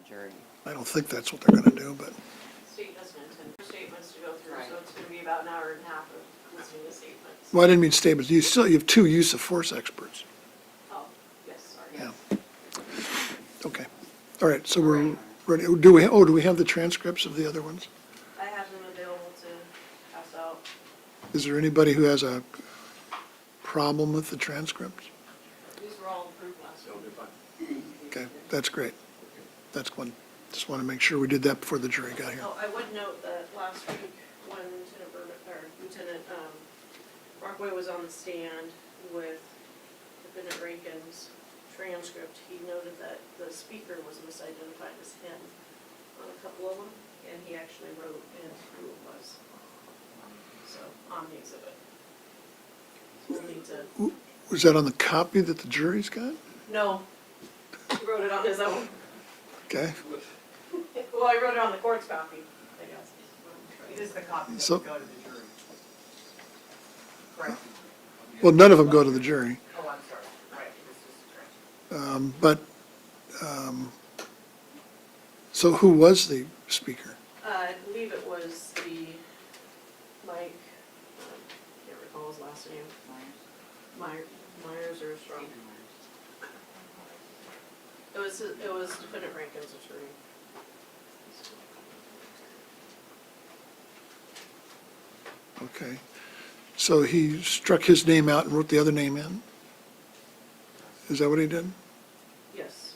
jury. I don't think that's what they're gonna do, but, State doesn't intend for statements to go through, so it's gonna be about an hour and a half of listening to statements. well, I didn't mean statements, you have two use of force experts. Oh, yes, sorry. Yeah. Okay, all right, so we're ready, do we have the transcripts of the other ones? I have them available to pass out. Is there anybody who has a problem with the transcripts? These were all approved last week. Okay, that's great. That's one, just want to make sure we did that before the jury got here. Oh, I would note that last week when Lieutenant Brockway was on the stand with Defendant Rankine's transcript, he noted that the speaker was misidentified as him on a couple of them, and he actually wrote in who it was. So, on the exhibit. So we'll need to, Was that on the copy that the jury's got? no, he wrote it on his own. Okay, Well, I wrote it on the court's copy, I guess. It is the copy that So- would go to the jury. Correct. well, none of them go to the jury, Oh, I'm sorry. Right, this is correct. but, so who was the speaker? I believe it was the Mike, can't recall his last name. Myers or Strong. It was Defendant Rankine's attorney. Okay, so he struck his name out and wrote the other name in? Is that what he did? Yes,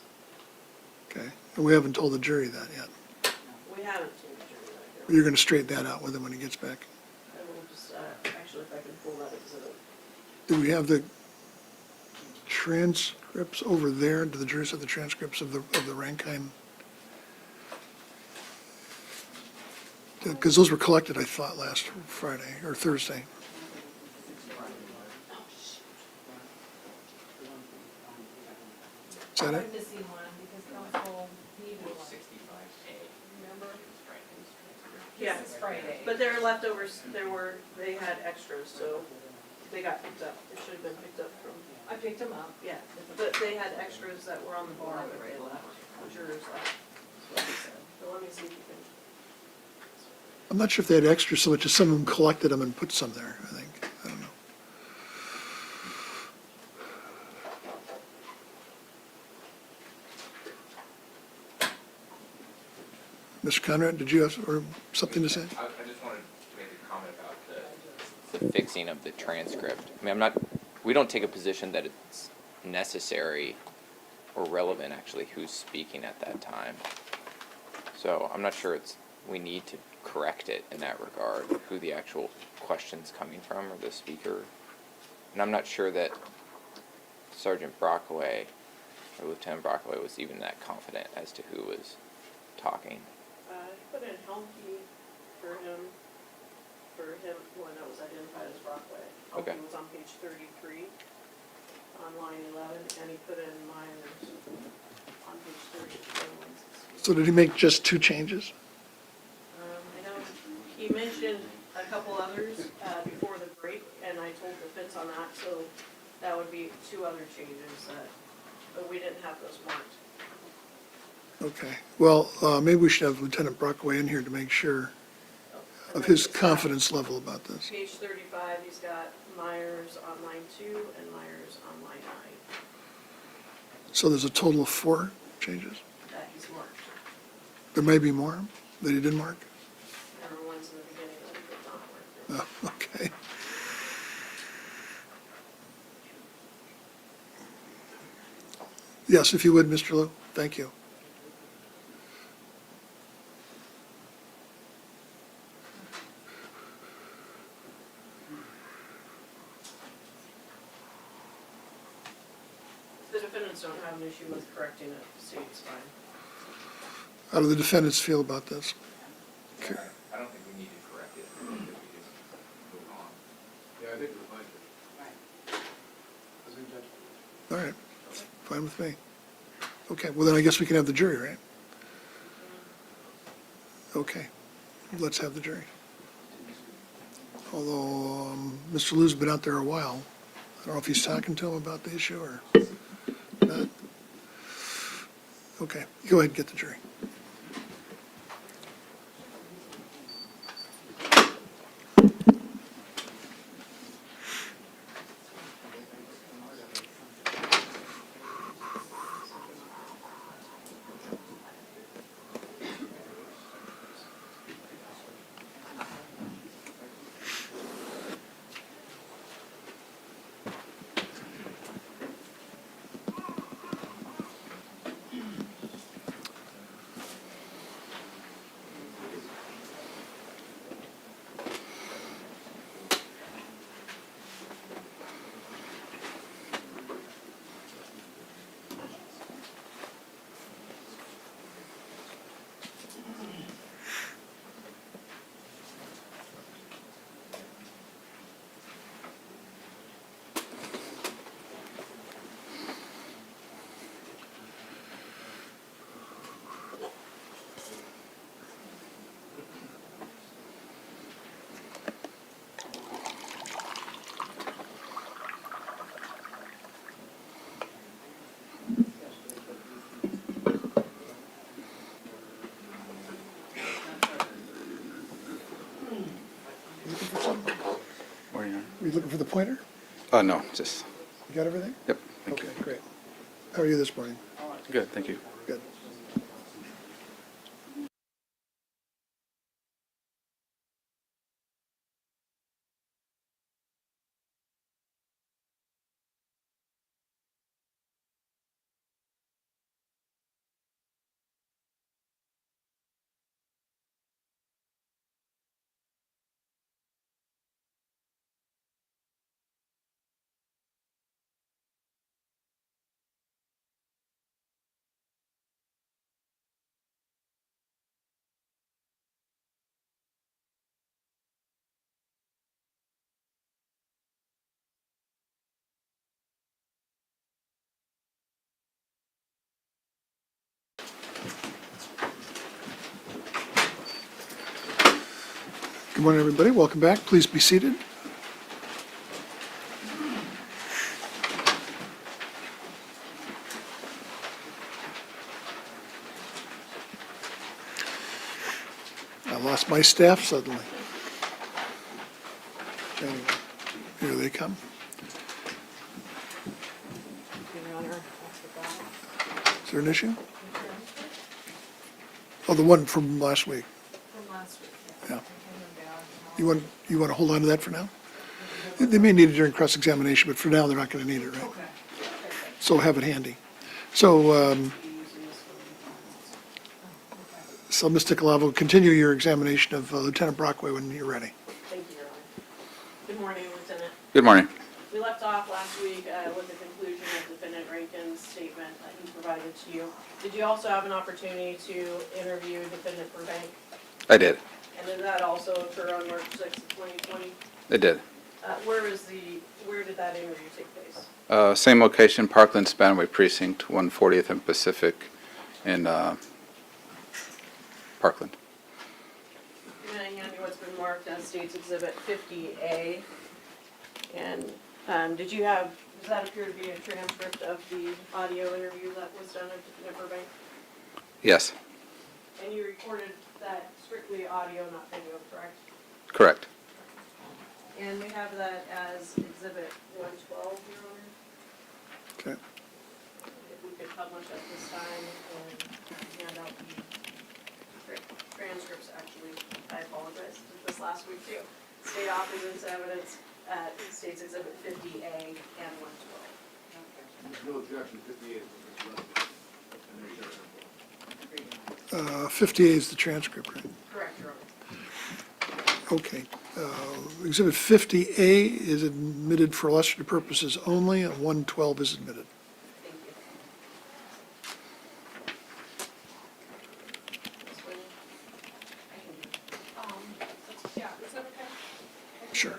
Okay, and we haven't told the jury that yet. we haven't told the jury that here. You're gonna straighten that out with him when he gets back. I will just, actually, if I can pull that exhibit. Do we have the transcripts over there? Do the jurors have the transcripts of the Rankine? Because those were collected, I thought, last Friday or Thursday. Is that it? I'm missing one because council needed one, 65A. remember? Yeah, This is Friday. but there are leftovers, they had extras, so they got picked up. It should have been picked up from, I picked them up. yeah, but they had extras that were on the bar that they left, the jurors left. That's what they said. So let me see if you can. I'm not sure if they had extras so much as some of them collected them and put some there, I think. I don't know. Mr. Conrad, did you have something to say? I just wanted to make a comment about the fixing of the transcript. I mean, we don't take a position that it's necessary or relevant, actually, who's speaking at that time. So I'm not sure we need to correct it in that regard, who the actual question's coming from or the speaker. And I'm not sure that Sergeant Brockway or Lieutenant Brockway was even that confident as to who was talking. I put in Helmke for him when it was identified as Brockway. Okay. Helmke was on page 33 on line 11, and he put in Myers on page 34. So did he make just two changes? I know he mentioned a couple others before the break, and I told defense on that, so that would be two other changes, but we didn't have those marked. Okay, well, maybe we should have Lieutenant Brockway in here to make sure And of then his he's got confidence level about this. Page 35, he's got Myers on line 2 and Myers on line 9 So there's a total of 4 changes? that he's marked. There may be more that he didn't mark? There were ones in the beginning that he did not mark. Oh, okay. Yes, if you would, Mr. Lowe, thank you. The defendants don't have an issue with correcting it, the state's fine. How do the defendants feel about this? Okay. I don't think we need to correct it. I think that we just move on. Yeah, I think we're fine. All right, fine with me. Okay, well then I guess we can have the jury, right? Okay, let's have the jury. Although Mr. Lou's been out there a while. I don't know if he's talking to him about the issue or not. Okay, go ahead and get the jury. Morning, Your Were you looking for the pointer? Honor. No, just, You got everything? yep, thank Okay, you. great. How are you this morning? Good, thank you. Good. Good morning, everybody. Welcome back. Please be seated. I lost my staff suddenly. Anyway, here they come. Your Honor, I forgot. Is there an issue? Oh, the one from last week. From last week. Yeah. I came down. You want to hold on to that for now? They may need it during cross-examination, but for now, they're not going to need it, right? Okay. So have it handy. So, Ms. Nicolavo, continue your examination of Lieutenant Brockway when you're ready. Thank you, Your Honor. Good morning, Lieutenant. Good morning. We left off last week with the conclusion of Defendant Rankine's statement that he provided to you. Did you also have an opportunity to interview Defendant Burbank? I did. And did that also occur on March 6th, 2020? It did. Where did that interview take place? Same location, Parkland Spanaway Precinct, 140th and Pacific in Parkland. I'm going to hand you what's been marked as State's Exhibit 50A. And does that appear to be a transcript of the audio interview that was done at Defendant Burbank? Yes, And you recorded that strictly audio, not video, correct? correct. And we have that as Exhibit 112, Your Honor. Okay. If we could publish at this time and hand out the transcripts, actually, I apologize, did this last week too. State offers this evidence at State's Exhibit 50A and 112. There's no objection, 58 is what's left. And there's your- 50A is the transcript, right? Correct, Your Honor. Okay. Exhibit 50A is admitted for illustrative purposes only, and 112 is admitted. Thank you. Ms. Whitney? I can do it. Yeah, is that okay? Sure.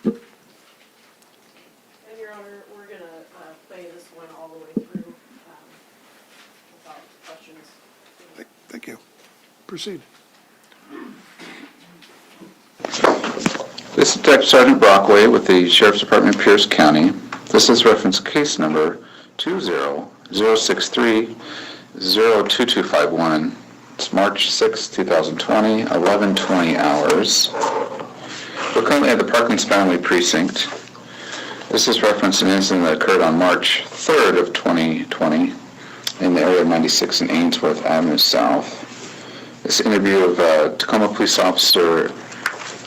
And Your Honor, we're gonna play this one all the way through without questions. Thank you. Proceed. This is Detective Sergeant Brockway with the Sheriff's Department, Pierce County. This is reference case number 20-063-02251. It's March 6, 2020, 11:20 hours. We're currently at the Parkland Spanaway Precinct. This is reference an incident that occurred on March 3rd of 2020 in the area of 96 and Ainsworth Avenue South. This interview of Tacoma Police Officer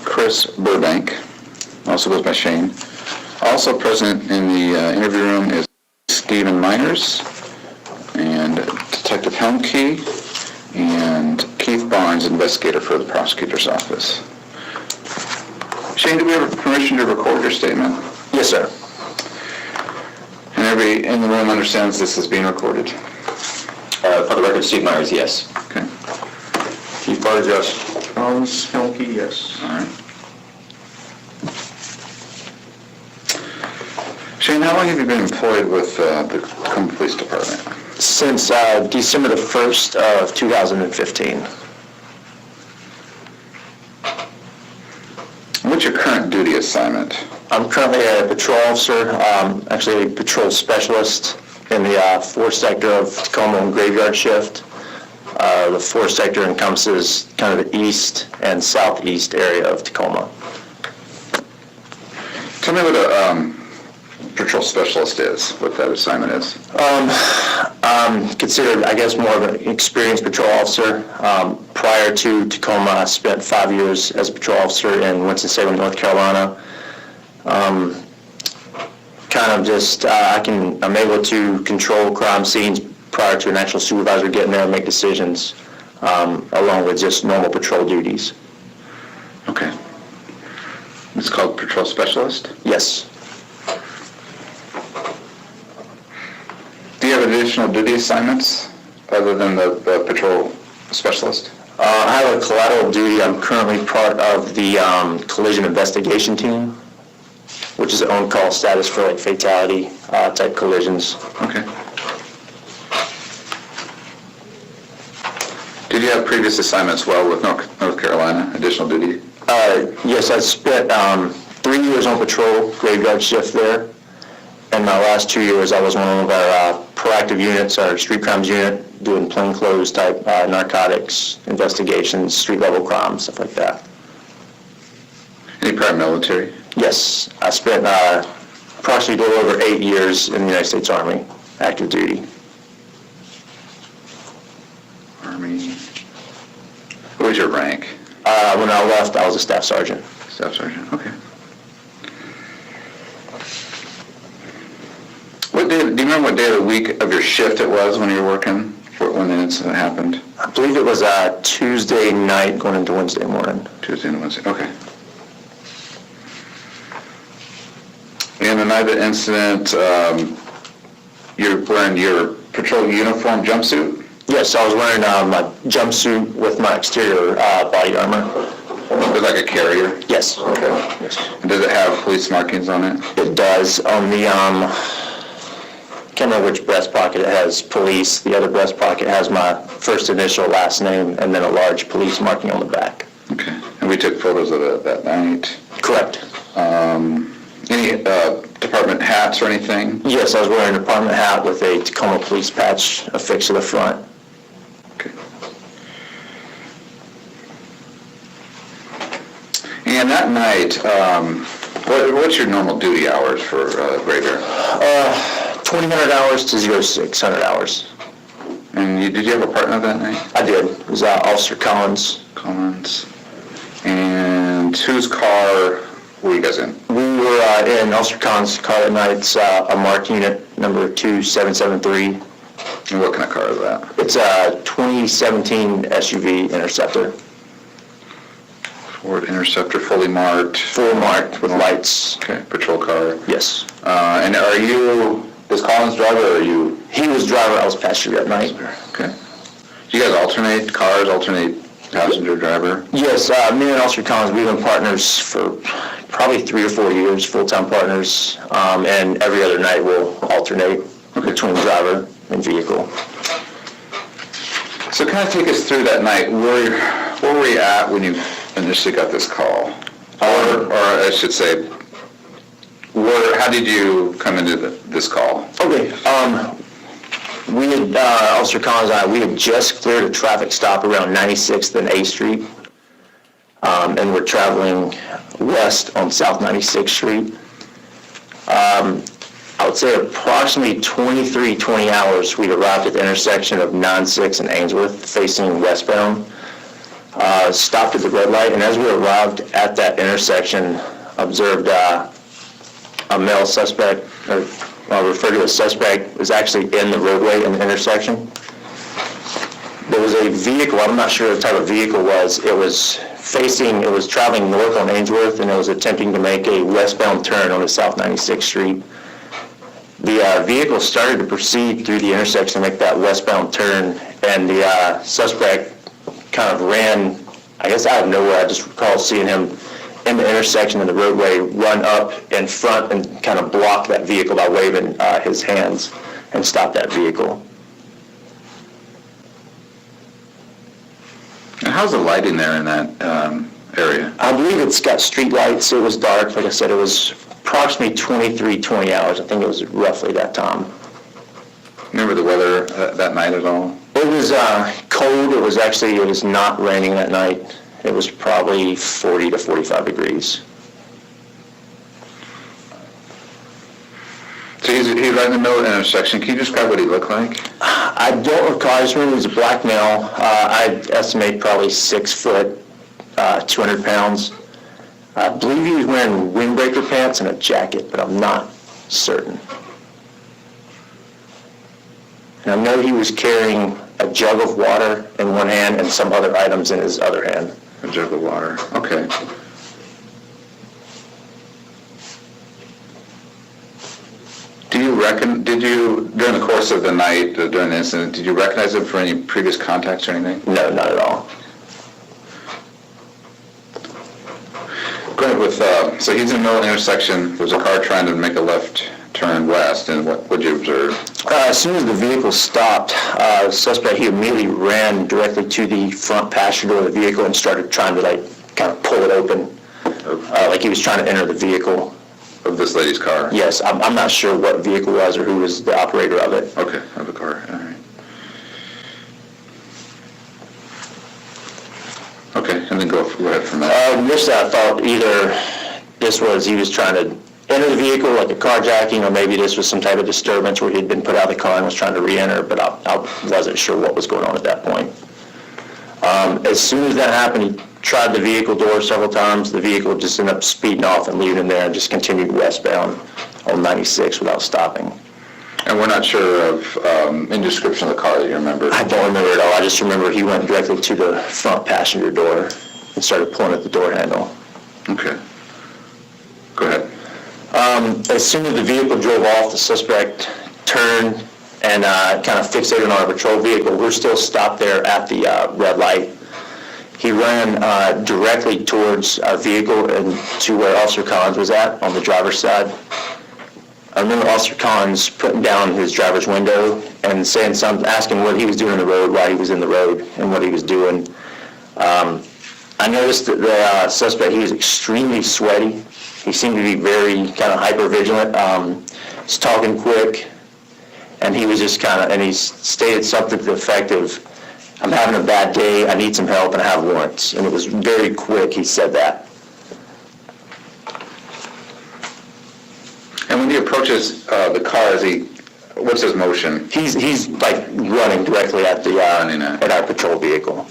Chris Burbank, also goes by Shane. Also present in the interview room is Stephen Miners and Detective Helmke and Keith Barnes, investigator for the prosecutor's office. Shane, do we have permission to record your statement? Yes, sir. And everybody in the room understands this is being recorded? For the record, Steve Myers, yes. Okay, Keith Barnes, yes. Hans Hilke, yes. all right. Shane, how long have you been employed with the Tacoma Police Department? Since December the 1st of 2015. What's your current duty assignment? I'm currently a patrol officer, actually a patrol specialist in the 4th sector of Tacoma on graveyard shift. The 4th sector encompasses kind of the east and southeast area of Tacoma. Tell me what a patrol specialist is, what that assignment is. Considered, I guess, more of an experienced patrol officer. Prior to Tacoma, I spent 5 years as a patrol officer in Winston-Salem, North Carolina. Kind of just, I'm able to control crime scenes prior to an actual supervisor getting there and make decisions, along with just normal patrol duties. Okay. It's called patrol specialist? Yes. Do you have additional duty assignments other than the patrol specialist? I have a collateral duty. I'm currently part of the collision investigation team, which is an on-call status for like fatality type collisions. Okay. Did you have previous assignments with North Carolina, additional duty? Yes, I spent 3 years on patrol, graveyard shift there. And my last 2 years, I was one of our proactive units, our street crimes unit, doing plainclothes type narcotics, investigations, street level crimes, stuff like that. Any prior military? Yes, I spent approximately a little over 8 years in the United States Army, active duty. Army. What was your rank? When I left, I was a staff sergeant. Staff sergeant, okay. What day, do you remember what day of the week of your shift it was when you were working, when the incident happened? I believe it was Tuesday night going into Wednesday morning. Tuesday and Wednesday, okay. And the night of the incident, you're wearing your patrol uniform jumpsuit? Yes, I was wearing my jumpsuit with my exterior body armor. It's like a carrier? Yes. Okay. Yes. And does it have police markings on it? It does. On the, can't remember which breast pocket it has police. The other breast pocket has my first initial, last name, and then a large police marking on the back. Okay. And we took photos of it that night. Correct. Any department hats or anything? Yes, I was wearing a department hat with a Tacoma police patch affixed to the front. Okay. And that night, what's your normal duty hours for graveyard? 2,000 hours to 0600 hours. And did you have a partner that night? I did. It was Officer Collins. Collins. And whose car were you guys in? We were in Officer Collins' car that night. It's a marked unit, number 2773. And what kind of car is that? It's a 2017 SUV Interceptor. Ford Interceptor, fully marked. Full marked with lights. Okay, patrol car. Yes. And is Collins driver or are you? He was driver, I was passenger that night. Okay. Do you guys alternate cars, alternate passenger, driver? Yes, me and Officer Collins, we've been partners for probably 3 or 4 years, full-time partners, and every other night we'll alternate between driver and vehicle. So kind of take us through that night. Where were you at when you initially got this call? Or I should say, how did you come into this call? Okay, we had, Officer Collins and I, we had just cleared a traffic stop around 96th and A Street, and we're traveling west on South 96th Street. I would say approximately 20 hours, we arrived at the intersection of 9-6 and Ainsworth, facing westbound. Stopped at the red light, and as we arrived at that intersection, observed a male suspect, or referred to as suspect, was actually in the roadway in the intersection. there was a vehicle, I'm not sure what type of vehicle it was. It was traveling north on Ainsworth, and it was attempting to make a westbound turn on the South 96th Street. The vehicle started to proceed through the intersection to make that westbound turn, and the suspect kind of ran, I guess out of nowhere. I just recall seeing him in the intersection in the roadway run up in front and kind of block that vehicle by waving his hands and stop that vehicle. And how's the lighting there in that area? I believe it's got street lights. It was dark. Like I said, it was approximately 20 hours. I think it was roughly that time. Remember the weather that night at all? It was cold. It was not raining that night. It was probably 40 to 45 degrees. So he's right in the middle of the intersection. Can you describe what he looked like? I don't recall. I just remember he was a black male. I'd estimate probably 6 foot, 200 pounds. I believe he was wearing windbreaker pants and a jacket, but I'm not certain. And I know he was carrying a jug of water in one hand and some other items in his other hand. A jug of water, okay. During the course of the night, during the incident, did you recognize him for any previous contacts or anything? No, not at all. Go ahead with, so he's in the middle of the intersection, there's a car trying to make a left turn west, and what would you observe? As soon as the vehicle stopped, the suspect, he immediately ran directly to the front passenger door of the vehicle and started trying to kind of pull it open, like he was trying to enter the vehicle. Of this lady's car? Yes, I'm not sure what vehicle it was or who was the operator of it. Okay, of the car, all right. Okay, and then go ahead from there. Initially, I thought either he was trying to enter the vehicle, like a carjacking, or maybe this was some type of disturbance where he'd been put out of the car and was trying to re-enter, but I wasn't sure what was going on at that point. As soon as that happened, he tried the vehicle door several times. The vehicle just ended up speeding off and leaving him there and just continued westbound on 96 without stopping. And we're not sure of any description of the car that you remember? I don't remember at all. I just remember he went directly to the front passenger door and started pulling at the door handle. Okay. Go ahead. As soon as the vehicle drove off, the suspect turned and kind of fixated on our patrol vehicle. We're still stopped there at the red light. He ran directly towards our vehicle and to where Officer Collins was at on the driver's side. I remember Officer Collins putting down his driver's window and saying something, asking what he was doing in the road, why he was in the road, and what he was doing. I noticed that the suspect, he was extremely sweaty. He seemed to be very kind of hyper-vigilant. He's talking quick, and he was just kind of, and he stated something to the effect of, I'm having a bad day, I need some help, and I have warrants. And it was very quick, he said that. And when he approaches the car, what's his motion? He's like running directly at at our patrol vehicle.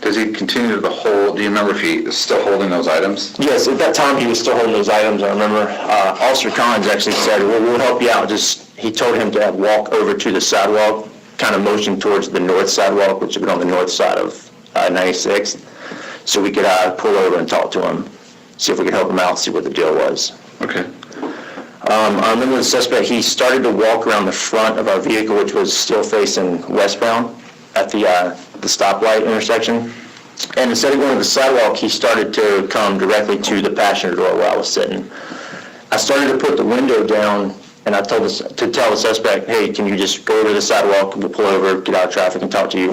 Does he continue to hold, do you remember if he is still holding those items? Yes, at that time he was still holding those items. I remember Officer Collins actually said, well, we'll help you out. He told him to walk over to the sidewalk, kind of motion towards the north sidewalk, which would be on the north side of 96th, so we could pull over and talk to him, see if we could help him out, see what the deal was. Okay. I remember the suspect, he started to walk around the front of our vehicle, which was still facing westbound at the stoplight intersection. And instead of going to the sidewalk, he started to come directly to the passenger door where I was sitting. I started to put the window down, and I tell the suspect, hey, can you just go over to the sidewalk, we'll pull over, get out of traffic, and talk to you.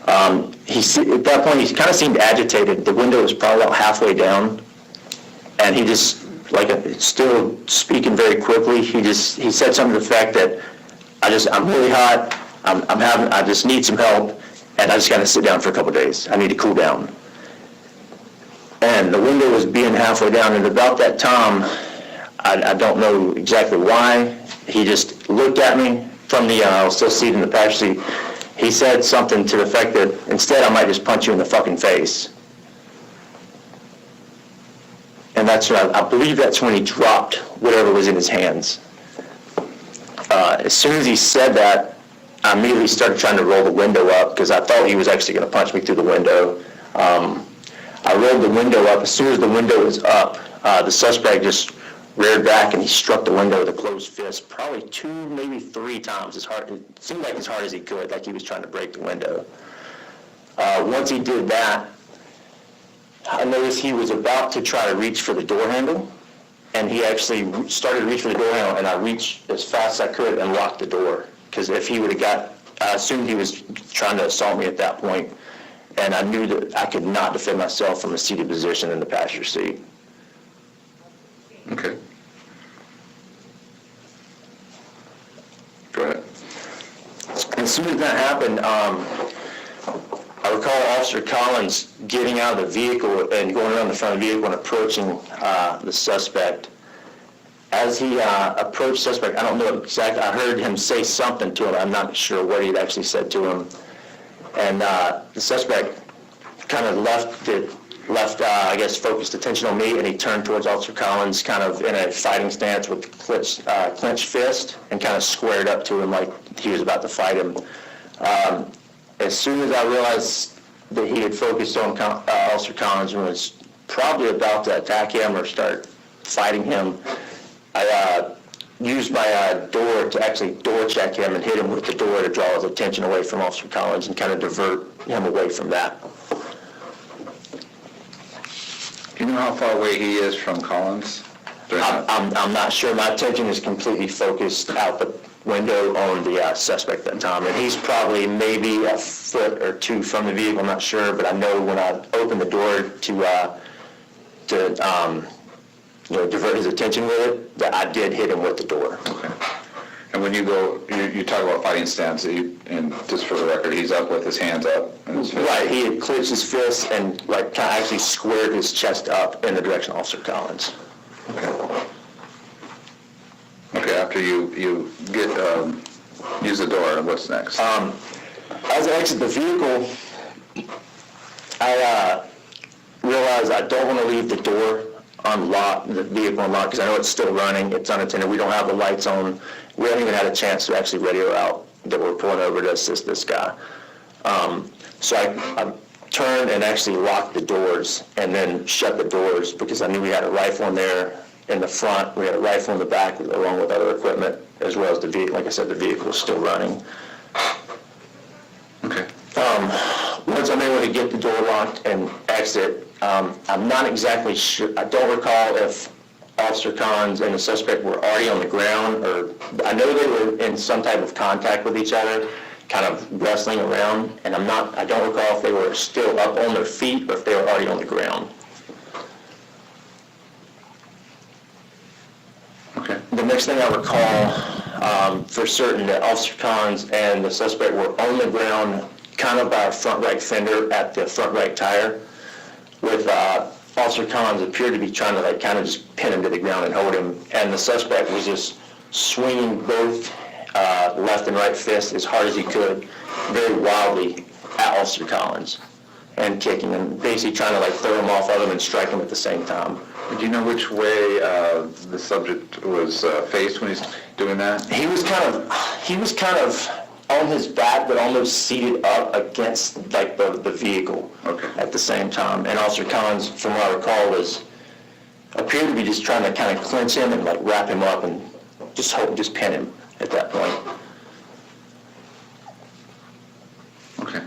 At that point, he kind of seemed agitated. The window was probably about halfway down, and he just, still speaking very quickly, he said something to the effect that, I'm really hot, I just need some help, and I just got to sit down for a couple days. I need to cool down. And the window was being halfway down, and about that time, I don't know exactly why, he just looked at me from I was still seated in the passenger seat. He said something to the effect that, instead I might just punch you in the fucking face. And that's when I believe that's when he dropped whatever was in his hands. As soon as he said that, I immediately started trying to roll the window up because I thought he was actually going to punch me through the window. I rolled the window up. As soon as the window was up, the suspect just reared back and he struck the window with a closed fist, probably 2, maybe 3 times as hard. It seemed like as hard as he could, like he was trying to break the window. Once he did that, I noticed he was about to try to reach for the door handle, and he actually started to reach for the door handle, and I reached as fast as I could and locked the door. Because if he would have I assumed he was trying to assault me at that point, and I knew that I could not defend myself from a seated position in the passenger seat. Okay. Go ahead. As soon as that happened, I recall Officer Collins getting out of the vehicle and going around the front of the vehicle and approaching the suspect. As he approached the suspect, I don't know exactly, I heard him say something to him. I'm not sure what he had actually said to him. And the suspect kind of left, I guess, focused attention on me, and he turned towards Officer Collins kind of in a fighting stance with clenched fist and kind of squared up to him like he was about to fight him. As soon as I realized that he had focused on Officer Collins and was probably about to attack him or start fighting him, I used my door to actually door check him and hit him with the door to draw his attention away from Officer Collins and kind of divert him away from that. Do you know how far away he is from Collins? I'm not sure. My attention is completely focused out the window on the suspect at that time, and he's probably maybe a foot or 2 from the vehicle. I'm not sure, but I know when I opened the door to divert his attention with it, that I did hit him with the door. Okay. And when you go, you talk about fighting stance, and just for the record, he's up with his hands up and his fist. Right, he had clenched his fist and like kind of actually squared his chest up in the direction of Officer Collins. Okay, after you get, use the door, what's next? As I exit the vehicle, I realize I don't want to leave the door unlocked, the vehicle unlocked, because I know it's still running, it's unattended, we don't have the lights on, we haven't even had a chance to actually radio out that we're pulling over to assist this guy. So I turned and actually locked the doors and then shut the doors because I knew we had a rifle in there in the front, we had a rifle in the back along with other equipment, as well as the vehicle. Like I said, the vehicle is still running. Okay. Once I'm able to get the door locked and exit, I'm not exactly sure, I don't recall if Officer Collins and the suspect were already on the ground, or I know they were in some type of contact with each other, kind of wrestling around, and I don't recall if they were still up on their feet or if they were already on the ground. Okay. The next thing I recall for certain that Officer Collins and the suspect were on the ground, kind of by a front right fender at the front right tire, with Officer Collins appeared to be trying to kind of just pin him to the ground and hold him, and the suspect was just swinging both left and right fists as hard as he could, very wildly at Officer Collins, and kicking him, basically trying to throw him off of him and strike him at the same time. Do you know which way the subject was faced when he's doing that? He was kind of on his back, but almost seated up against the vehicle. Okay. At the same time. And Officer Collins, from what I recall, appeared to be just trying to kind of clinch him and wrap him up and just pin him at that point. Okay.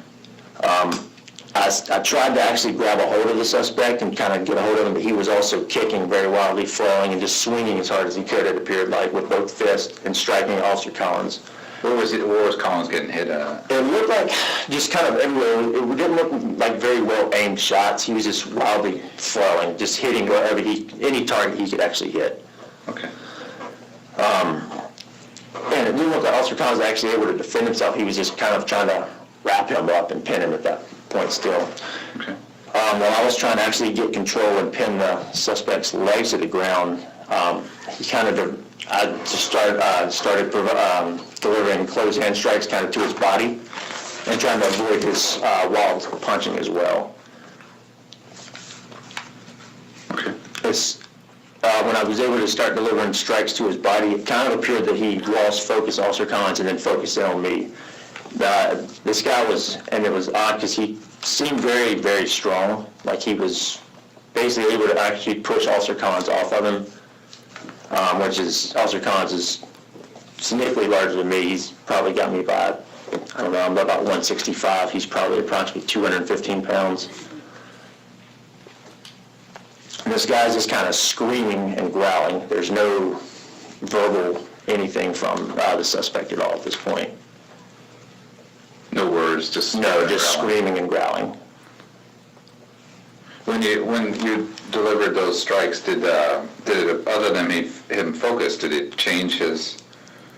I tried to actually grab a hold of the suspect and kind of get a hold of him, but he was also kicking very wildly, flailing, and just swinging as hard as he could, it appeared like, with both fists and striking Officer Collins. Where was Collins getting hit at? It looked like just kind of everywhere. It didn't look like very well aimed shots. He was just wildly flailing, just hitting wherever any target he could actually hit. Okay. And it didn't look like Officer Collins was actually able to defend himself. He was just kind of trying to wrap him up and pin him at that point still. Okay. While I was trying to actually get control and pin the suspect's legs to the ground, I just started delivering closed hand strikes kind of to his body and trying to avoid his wild punching as well. Okay. When I was able to start delivering strikes to his body, it kind of appeared that he lost focus, Officer Collins, and then focused in on me. This guy was, and it was odd because he seemed very, very strong, like he was basically able to actually push Officer Collins off of him, which is, Officer Collins is significantly larger than me. He's probably got me by, I don't know, I'm about 165. He's probably approximately 215 pounds. And this guy's just kind of screaming and growling. There's no verbal anything from the suspect at all at this point. No words, just... No, just screaming and growling. When you delivered those strikes, did it, other than him focus, did it change his...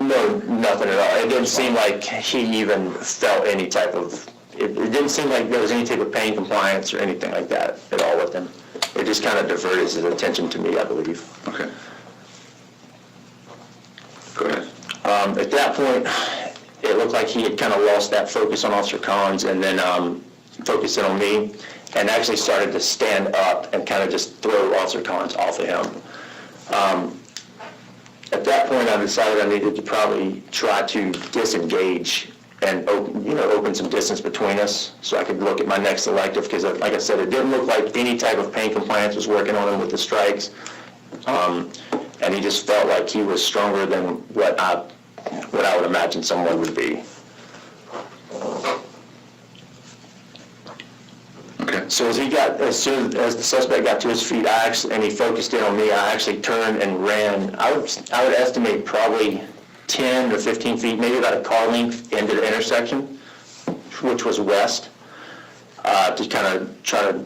No, nothing at all. It didn't seem like he even felt any type of, it didn't seem like there was any type of pain compliance or anything like that at all with him. It just kind of diverted his attention to me, I believe. Okay. Go ahead. At that point, it looked like he had kind of lost that focus on Officer Collins and then focused in on me and actually started to stand up and kind of just throw Officer Collins off of him. At that point, I decided I needed to probably try to disengage and open some distance between us so I could look at my next elective because, like I said, it didn't look like any type of pain compliance was working on him with the strikes. And he just felt like he was stronger than what I would imagine someone would be. Okay. So as soon as the suspect got to his feet, and he focused in on me, I actually turned and ran. I would estimate probably 10 or 15 feet, maybe about a car length into the intersection, which was west, to kind of try to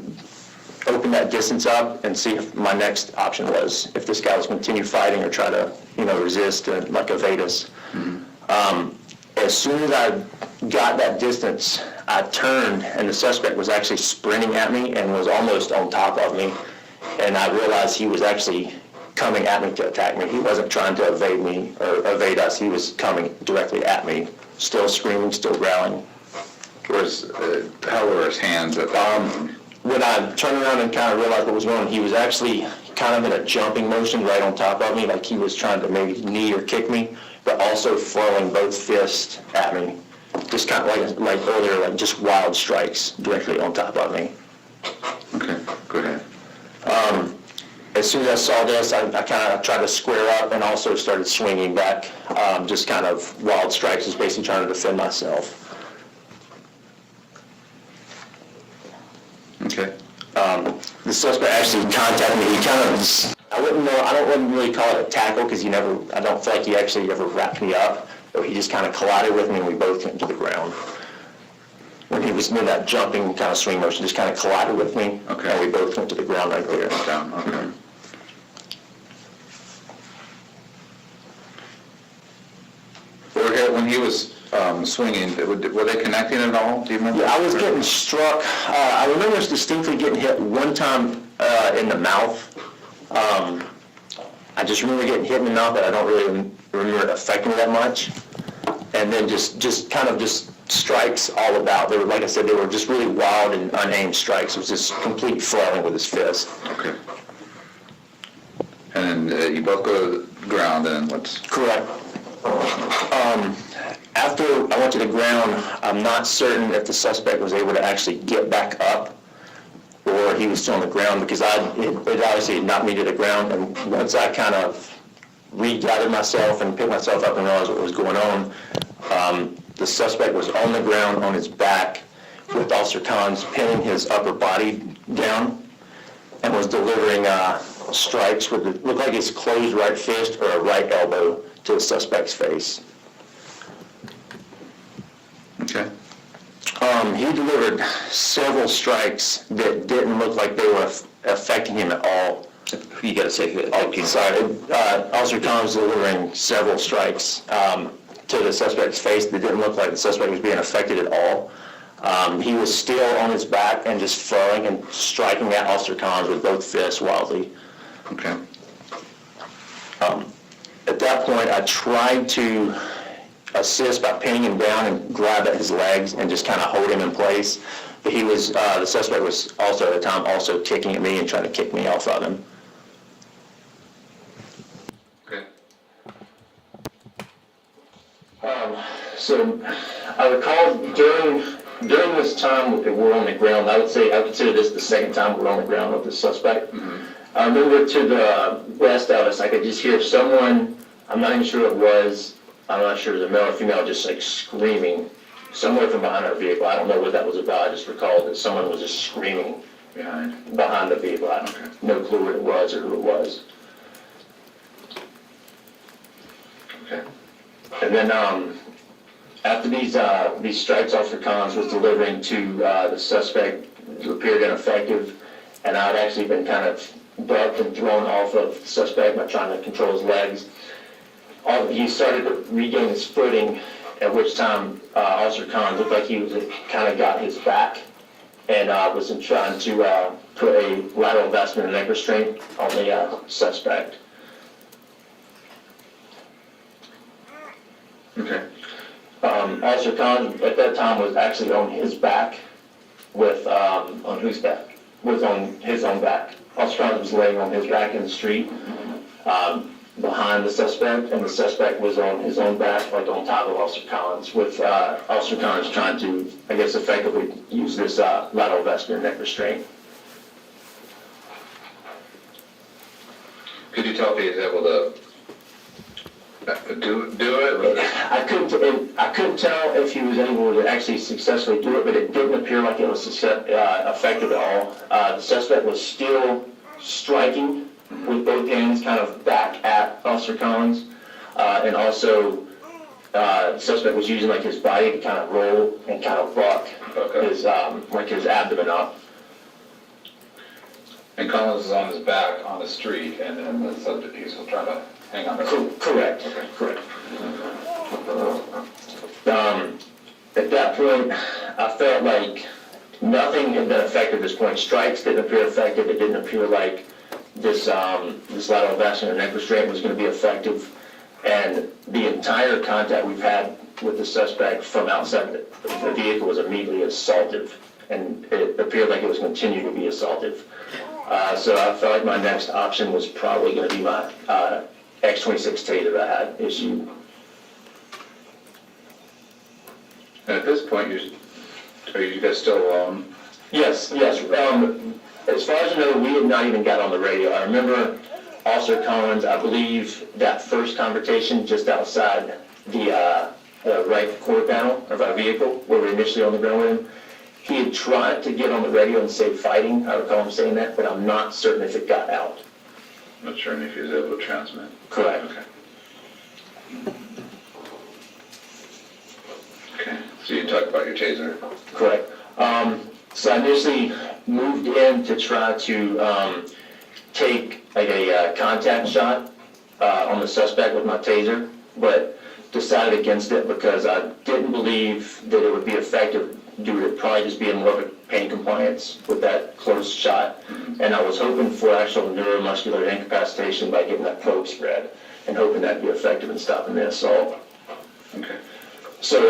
open that distance up and see if my next option was if this guy was continue fighting or try to, resist and like evade us. As soon as I got that distance, I turned and the suspect was actually sprinting at me and was almost on top of me. And I realized he was actually coming at me to attack me. He wasn't trying to evade me or evade us. He was coming directly at me, still screaming, still growling. How were his hands at that moment? When I turned around and kind of realized what was going on, he was actually kind of in a jumping motion right on top of me, like he was trying to maybe knee or kick me, but also throwing both fists at me. Just kind of like earlier, like just wild strikes directly on top of me. Okay, go ahead. As soon as I saw this, I kind of tried to square up and also started swinging back. Just kind of wild strikes, just basically trying to defend myself. Okay. The suspect actually contacted me. He kind of, I wouldn't really call it a tackle because I don't feel like he actually ever wrapped me up, but he just kind of collided with me and we both went to the ground. When he was in that jumping kind of swing motion, just kind of collided with me. Okay. And we both went to the ground right there. Down, okay. When he was swinging, were they connecting at all? Do you remember? Yeah, I was getting struck. I remember distinctly getting hit one time in the mouth. I just remember getting hit in the mouth, but I don't really remember it affecting me that much. And then just kind of strikes all about. They were, like I said, they were just really wild and unaimed strikes. It was just complete flailing with his fist. Okay. And then you both go to the ground, and then what's... Correct. After I went to the ground, I'm not certain if the suspect was able to actually get back up or he was still on the ground because it obviously had knocked me to the ground. And once I kind of regathered myself and picked myself up and realized what was going on, the suspect was on the ground on his back with Officer Collins pinning his upper body down and was delivering strikes with what looked like his closed right fist or a right elbow to the suspect's face. Okay. He delivered several strikes that didn't look like they were affecting him at all. You gotta say who. Officer Collins delivering several strikes to the suspect's face that didn't look like the suspect was being affected at all. He was still on his back and just throwing and striking at Officer Collins with both fists wildly. Okay. At that point, I tried to assist by pinning him down and grab at his legs and just kind of hold him in place. But he was, the suspect was also at the time also kicking at me and trying to kick me off of him. Okay. So I recall during this time that we're on the ground, I consider this the second time we're on the ground with the suspect. I remember to the west of us, I could just hear someone, I'm not even sure who it was, I'm not sure if it was a male or female, just like screaming somewhere from behind our vehicle. I don't know what that was about. I just recall that someone was just screaming behind the vehicle. I have no clue what it was or who it was. Okay. And then after these strikes, Officer Collins was delivering to the suspect who appeared ineffective, and I had actually been kind of bucked and thrown off of the suspect by trying to control his legs. He started to regain his footing, at which time Officer Collins looked like he was kind of got his back and was trying to put a lateral vestment and neck restraint on the suspect. Okay. Officer Collins at that time was actually on his back with, on whose back? Was on his own back. Officer Collins was laying on his back in the street behind the suspect, and the suspect was on his own back, like on top of Officer Collins, with Officer Collins trying to, I guess, effectively use this lateral vestment and neck restraint. Could you tell if he was able to do it? I couldn't tell if he was able to actually successfully do it, but it didn't appear like it was effective at all. The suspect was still striking with both hands kind of back at Officer Collins, and also the suspect was using like his body to kind of roll and kind of buck his like his abdomen up. And Collins is on his back on the street, and then the subject, he's trying to hang on to Correct. At that point, I felt like nothing had been effective at this point. Strikes didn't appear effective. It didn't appear like this lateral vestment and neck restraint was going to be effective. And the entire contact we've had with the suspect from outside the vehicle was immediately assaultive. And it appeared like it was continue to be assaultive. So I felt like my next option was probably going to be my X26 taser that I had issued. And at this point, are you guys still alone? Yes. As far as I know, we had not even got on the radio. I remember Officer Collins, I believe, that first confrontation just outside the right quarter panel of our vehicle, where we were initially on the ground with him. He had tried to get on the radio and say fighting. I recall him saying that, but I'm not certain if it got out. I'm not sure if he was able to transmit. Correct. Okay, so you talked about your taser. Correct. So I initially moved in to try to take like a contact shot on the suspect with my taser, but decided against it because I didn't believe that it would be effective due to probably just being more of a pain compliance with that close shot. And I was hoping for actual neuromuscular incapacitation by getting that probe spread and hoping that'd be effective in stopping the assault. Okay. So,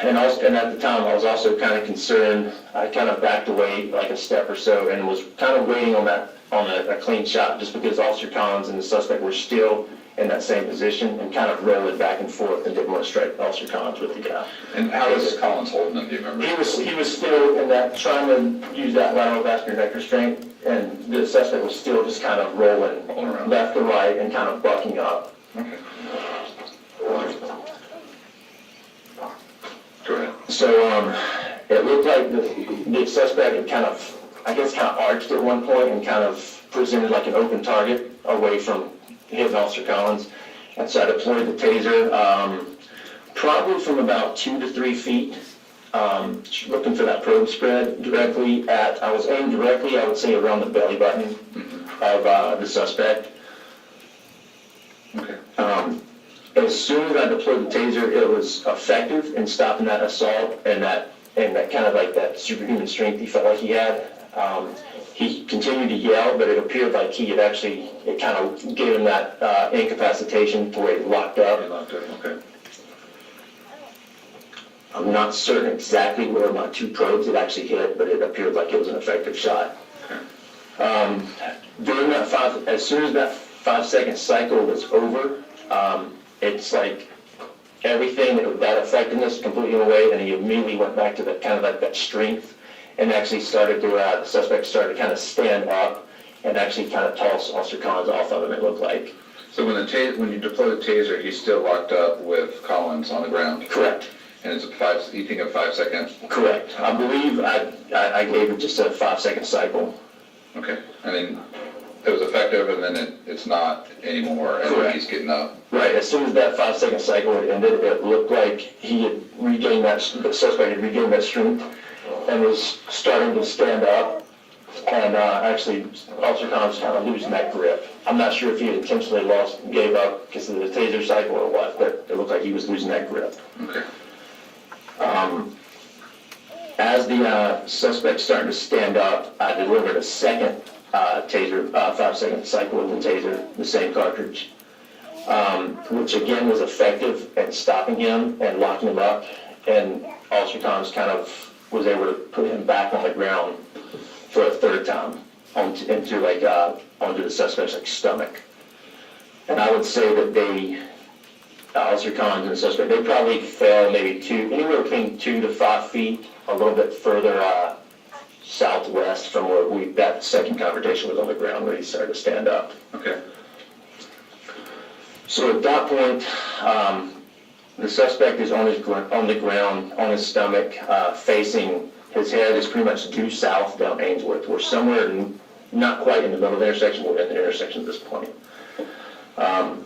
and at the time, I was also kind of concerned. I kind of backed away like a step or so and was kind of waiting on a clean shot just because Officer Collins and the suspect were still in that same position and kind of rolling back and forth and didn't want to strike Officer Collins with the guy. And how was Collins holding him, do you remember? He was still in that, trying to use that lateral vascular neck restraint, and the suspect was still just kind of rolling around left to right and kind of bucking up. Okay. Go ahead. So, it looked like the suspect had kind of arched at one point and kind of presented like an open target away from hitting Officer Collins. And so I deployed the taser, probably from about 2 to 3 feet, looking for that probe spread directly I was aimed directly, I would say, around the belly button of the suspect. Okay. As soon as I deployed the taser, it was effective in stopping that assault and that kind of like that superhuman strength he felt like he had. He continued to yell, but it appeared like it kind of gave him that incapacitation to where he locked up. Okay. I'm not certain exactly where my 2 probes had actually hit, but it appeared like it was an effective shot. During as soon as that 5-second cycle was over, it's like everything, that effectiveness completely away, and he immediately went back to that kind of like that strength, and actually started to, the suspect started to kind of stand up and actually kind of toss Officer Collins off of him, it looked like. So when you deploy the taser, he's still locked up with Collins on the ground? Correct. And it's you think a 5 second? Correct. I believe I gave it just a 5-second cycle. Okay, and then it was effective, and then it's not anymore, and then Correct. he's getting up. Right, as soon as that 5-second cycle had ended, it looked like he had regained that, the suspect had regained that strength and was starting to stand up. And actually, Officer Collins kind of losing that grip. I'm not sure if he had intentionally gave up because of the taser cycle or what, but it looked like he was losing that grip. Okay. As the suspect's starting to stand up, I delivered a second taser, 5-second cycle of the taser, the same cartridge, which again was effective at stopping him and locking him up. And Officer Collins kind of was able to put him back on the ground for a third time onto the suspect's stomach. And I would say that Officer Collins and the suspect, they probably fell maybe anywhere between 2 to 5 feet, a little bit further southwest from where that second confrontation was on the ground where he started to stand up. Okay. So at that point, the suspect is on the ground, on his stomach, facing, his head is pretty much due south down Ainsworth. We're somewhere not quite in the middle of the intersection, we're at the intersection at this point. I'm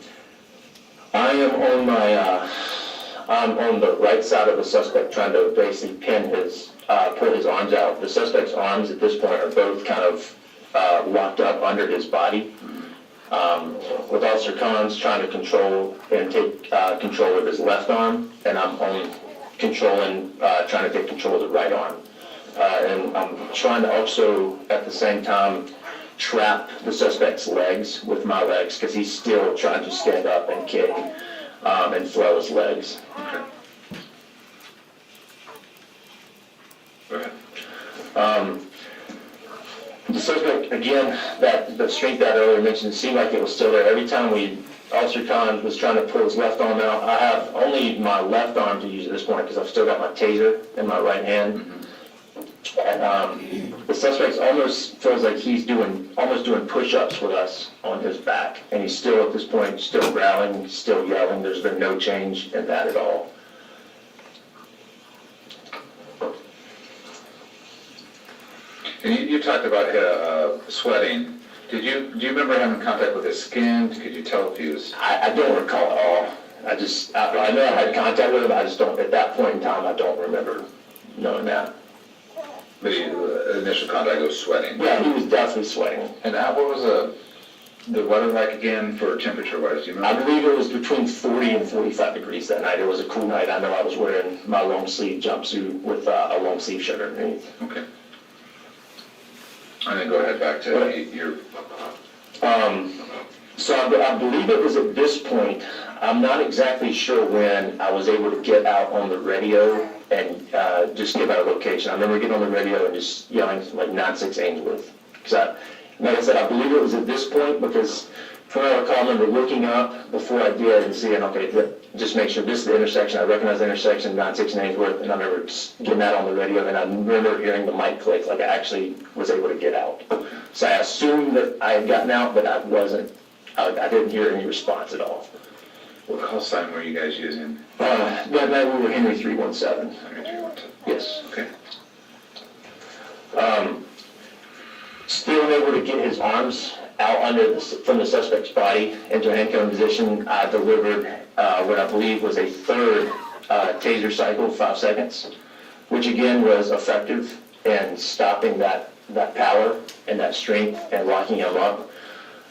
on the right side of the suspect trying to basically pull his arms out. The suspect's arms at this point are both kind of locked up under his body. With Officer Collins trying to control and take control of his left arm, and I'm trying to take control of the right arm. And I'm trying to also, at the same time, trap the suspect's legs with my legs, because he's still trying to stand up and kick and throw his legs. Okay. Go ahead. The suspect, again, the strength that I earlier mentioned, seemed like it was still there. Every time Officer Collins was trying to pull his left arm out, I have only my left arm to use at this point because I've still got my taser in my right hand. Mm-hmm. And the suspect almost feels like he's almost doing push-ups with us on his back. And he's still, at this point, still growling, still yelling. There's been no change in that at all. And you talked about sweating. Do you remember having contact with his skin? Could you tell if he was? I don't recall at all. I know I had contact with him, I just don't, at that point in time, I don't remember knowing that. But the initial contact was sweating. Yeah, he was definitely sweating. And what was the weather like again for temperature-wise? Do you I remember? believe it was between 40 and 45 degrees that night. It was a cool night. I know I was wearing my long sleeve jumpsuit with a long sleeve shirt underneath. Okay. And then go ahead back to your. So I believe it was at this point, I'm not exactly sure when I was able to get out on the radio and just give out a location. I remember getting on the radio and just yelling like 96 Ainsworth. Like I said, I believe it was at this point because from what I recall, I remember looking up before I did and seeing, okay, just make sure this is the intersection. I recognize the intersection, 96 Ainsworth, and I remember just getting that on the radio, and I remember hearing the mic click, like I actually was able to get out. So I assumed that I had gotten out, but I wasn't. I didn't hear any response at all. What call sign were you guys using? That night we were Henry 317. Yes. Okay. Still able to get his arms out from the suspect's body into a handcuffing position. I delivered what I believe was a third taser cycle, 5 seconds, which again was effective in stopping that power and that strength and locking him up.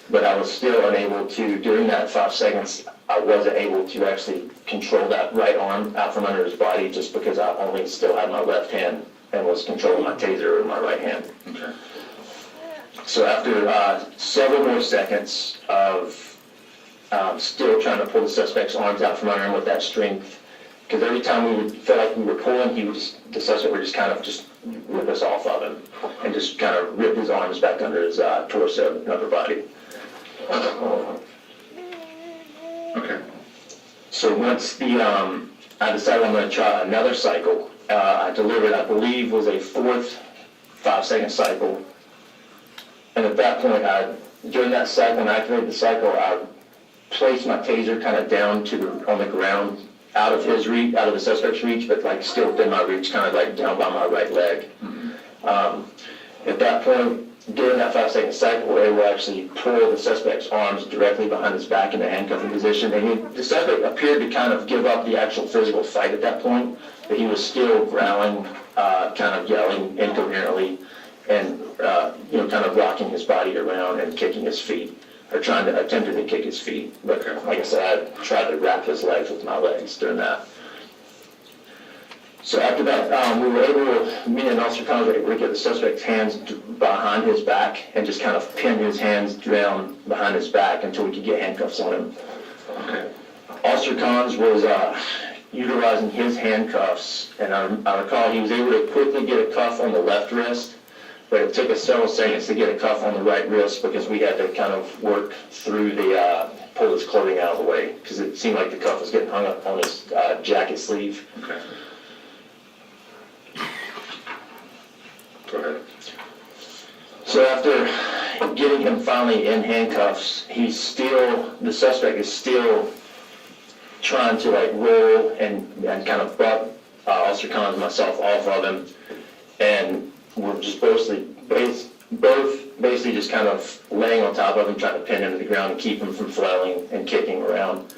But I was still unable to, during that 5 seconds, I wasn't able to actually control that right arm out from under his body just because I only still had my left hand and was controlling my taser in my right hand. Okay. So after several more seconds of still trying to pull the suspect's arms out from under him with that strength, because every time we would feel like we were pulling, the suspect would just kind of just rip us off of him and just kind of rip his arms back under his torso and upper body. Okay. So once I decided I'm gonna try another cycle, I delivered, I believe, was a fourth 5-second cycle. And at that point, during that cycle, when I activated the cycle, I placed my taser kind of down on the ground, out of his reach, out of the suspect's reach, but like still within my reach, kind of like down by my right leg. At that point, during that 5-second cycle, they will actually pull the suspect's arms directly behind his back in the handcuffing position. And the suspect appeared to kind of give up the actual physical fight at that point, but he was still growling, kind of yelling incoherently, and kind of rocking his body around and kicking his feet, or attempting to kick his feet. But like I said, I tried to wrap his legs with my legs during that. So after that, we were able, me and Officer Connors were able to get the suspect's hands behind his back and just kind of pin his hands down behind his back until we could get handcuffs on him. Officer Connors was utilizing his handcuffs, and I recall he was able to quickly get a cuff on the left wrist, but it took us several seconds to get a cuff on the right wrist because we had to kind of work through pull his clothing out of the way, because it seemed like the cuff was getting hung up on his jacket sleeve. Okay. Go ahead. So after getting him finally in handcuffs, the suspect is still trying to like roll and kind of butt Officer Collins and myself off of him, and we're just both basically just kind of laying on top of him, trying to pin him to the ground and keep him from flailing and kicking around.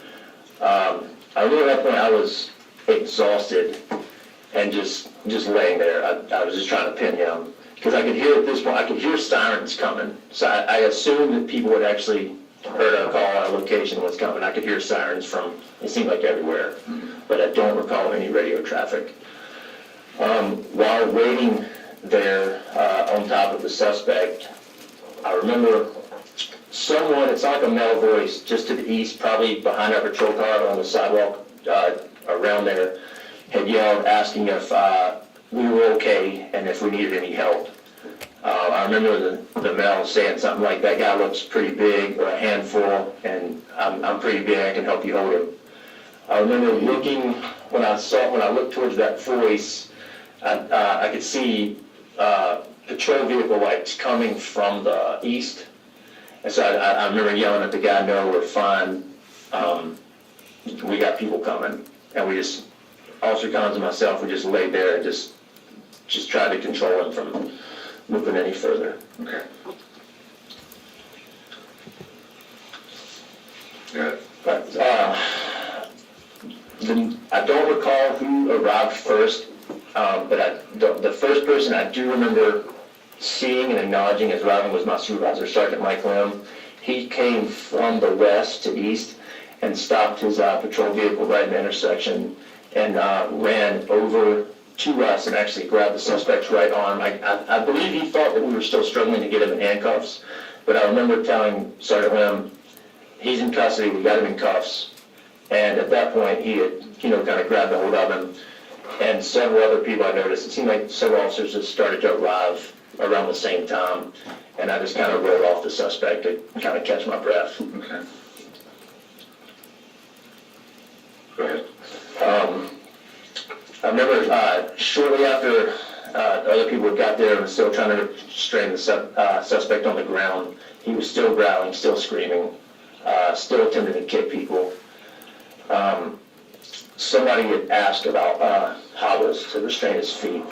I remember at that point I was exhausted and just laying there. I was just trying to pin him because I could hear at this point, I could hear sirens coming. So I assumed that people had actually heard a call, our location was coming. I could hear sirens from, it seemed like everywhere, but I don't recall any radio traffic. While waiting there on top of the suspect, I remember someone, it's like a male voice, just to the east, probably behind our patrol car on the sidewalk around there, had yelled asking if we were okay and if we needed any help. I remember the male saying something like, "That guy looks pretty big, or a handful, and I'm pretty big, I can help you hold him." I remember looking, when I looked towards that voice, I could see patrol vehicle lights coming from the east. And so I remember yelling at the guy, "No, we're fine. We got people coming." And Officer Collins and myself, we just laid there and just tried to control him from moving any further. Okay. Good. But I don't recall who arrived first, but the first person I do remember seeing and acknowledging as arriving was my supervisor, Sergeant Mike Lim. He came from the west to east and stopped his patrol vehicle right in the intersection and ran over to us and actually grabbed the suspect's right arm. I believe he thought that we were still struggling to get him in handcuffs, but I remember telling Sergeant Lim, "He's in custody, we got him in cuffs." And at that point, he had, kind of grabbed a hold of him. And several other people I noticed, it seemed like several officers had started to arrive around the same time, and I just kind of rolled off the suspect to kind of catch my breath. Okay. Go ahead. I remember shortly after other people got there and was still trying to restrain the suspect on the ground, he was still growling, still screaming, still attempting to kick people. Somebody had asked about hobbles to restrain his feet.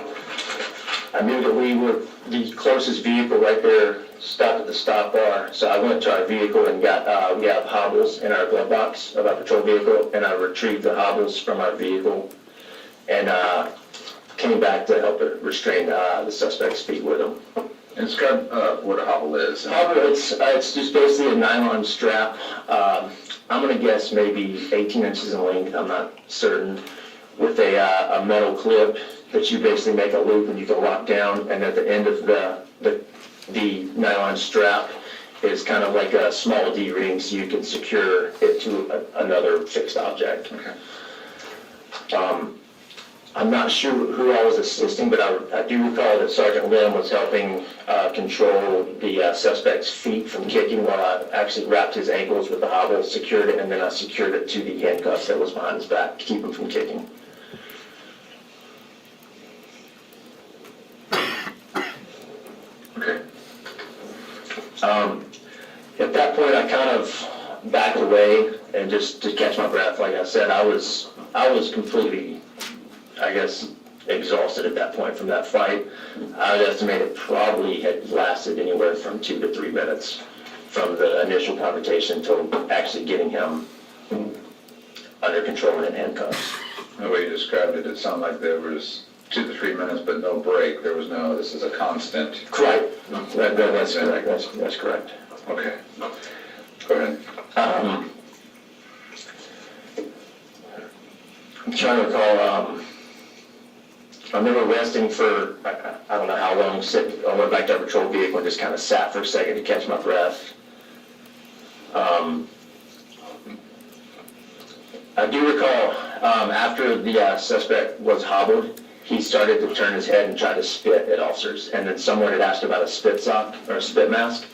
I knew that we were the closest vehicle right there, stopped at the stop bar, so I went to our vehicle and got, we have hobbles in our glove box of our patrol vehicle, and I retrieved the hobbles from our vehicle and came back to help restrain the suspect's feet with him. And describe what a hobble is. Hobble, it's just basically a nylon strap. I'm gonna guess maybe 18 inches in length, I'm not certain, with a metal clip that you basically make a loop and you can lock down, and at the end of the nylon strap is kind of like a small D-ring so you can secure it to another fixed object. Okay. I'm not sure who I was assisting, but I do recall that Sergeant Lim was helping control the suspect's feet from kicking while I actually wrapped his ankles with the hobble, secured it, and then I secured it to the handcuffs that was behind his back to keep him from kicking. Okay. At that point, I kind of backed away and just to catch my breath. Like I said, I was completely, I guess, exhausted at that point from that fight. I would estimate it probably had lasted anywhere from 2 to 3 minutes from the initial confrontation till actually getting him under control and in handcuffs. The way you described it, it sounded like there was 2 to 3 minutes, but no break. There was no, this is a constant. Correct. That's correct. That's correct. Okay. Go ahead. I'm trying to recall, I remember resting for, I don't know how long, I went back to our patrol vehicle and just kind of sat for a second to catch my breath. I do recall, after the suspect was hobbled, he started to turn his head and try to spit at officers, and then someone had asked about a spit sock or a spit mask.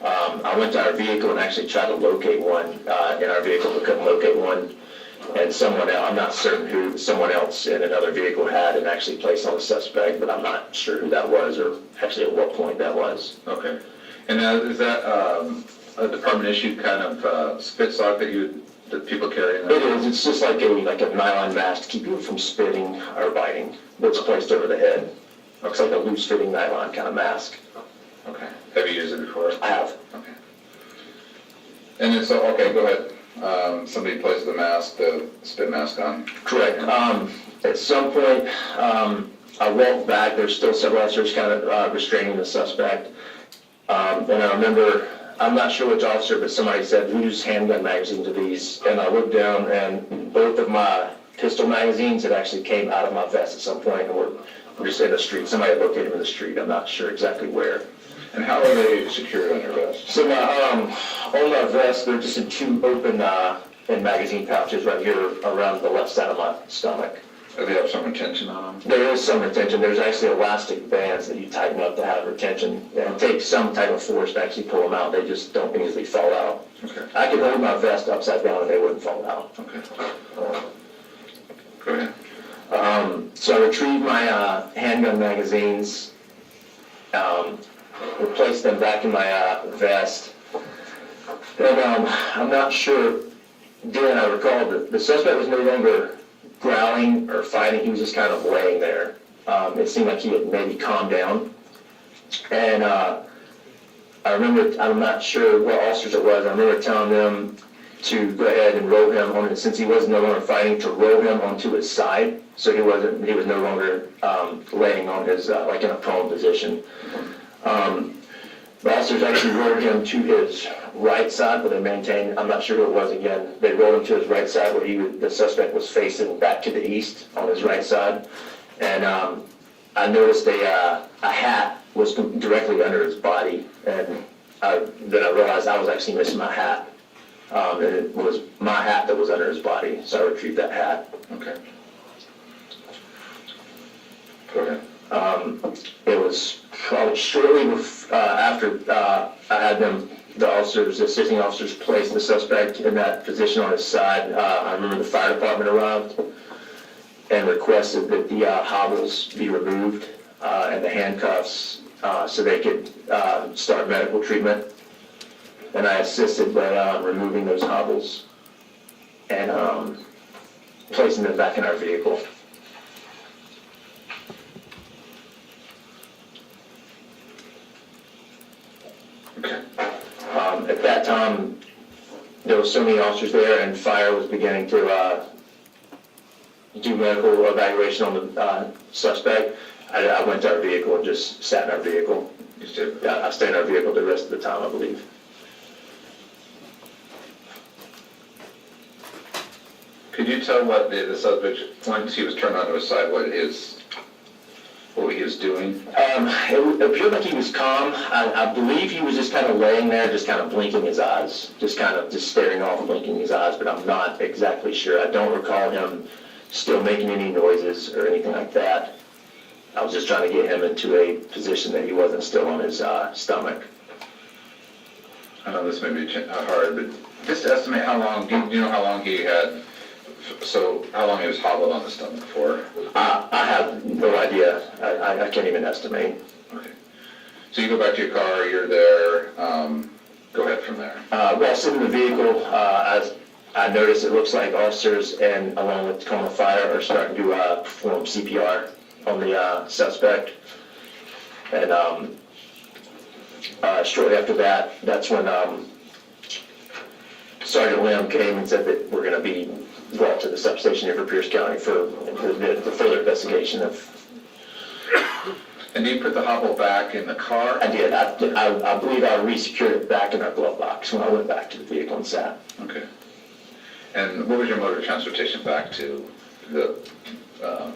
I went to our vehicle and actually tried to locate one in our vehicle, but couldn't locate one. And someone else, I'm not certain who, someone else in another vehicle had and actually placed on the suspect, but I'm not sure who that was or actually at what point that was. Okay. And now, is that a department issued kind of spit sock that people carry in It is, it's just like a nylon mask to keep you from spitting or biting that's placed over the head. Looks like a loose fitting nylon kind of mask. Okay. Have you used it before? I have. Okay. And then, so, okay, go ahead. Somebody places the spit mask on. Correct. At some point, I walked back, there's still several officers kind of restraining the suspect. And I remember, I'm not sure which officer, but somebody said, whose handgun magazines are these? And I looked down and both of my pistol magazines had actually came out of my vest at some point and were just in the street. Somebody had located them in the street, I'm not sure exactly where. And how are they secured on your vest? So on my vest, they're just in 2 open in magazine pouches right here around the left side of my stomach. Do they have some retention on them? There is some retention. There's actually elastic bands that you tighten up to have retention. And it takes some type of force to actually pull them out. They just don't easily fall out. Okay. I could hold my vest upside down and they wouldn't fall out. Okay. Go ahead. So I retrieved my handgun magazines, replaced them back in my vest. And I'm not sure, then I recall that the suspect was no longer growling or fighting, he was just kind of laying there. It seemed like he had maybe calmed down. And I remember, I'm not sure what officers it was, I remember telling them to go ahead and roll him on, since he was no longer fighting, to roll him onto his side, so he was no longer laying on his, like in a prone position. The officers actually rolled him to his right side, but they maintained, I'm not sure who it was again, they rolled him to his right side where the suspect was facing back to the east on his right side. And I noticed a hat was directly under his body, and then I realized I was actually missing my hat. And it was my hat that was under his body, so I retrieved that hat. Okay. Go ahead. It was probably shortly after I had the assisting officers place the suspect in that position on his side. I remember the fire department arrived and requested that the hobbles be removed and the handcuffs so they could start medical treatment. And I assisted by removing those hobbles and placing them back in our vehicle. Okay. At that time, there were so many officers there and fire was beginning to do medical evaluation on the suspect. I went to our vehicle and just sat in our vehicle. I stayed in our vehicle the rest of the time, I believe. Could you tell what the suspect, once he was turned onto his side, what he was doing? It appeared like he was calm. I believe he was just kind of laying there, just kind of blinking his eyes, just staring off, blinking his eyes, but I'm not exactly sure. I don't recall him still making any noises or anything like that. I was just trying to get him into a position that he wasn't still on his stomach. I know this may be hard, but just to estimate how long, do you know how long he had, so how long he was hobbled on the stomach for? I have no idea. I can't even estimate. Okay. So you go back to your car, you're there, go ahead from there. While sitting in the vehicle, as I noticed, it looks like officers and along with Tacoma Fire are starting to perform CPR on the suspect. And shortly after that, that's when Sergeant Lim came and said that we're going to be brought to the substation here for Pierce County for the further investigation of. And do you put the hobble back in the car? I did. I believe I re-secured it back in our glove box when I went back to the vehicle and sat. Okay. And what was your mode of transportation back to the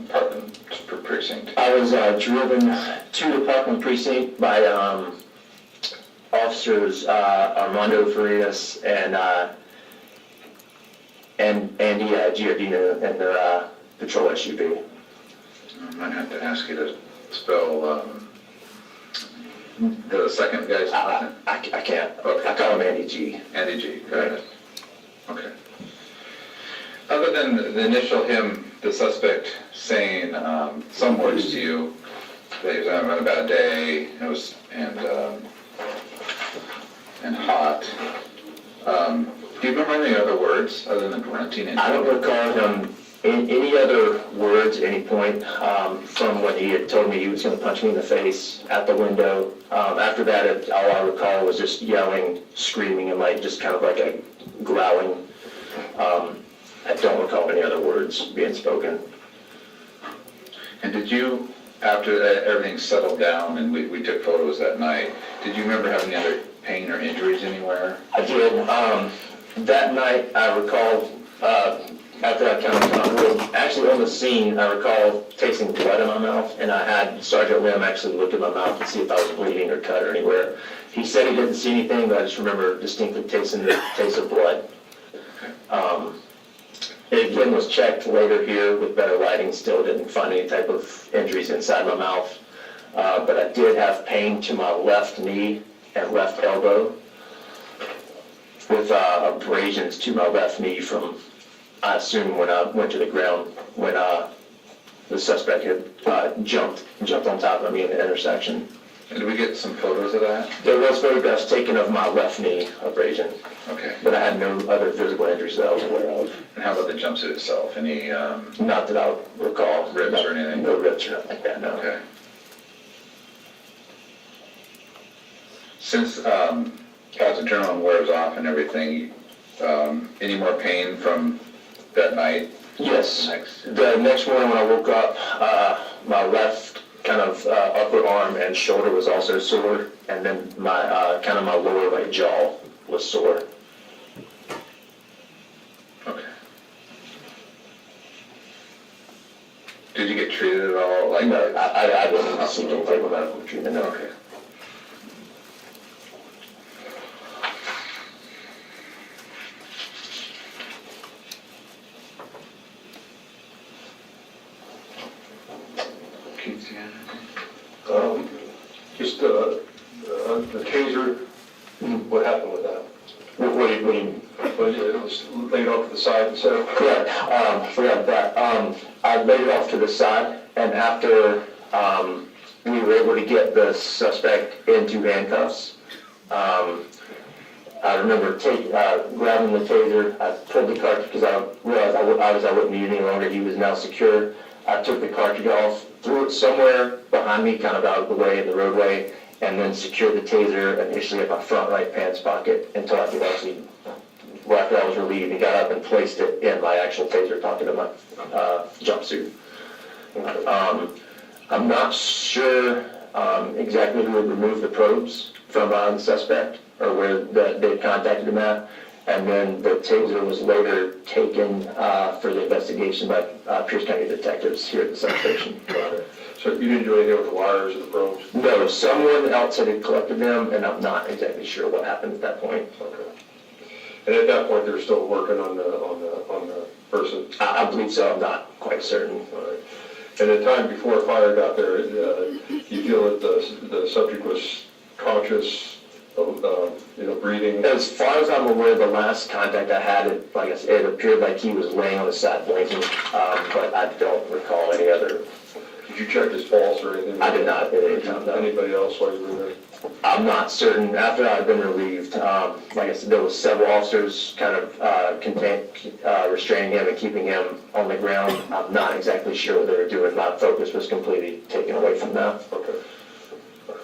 Parkland precinct? I was driven to the Parkland precinct by officers Armando Farias and Andy Giardino and their patrol SUV. I might have to ask you to spell the second guy's last name. I can't. Okay. I call him Andy G. Andy G, got it. Okay. Other than the initial the suspect saying some words to you, that he was having a bad day, and hot, do you remember any other words other than grunting? And I don't recall him in any other words at any point from when he had told me he was going to punch me in the face at the window. After that, all I recall was just yelling, screaming, and just kind of like a growling. I don't recall any other words being spoken. And did you, after everything settled down and we took photos that night, did you remember having any other pain or injuries anywhere? I did. That night, I recall, after I kind of actually on the scene, I recall tasting blood in my mouth, and I had Sergeant Lim actually look at my mouth to see if I was bleeding or cut or anywhere. He said he didn't see anything, but I just remember distinctly tasting the taste of blood. It again was checked later here with better lighting, still didn't find any type of injuries inside my mouth. But I did have pain to my left knee and left elbow with abrasions to my left knee from, I assume, when I went to the ground, when the suspect had jumped on top of me in the intersection. And did we get some photos of that? There was photographs taken of my left knee abrasion, Okay. but I had no other physical injuries that I was aware of. And how about the jumpsuit itself? Any, Not that I recall. Ribs or anything? No ribs or nothing like that, no. okay. Since the adrenaline wears off and everything, any more pain from that night? Yes. Next. The next morning when I woke up, my left kind of upper arm and shoulder was also sore, and then my kind of my lower right jaw was sore. Okay. Did you get treated at all? Like, No, I didn't seek any type of medical treatment, no. Okay. Keith, you have anything? Just the taser, what happened with that? What do you mean? Was it was laid off to the side and so? Correct, forgot that. I laid it off to the side, and after we were able to get the suspect into handcuffs, I remember grabbing the taser. I pulled the cartridge because I realized I wouldn't need it any longer. He was now secure. I took the cartridge off, threw it somewhere behind me, kind of out of the way in the roadway, and then secured the taser initially in my front right pants pocket until I could actually, after I was relieved, and got up and placed it in my actual taser pocket of my jumpsuit. I'm not sure exactly who had removed the probes from the suspect or where they contacted him at. And then the taser was later taken for the investigation by Pierce County detectives here at the substation. So you didn't do anything with the wires or the probes? No, someone else had collected them, and I'm not exactly sure what happened at that point. Okay. And at that point, they were still working on the person? I believe so, I'm not quite certain. And the time before fire got there, you feel that the subject was conscious, breathing? As far as I'm aware, the last contact I had, it appeared like he was laying on the side blinking, but I don't recall any other. Did you check his pulse or anything? I did not at any time, no. Anybody else while you were there? I'm not certain. After I'd been relieved, like I said, there was several officers kind of restraining him and keeping him on the ground. I'm not exactly sure what they were doing. My focus was completely taken away from that. Okay.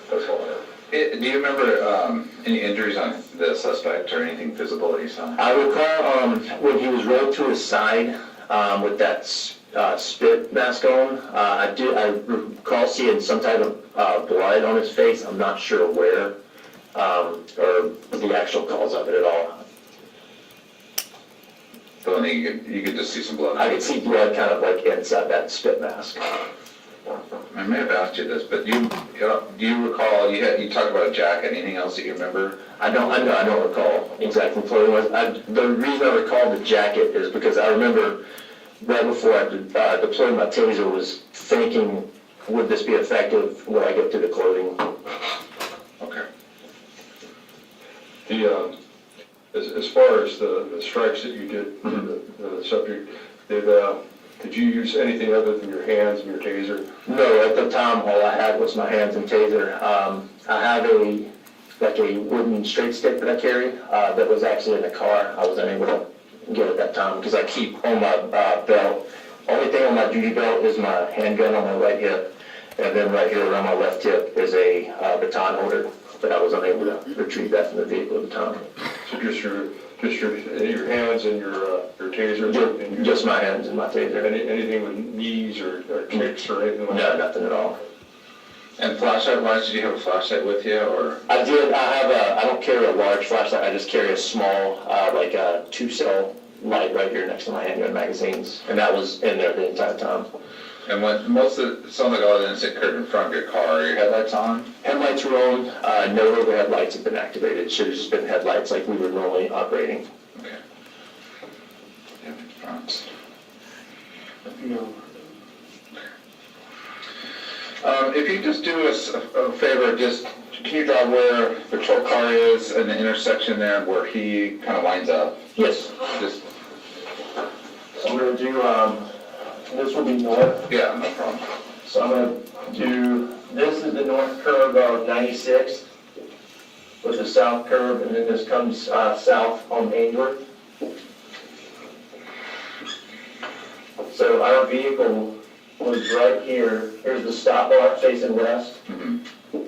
That's all I have. Do you remember any injuries on the suspect or anything visible that you saw? I recall when he was rolled to his side with that spit mask on, I recall seeing some type of blood on his face. I'm not sure where or the actual cause of it at all. But you could just see some blood. I could see blood kind of like inside that spit mask. I may have asked you this, but do you recall, you talked about a jacket, anything else that you remember? I don't recall exactly what it was. The reason I recall the jacket is because I remember right before I deployed my taser was thinking, would this be effective when I get to the clothing? Okay. As far as the strikes that you did, the subject, did you use anything other than your hands and your taser? No, at the time, all I had was my hands and taser. I have a wooden straight stick that I carry that was actually in the car. I was unable to get at that time because I keep on my belt. Only thing on my duty belt is my handgun on my right hip, and then right here around my left hip is a baton holder, but I was unable to retrieve that from the vehicle at the time. So just your hands and your taser? And Just my hands and my taser. Anything with knees or kicks or anything like No, that? nothing at all. And flashlight-wise, did you have a flashlight with you, or? I did. I don't carry a large flashlight. I just carry a small, like a 2-cell light right here next to my handgun magazines, and that was in there the entire time. And when it sounds like all the incident occurred in front of your car, are your headlights on? Headlights were on. No overhead lights have been activated. It should have just been headlights like we were normally operating. Okay. Yeah, prompts. No. If you just do us a favor, can you draw where the patrol car is and the intersection there where he kind of lines up? Yes. Just, So I'm going to do, this will be north. yeah, no problem. So I'm going to do, this is the north curve of 96 with the south curve, and then this comes south on Ainsworth. So our vehicle was right here. Here's the stop bar facing west.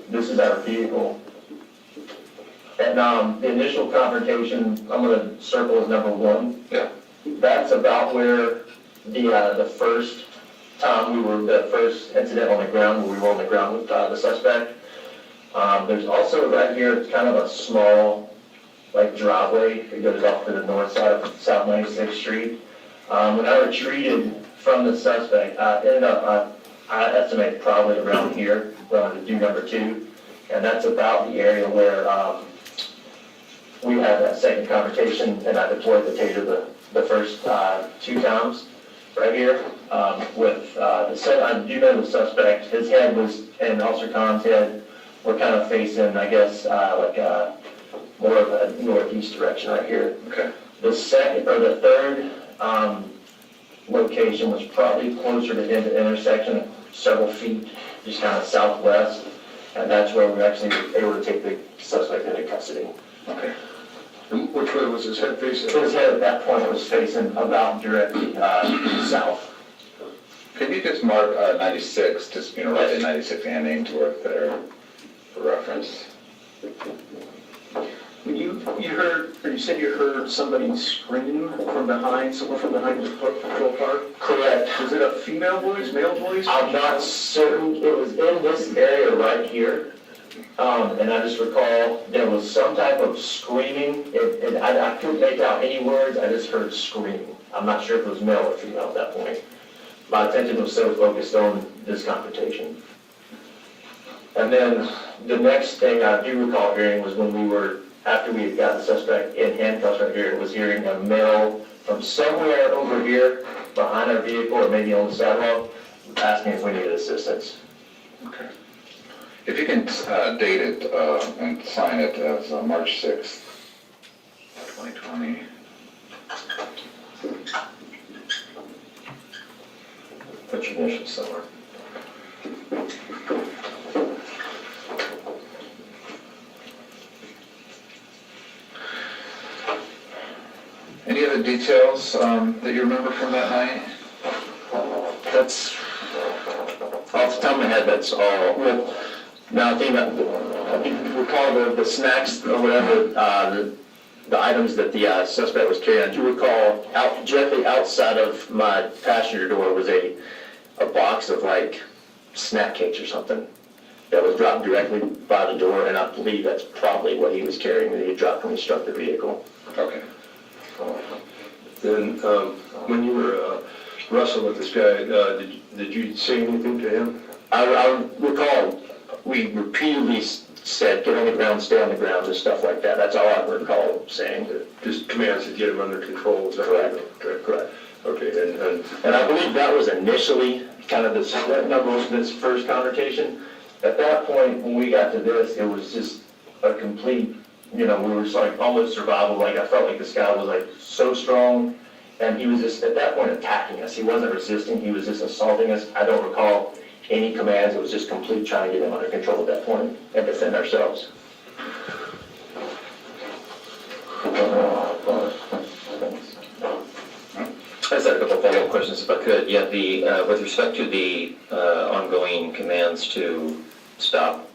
This is our vehicle. And the initial confrontation, I'm going to circle as number 1. Yeah. That's about where the first time the first incident on the ground, where we were on the ground with the suspect. There's also right here, it's kind of a small, like, driveway. It goes off to the north side of South 96th Street. When I retreated from the suspect, I ended up, I estimate probably around here, going to do number 2. And that's about the area where we had that second confrontation, and I deployed the taser the first 2 times right here. I do know the suspect, his head was, and Officer Khan's head were kind of facing, I guess, more of a northeast direction right here. Okay. The third location was probably closer to the intersection, several feet, just kind of southwest, and that's where we were actually able to take the suspect into custody. Okay. And which way was his head facing? His head at that point was facing about directly south. Can you just mark 96, just, right at 96 and Ainsworth there for reference? You said you heard somebody scream from behind, someone from behind the patrol car? Correct. Was it a female voice, male voice? I'm not certain, it was in this area right here. And I just recall there was some type of screaming, and I couldn't make out any words, I just heard screaming. I'm not sure if it was male or female at that point. My attention was so focused on this confrontation. And then the next thing I do recall hearing was when after we had got the suspect in handcuffs right here, was hearing a male from somewhere over here behind our vehicle or maybe on the sidewalk, asking if we needed assistance. Okay. If you can date it and sign it as March 6th, 2020. Put your initials somewhere. Any other details that you remember from that night? That's, off the top of my head, that's all. Well, now I think that, I recall the snacks or whatever, the items that the suspect was carrying. I do recall directly outside of my passenger door was a box of like snack cakes or something that was dropped directly by the door, and I believe that's probably what he was carrying that he dropped when he struck the vehicle. Okay. Then, when you were wrestling with this guy, did you say anything to him? I recall we repeatedly said, get on the ground, stay on the ground, and stuff like that. That's all I recall saying. Just commands to get him under control, is that Correct. right? Correct. Okay, And I believe that was initially kind of this first confrontation. At that point, when we got to this, it was just a complete, we were just like almost survival. Like I felt like this guy was like so strong, and he was just at that point attacking us. He wasn't resisting, he was just assaulting us. I don't recall any commands. It was just complete trying to get him under control at that point and defend ourselves. I just had a couple of follow-up questions if I could. Yeah, with respect to the ongoing commands to stop,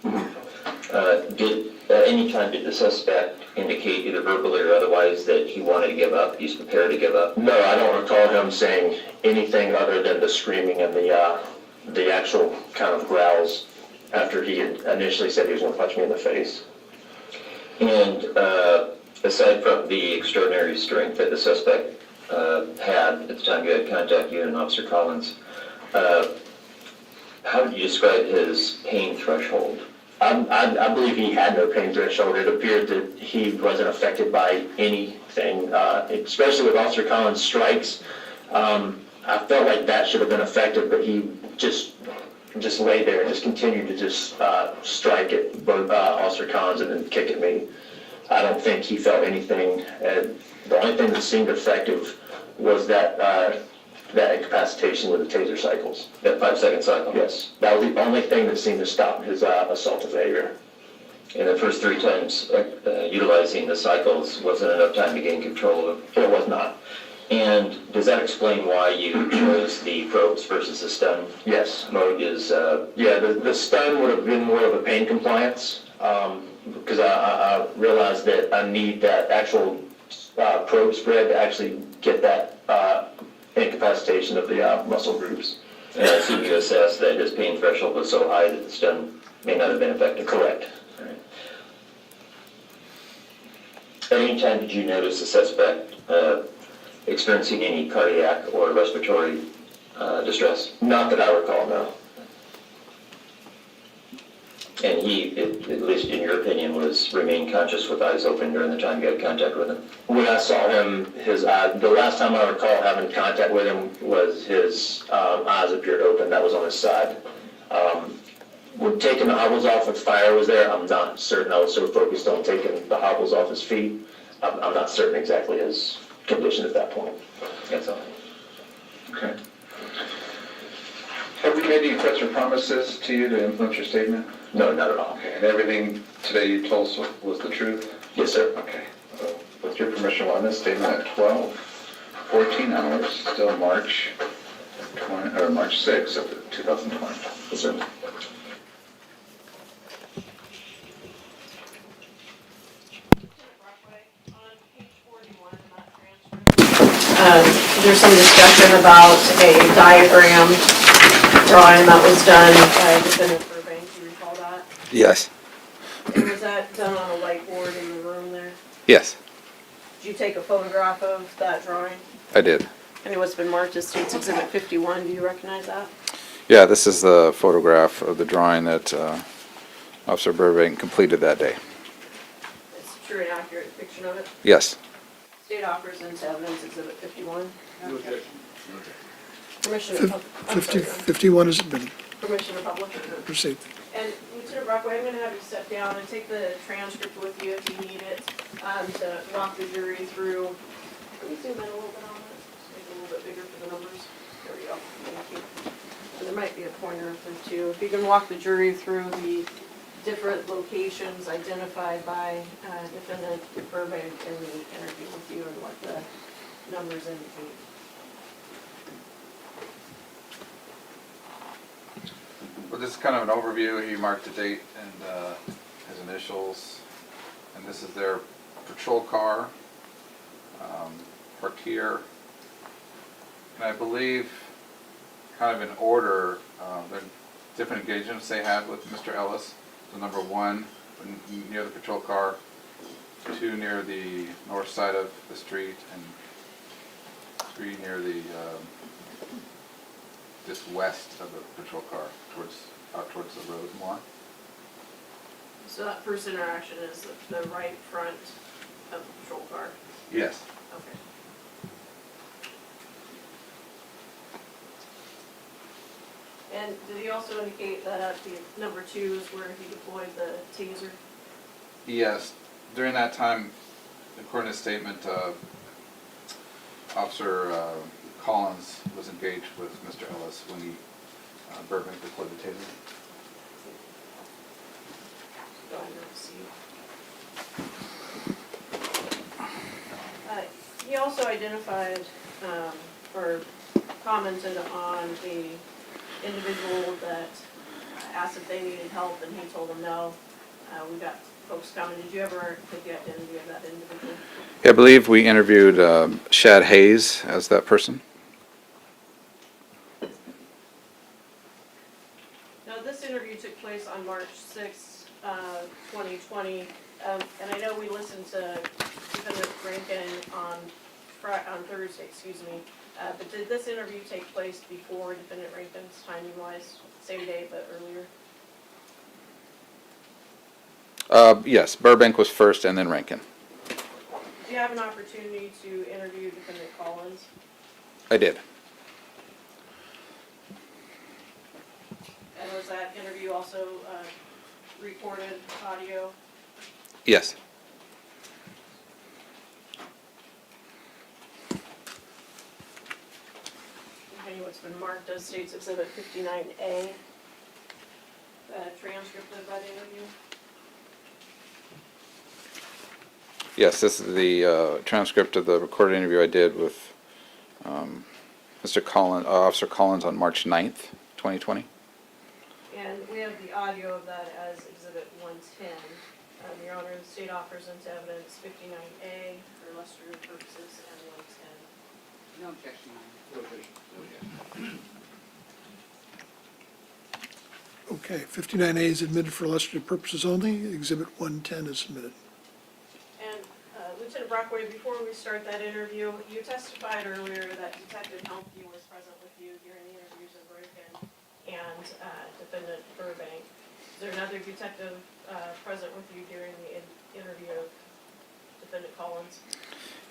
at any time did the suspect indicate either verbally or otherwise that he wanted to give up, he's prepared to give up? No, I don't recall him saying anything other than the screaming and the actual kind of growls after he had initially said he was going to punch me in the face. And aside from the extraordinary strength that the suspect had at the time you had contact, you and Officer Collins, how would you describe his pain threshold? I believe he had no pain threshold. It appeared that he wasn't affected by anything, especially with Officer Collins' strikes. I felt like that should have been effective, but he just lay there and just continued to just strike at both Officer Collins and then kick at me. I don't think he felt anything. The only thing that seemed effective was that incapacitation with the taser cycles. That 5-second cycle? Yes, that was the only thing that seemed to stop his assaultive behavior. In the first 3 times utilizing the cycles wasn't enough time to gain control of it? It was not. And does that explain why you chose the probes versus the stun? Yes. Mode is, Yeah, the stun would have been more of a pain compliance, because I realized that I need that actual probe spread to actually get that incapacitation of the muscle groups. and I assume you assessed that his pain threshold was so high that the stun may not have been effective? Correct. All right. At any time did you notice the suspect experiencing any cardiac or respiratory distress? Not that I recall, no. And he, at least in your opinion, remained conscious with eyes open during the time you had contact with him? When I saw him, the last time I recall having contact with him was his eyes appeared open. That was on his side. When taking the hobbles off, if fire was there, I'm not certain. I was so focused on taking the hobbles off his feet. I'm not certain exactly his condition at that point. That's all. Okay. Have we made any threats or promises to you to implement your statement? No, not at all. Okay, and everything today you told us was the truth? Yes, sir. Okay. So, with your permission, we'll end this statement at 12:14 hours, still March 6th of 2020. Yes, sir. There's some discussion about a diagram drawing that was done by Defendant Burbank, you recall that? Yes. And was that done on a whiteboard in the room there? Yes, Did you take a photograph of that drawing? I did. And it was been marked as State's Exhibit 51, do you recognize that? Yeah, this is the photograph of the drawing that Officer Burbank completed that day. It's a true and accurate depiction of it. Yes. State offers into evidence exhibit 51. No objection. Permission to I'm 50, sorry, 51 is admitted. permission to publish. Proceed. And Lieutenant Brockway, I'm gonna have you step down and take the transcript with you if you need it, to walk the jury through. Let me zoom in a little bit on it, just make it a little bit bigger for the numbers. There we go, thank you. And there might be a pointer up there too. If you can walk the jury through the different locations identified by defendant Burbank in the interview with you and what the numbers indicate. Well, this is kind of an overview. He marked the date and his initials. And this is their patrol car, parked here. And I believe, kind of in order, there are different engagements they had with Mr. Ellis. So number 1, near the patrol car, 2 near the north side of the street, and 3 near the just west of the patrol car, out towards the road more. So that first interaction is the right front of the patrol car? Yes. Okay. And did he also indicate that the number 2 is where he deployed the taser? Yes. During that time, according to his statement, Officer Collins was engaged with Mr. Ellis when he Burbank deployed the taser. Go ahead and see. He also identified, or commented on the individual that asked if they needed help, and he told them no. We got folks coming. Did you ever get the identity of that individual? Yeah, I believe we interviewed Shad Hayes as that person. Now, this interview took place on March 6th, 2020, and I know we listened to Defendant Rankine on Thursday, excuse me, but did this interview take place before Defendant Rankine's timing-wise, same day but earlier? Yes, Burbank was first and then Rankin. Did you have an opportunity to interview Defendant Collins? I did. And was that interview also recorded audio? Yes. Okay, what's been marked as State's Exhibit 59A, transcript of that interview? Yes, this is the transcript of the recorded interview I did with Officer Collins on March 9th, 2020. And we have the audio of that as Exhibit 110. Your Honor, the state offers into evidence 59A for illustrative purposes and 110. No objection, Your Honor. No objection. Okay, 59A is admitted for illustrative purposes only. Exhibit 110 is submitted. And Lieutenant Brockway, before we start that interview, you testified earlier that Detective Helmke was present with you during the interviews of Rankin and Defendant Burbank. Is there another detective present with you during the interview of Defendant Collins?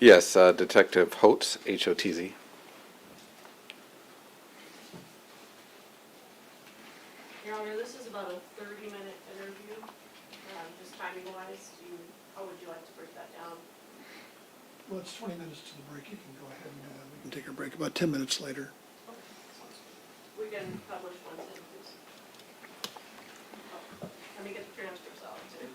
Yes, Detective Hotz, H-O-T-Z. Your Honor, this is about a 30-minute interview. Just timing-wise, how would you like to break that down? Well, it's 20 minutes to the break. You can go ahead and we can take our break about 10 minutes later. We can publish one sentence. Let me get the transcripts out too.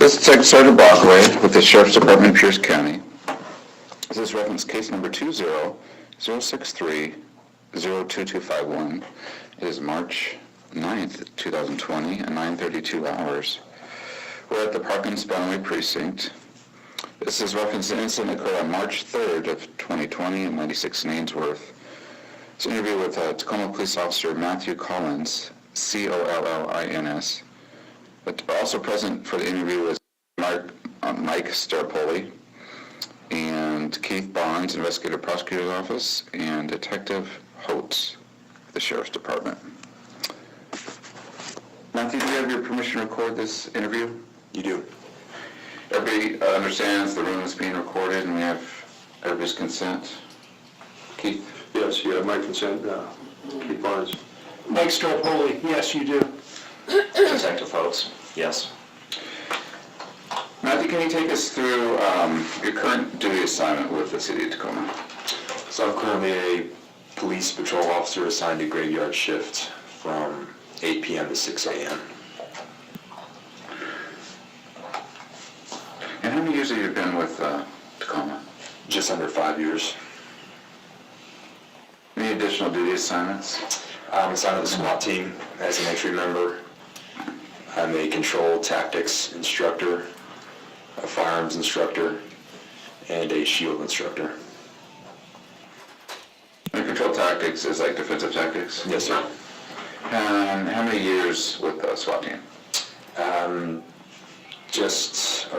This is Detective Sergeant Brockway with the Sheriff's Department of Pierce County. This is reference case number 20-063-02251. It is March 9th, 2020, at 9:32 hours. We're at the Parkins Spanaway Precinct. This is reference to an incident that occurred on March 3rd of 2020 in 96 in Ainsworth. It's an interview with Tacoma Police Officer Matthew Collins, Collins. But also present for the interview was Mike Starpoli and Keith Bonds, Investigator Prosecutor's Office, and Detective Holtz, the Sheriff's Department. Matthew, do you have your permission to record this interview? You do. Everybody understands the room is being recorded and we have everybody's consent? Keith? Yes, you have my consent, Keith Barnes. Mike Starpoli, yes, you do. Detective Holtz, yes. Matthew, can you take us through your current duty assignment with the City of Tacoma? So I'm currently a police patrol officer assigned to graveyard shift from 8 p.m. to 6 a.m. And how many years have you been with Tacoma? Just under 5 years. Any additional duty assignments? I'm assigned to the SWAT team as an entry member. I'm a control tactics instructor, a firearms instructor, and a shield instructor. And control tactics is like defensive tactics? Yes, sir. And how many years with the SWAT team? Just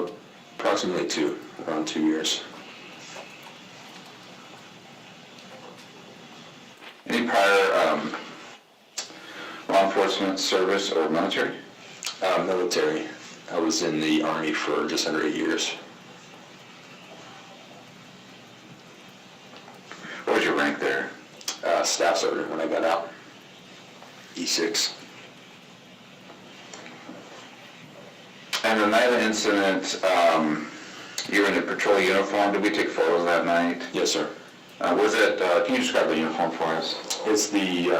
approximately around 2 years. Any prior law enforcement service or military? Military. I was in the Army for just under 8 years. What was your rank there? Staff sergeant when I got out. E6. And the night of the incident, you were in a patrol uniform. Did we take photos that night? Yes, sir. Was it, can you describe the uniform for us? It's the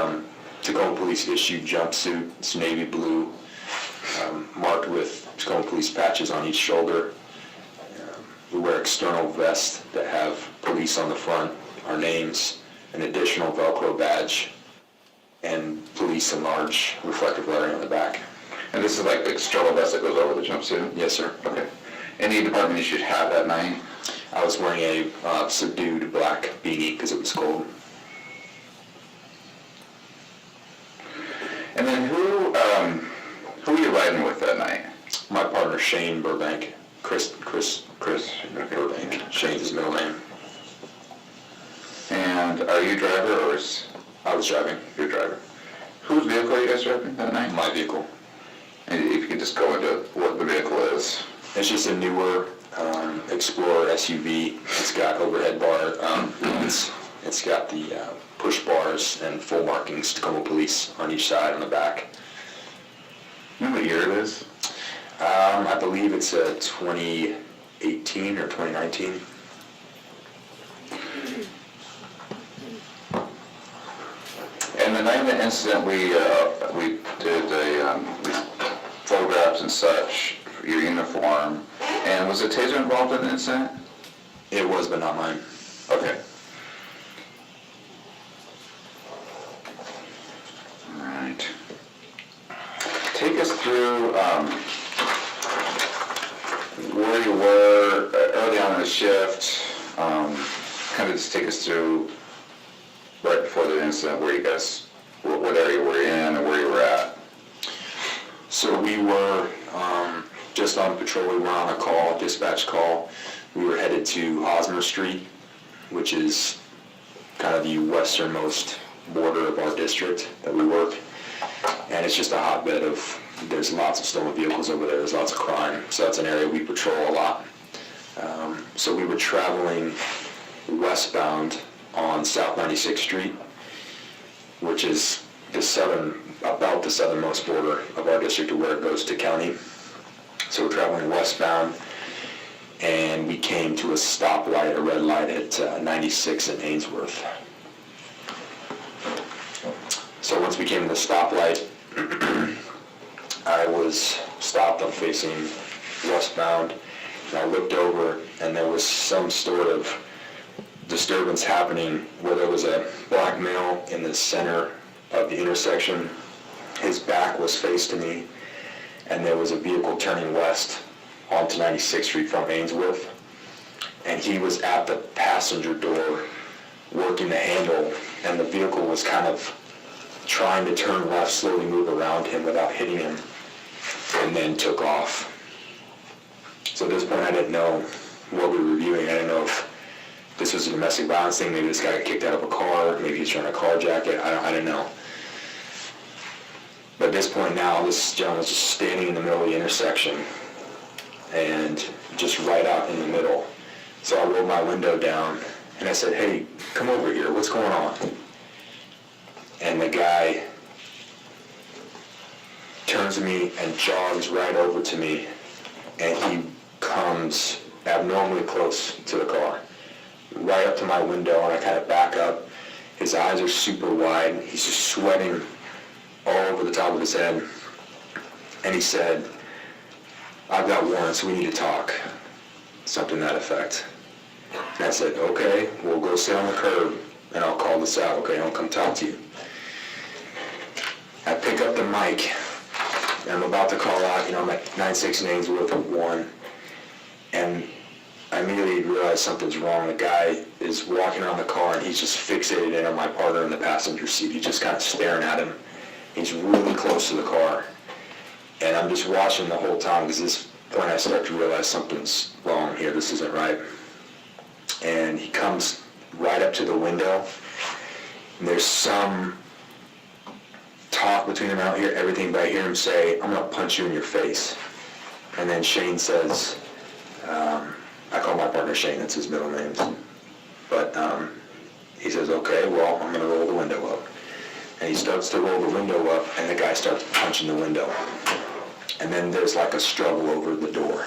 Tacoma Police issued jumpsuit. It's navy blue, marked with Tacoma Police patches on each shoulder. We wear external vests that have police on the front, our names, an additional Velcro badge, and police in large reflective lettering on the back. And this is like the external vest that goes over the jumpsuit? Yes, sir. Okay. Any department you should have that night? I was wearing a subdued black beanie because it was cold. And then who were you riding with that night? My partner Shane Burbank, Chris Burbank. Shane's his middle name. And are you driver or is I was driving. your driver? Whose vehicle are you guys driving that night? My vehicle. And if you could just go into what the vehicle is. It's just a newer Explorer SUV. It's got overhead bar. It's got the push bars and full markings Tacoma Police on each side on the back. You know what year it is? I believe it's a 2018 or 2019. And the night of the incident, we did photographs and such for your uniform. And was a taser involved in the incident? It was, but not mine. Okay. All right. Take us through where you were early on in the shift. Kind of just take us through right before the incident, where you guys, what area were you in and where you were at. So we were just on patrol. We were on a call, dispatch call. We were headed to Hosmer Street, which is kind of the westernmost border of our district that we work. And it's just a hotbed of, there's lots of stolen vehicles over there. There's lots of crime. So that's an area we patrol a lot. So we were traveling westbound on South 96th Street, which is about the southernmost border of our district to where it goes to county. So we're traveling westbound, and we came to a stoplight, a red light at 96 in Ainsworth. So once we came to the stoplight, I was stopped. I'm facing westbound, and I looked over, and there was some sort of disturbance happening where there was a black male in the center of the intersection. His back was faced to me, and there was a vehicle turning west onto 96th Street from Ainsworth, and he was at the passenger door working the handle, and the vehicle was kind of trying to turn left, slowly move around him without hitting him, and then took off. So at this point, I didn't know what we were reviewing. I didn't know if this was a domestic violence thing. Maybe this guy got kicked out of a car. Maybe he's trying to carjack it. I didn't know. But at this point now, this gentleman was just standing in the middle of the intersection, and just right out in the middle. So I rolled my window down, and I said, "Hey, come over here. What's going on?" And the guy turns to me and jogs right over to me, and he comes abnormally close to the car, right up to my window, and I kind of back up. His eyes are super wide. He's just sweating all over the top of his head. And he said, "I've got warrants, we need to talk." Something to that effect. And I said, "Okay, we'll go sit on the curb, and I'll call this out, okay? I'll come talk to you." I pick up the mic, and I'm about to call out, I'm at 96 and Ainsworth at 1, and I immediately realize something's wrong. The guy is walking around the car, and he's just fixated in on my partner in the passenger seat. He's just kind of staring at him. He's really close to the car, and I'm just watching the whole time, because at this point I start to realize something's wrong here. This isn't right. And he comes right up to the window, and there's some talk between them. I don't hear everything, but I hear him say, "I'm gonna punch you in your face." And then Shane says, I call my partner Shane, that's his middle name. But he says, "Okay, well, I'm gonna roll the window up." And he starts to roll the window up, and the guy starts punching the window. And then there's like a struggle over the door.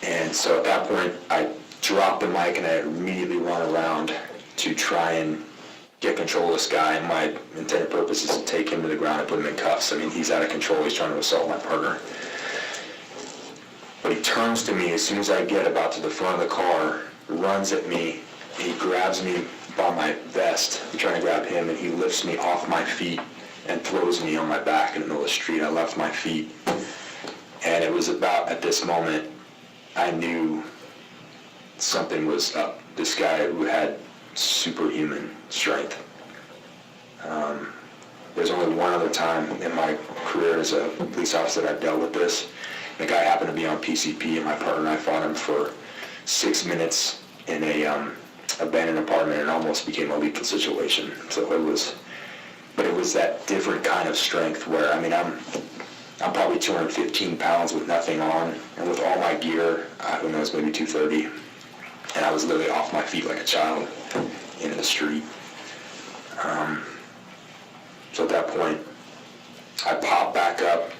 And so at that point, I drop the mic, and I immediately run around to try and get control of this guy. My intended purpose is to take him to the ground and put him in cuffs. I mean, he's out of control. He's trying to assault my partner. But he turns to me as soon as I get about to the front of the car, runs at me, he grabs me by my vest, I'm trying to grab him, and he lifts me off my feet and throws me on my back in the middle of the street. I left my feet, and it was about at this moment I knew something was up. This guy who had superhuman strength. There's only one other time in my career as a police officer that I've dealt with this. The guy happened to be on PCP, and my partner and I fought him for 6 minutes in a abandoned apartment, and it almost became a lethal situation. So it was that different kind of strength where, I mean, I'm probably 215 pounds with nothing on, and with all my gear, who knows, maybe 230, and I was literally off my feet like a child in the street. So at that point, I pop back up,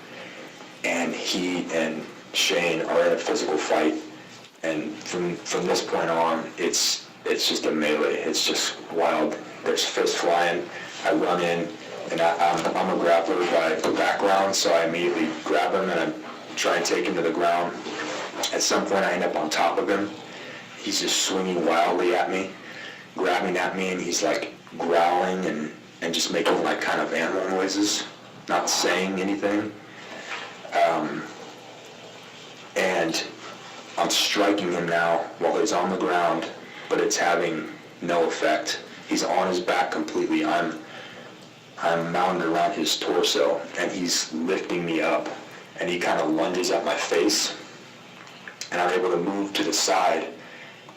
and he and Shane are in a physical fight, and from this point on, it's just a melee. It's just wild. There's fists flying. I run in, and I'm a grappler by background, so I immediately grab him, and I try and take him to the ground. At some point, I end up on top of him. He's just swinging wildly at me, grabbing at me, and he's like growling and just making like kind of animal noises, not saying anything. And I'm striking him now while he's on the ground, but it's having no effect. He's on his back completely. I'm mounted around his torso, and he's lifting me up, and he kind of lunges at my face, and I'm able to move to the side,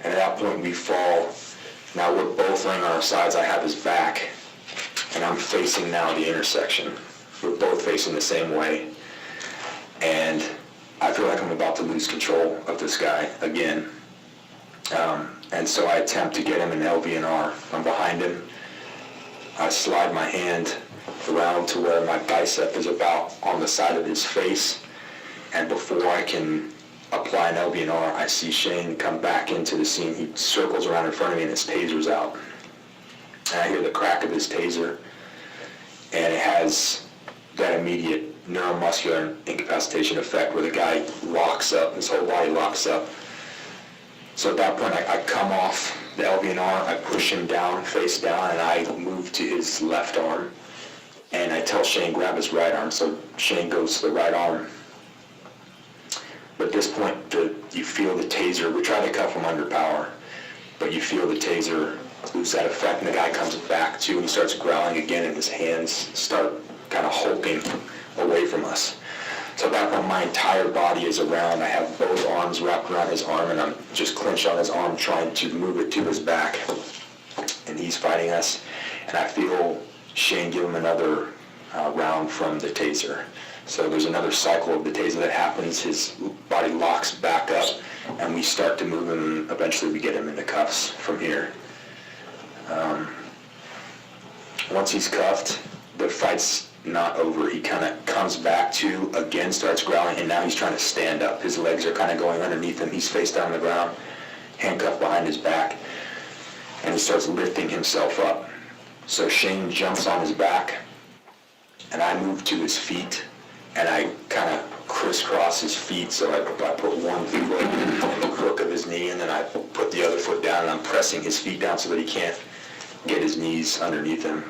and at that point we fall. Now we're both laying on our sides. I have his back, and I'm facing now the intersection. We're both facing the same way, and I feel like I'm about to lose control of this guy again. And so I attempt to get him in LVNR. I'm behind him. I slide my hand around to where my bicep is about on the side of his face, and before I can apply an LVNR, I see Shane come back into the scene. He circles around in front of me, and his taser's out. And I hear the crack of his taser, and it has the that immediate neuromuscular incapacitation effect where the guy locks up, his whole body locks up. So at that point, I come off the LVNR, I push him down, face down, and I move to his left arm. And I tell Shane, grab his right arm, so Shane goes to the right arm. But at this point, you feel the taser, we try to cuff him under power, but you feel the taser lose that effect, and the guy comes back to, and he starts growling again, and his hands start kind of hulking away from us. So at that point, my entire body is around, I have both arms wrapped around his arm, and I'm just clenched on his arm, trying to move it to his back, and he's fighting us, and I feel Shane give him another round from the taser. So there's another cycle of the taser that happens, his body locks back up, and we start to move him, and eventually we get him into cuffs from here. Once he's cuffed, the fight's not over. He kind of comes back to, again starts growling, and now he's trying to stand up. His legs are kind of going underneath him. He's face down on the ground, handcuffed behind his back, and he starts lifting himself up. So Shane jumps on his back, and I move to his feet, and I kind of crisscross his feet, so I put one foot in the crook of his knee, and then I put the other foot down, and I'm pressing his feet down so that he can't get his knees underneath him.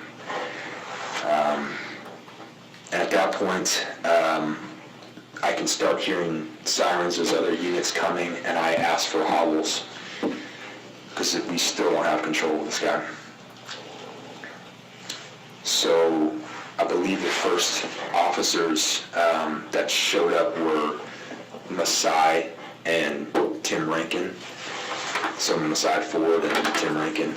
And at that point, I can start hearing sirens, there's other units coming, and I ask for hobbles, because we still don't have control of this guy. So I believe the first officers that showed up were Masai and Tim Rankine. So Masai Ford and Tim Rankine.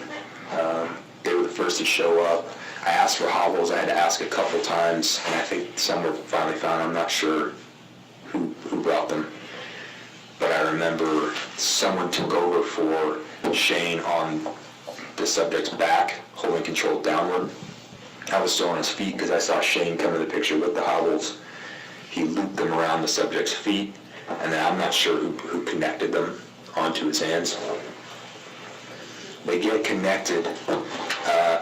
They were the first to show up. I asked for hobbles. I had to ask a couple times, and I think some were finally found. I'm not sure who brought them. But I remember someone took over for Shane on the subject's back, holding control downward. I was still on his feet because I saw Shane come in the picture with the hobbles. He looped them around the subject's feet, and then I'm not sure who connected them onto his hands. They get connected,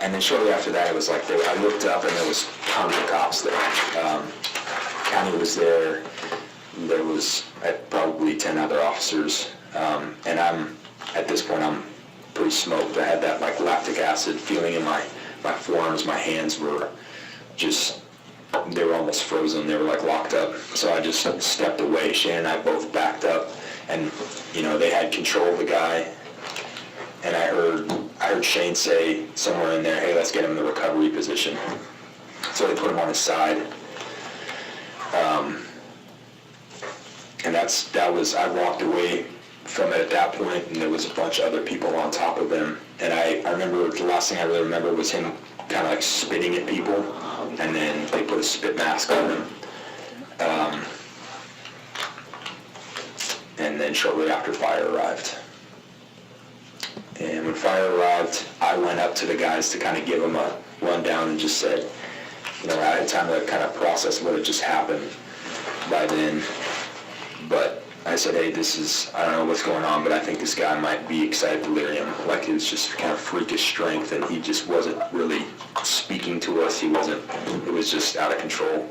and then shortly after that, it was like I looked up and there was tons of cops there. County was there. There was probably 10 other officers, and at this point I'm pretty smoked. I had that like lactic acid feeling in my forearms. My hands were just, they were almost frozen. They were like locked up. So I just stepped away. Shane and I both backed up, and they had control of the guy. And I heard Shane say somewhere in there, "Hey, let's get him in the recovery position." So they put him on his side. And I walked away from it at that point, and there was a bunch of other people on top of him. And I remember, the last thing I really remember was him kind of like spitting at people, and then they put a spit mask on him. And then shortly after, fire arrived. And when fire arrived, I went up to the guys to kind of give them a rundown and just said, I had time to kind of process what had just happened by then. But I said, hey, I don't know what's going on, but I think this guy might be excited delirium. Like, it was just kind of freakish strength, and he just wasn't really speaking to us. It was just out of control.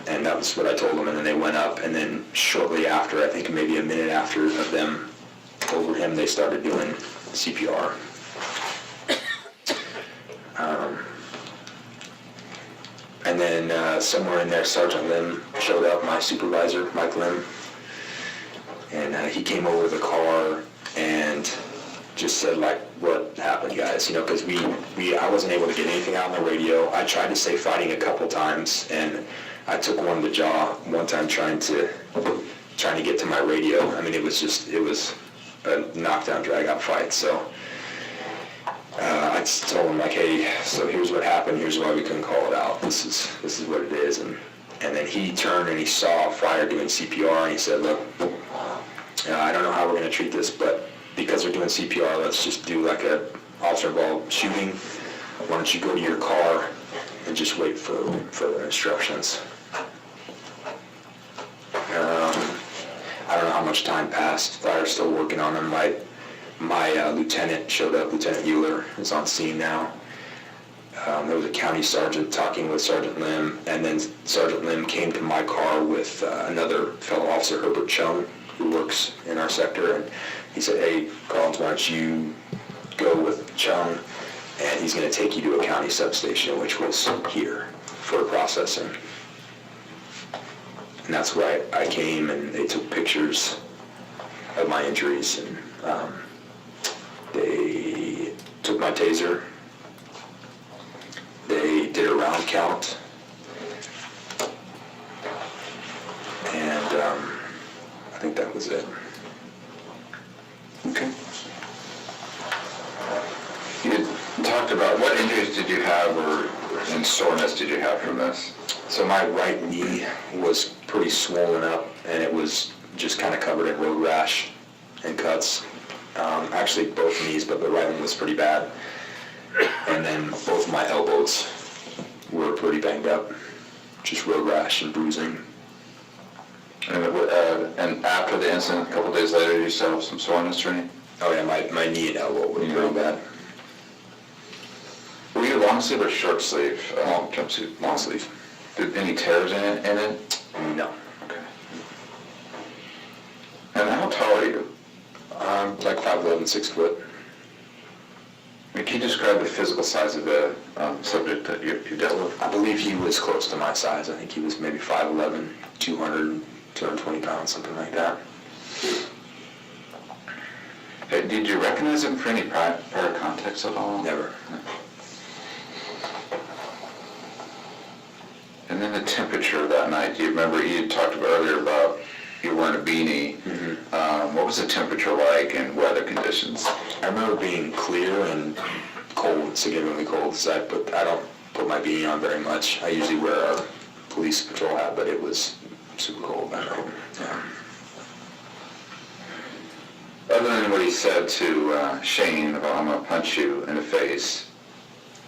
And that was what I told them, and then they went up, and then shortly after, I think maybe a minute after of them over him, they started doing CPR. And then somewhere in there, Sergeant Lim showed up, my supervisor, Mike Lim, and he came over to the car and just said, like, what happened, guys? Because I wasn't able to get anything out on the radio. I tried to say fighting a couple times, and I took one in the jaw one time trying to get to my radio. I mean, it was a knockdown, drag-out fight. So I just told him, like, hey, so here's what happened. Here's why we couldn't call it out. This is what it is. And then he turned and he saw Fire doing CPR, and he said, look, I don't know how we're going to treat this, but because they're doing CPR, let's just do like a officer-involved shooting. Why don't you go to your car and just wait for further instructions? I don't know how much time passed. Fire's still working on him. My lieutenant showed up. Lieutenant Euler is on scene now. There was a county sergeant talking with Sergeant Lim, and then Sergeant Lim came to my car with another fellow officer, Herbert Chung, who works in our sector, and he said, "Hey, Collins, why don't you go with Chung, and he's going to take you to a county substation," which was here, for processing. And that's where I came, and they took pictures of my injuries, and they took my taser. They did a round count, and I think that was it. Okay. You had talked about, what injuries did you have, and soreness did you have from this? So my right knee was pretty swollen up, and it was just kind of covered in road rash and cuts. Actually, both knees, but the right one was pretty bad. And then both of my elbows were pretty banged up, just road rash and bruising. And after the incident, a couple days later, you still have some soreness or anything? Oh yeah, my knee and elbow were pretty bad. Were you long sleeve or short sleeve? Long jumpsuit. Long sleeve. Did any tears in it? No. Okay. And how tall are you? Like 5'11", 6 foot. Can you describe the physical size of the subject that you dealt with? I believe he was close to my size. I think he was maybe 5'11", 200, 220 pounds, something like that. Hey, did you recognize him for any prior context at all? Never. No. And then the temperature that night, do you remember you had talked earlier about you wearing a beanie? Mm-hmm. What was the temperature like and weather conditions? I remember being clear and cold, significantly cold, so I don't put my beanie on very much. I usually wear a police patrol hat, but it was super cold that night. Yeah. Other than what he said to Shane about, "I'm going to punch you in the face,"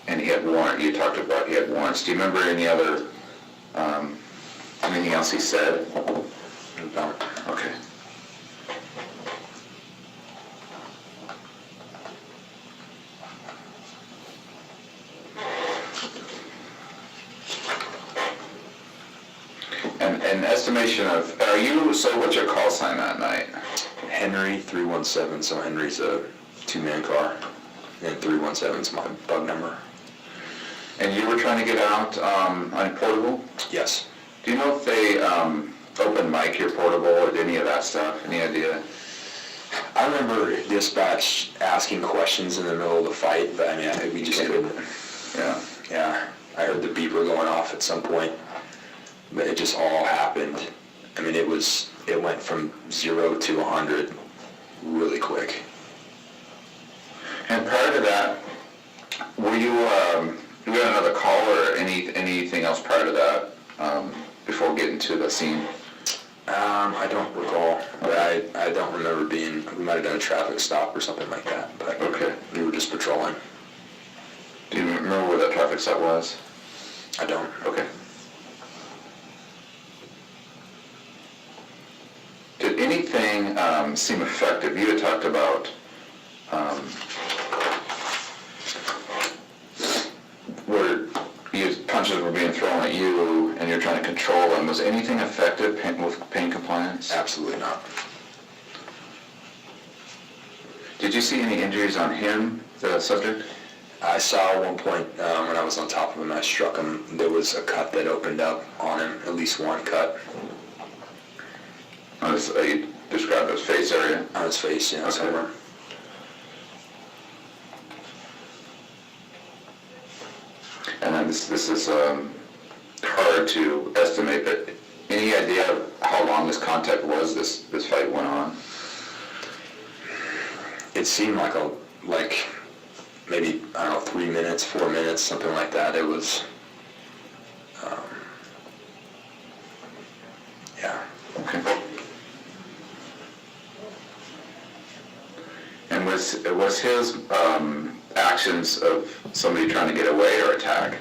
and he had warrant, you talked about he had warrants. Do you remember any other, anything else he said? No. Okay. An estimation of, so what's your call sign that night? Henry 317, so Henry's a two-man car, and 317's my bug number. And you were trying to get out on portable? Yes. Do you know if they open mic your portable or any of that stuff? Any idea? I remember dispatch asking questions in the middle of the fight, but I mean, we just couldn't. Yeah. Yeah, I heard the beeper going off at some point, but it just all happened. I mean, it went from 0 to 100 really quick. And prior to that, were you had another call or anything else prior to that before getting to the scene? I don't recall, but I don't remember we might have done a traffic stop or something like that, but Okay. we were just patrolling. Do you remember where that traffic stop was? I don't. Okay. Did anything seem effective? You had talked about where punches were being thrown at you and you're trying to control them. Was anything effective with pain compliance? Absolutely not. Did you see any injuries on him, the subject? I saw at one point when I was on top of him, I struck him, there was a cut that opened up on him, at least one cut. You described his face area? On his face, yeah, somewhere. And then this is hard to estimate, but any idea of how long this contact was, this fight went on? It seemed like maybe, I don't know, 3 minutes, 4 minutes, something like that. It was, yeah. Okay. And was his actions of somebody trying to get away or attack?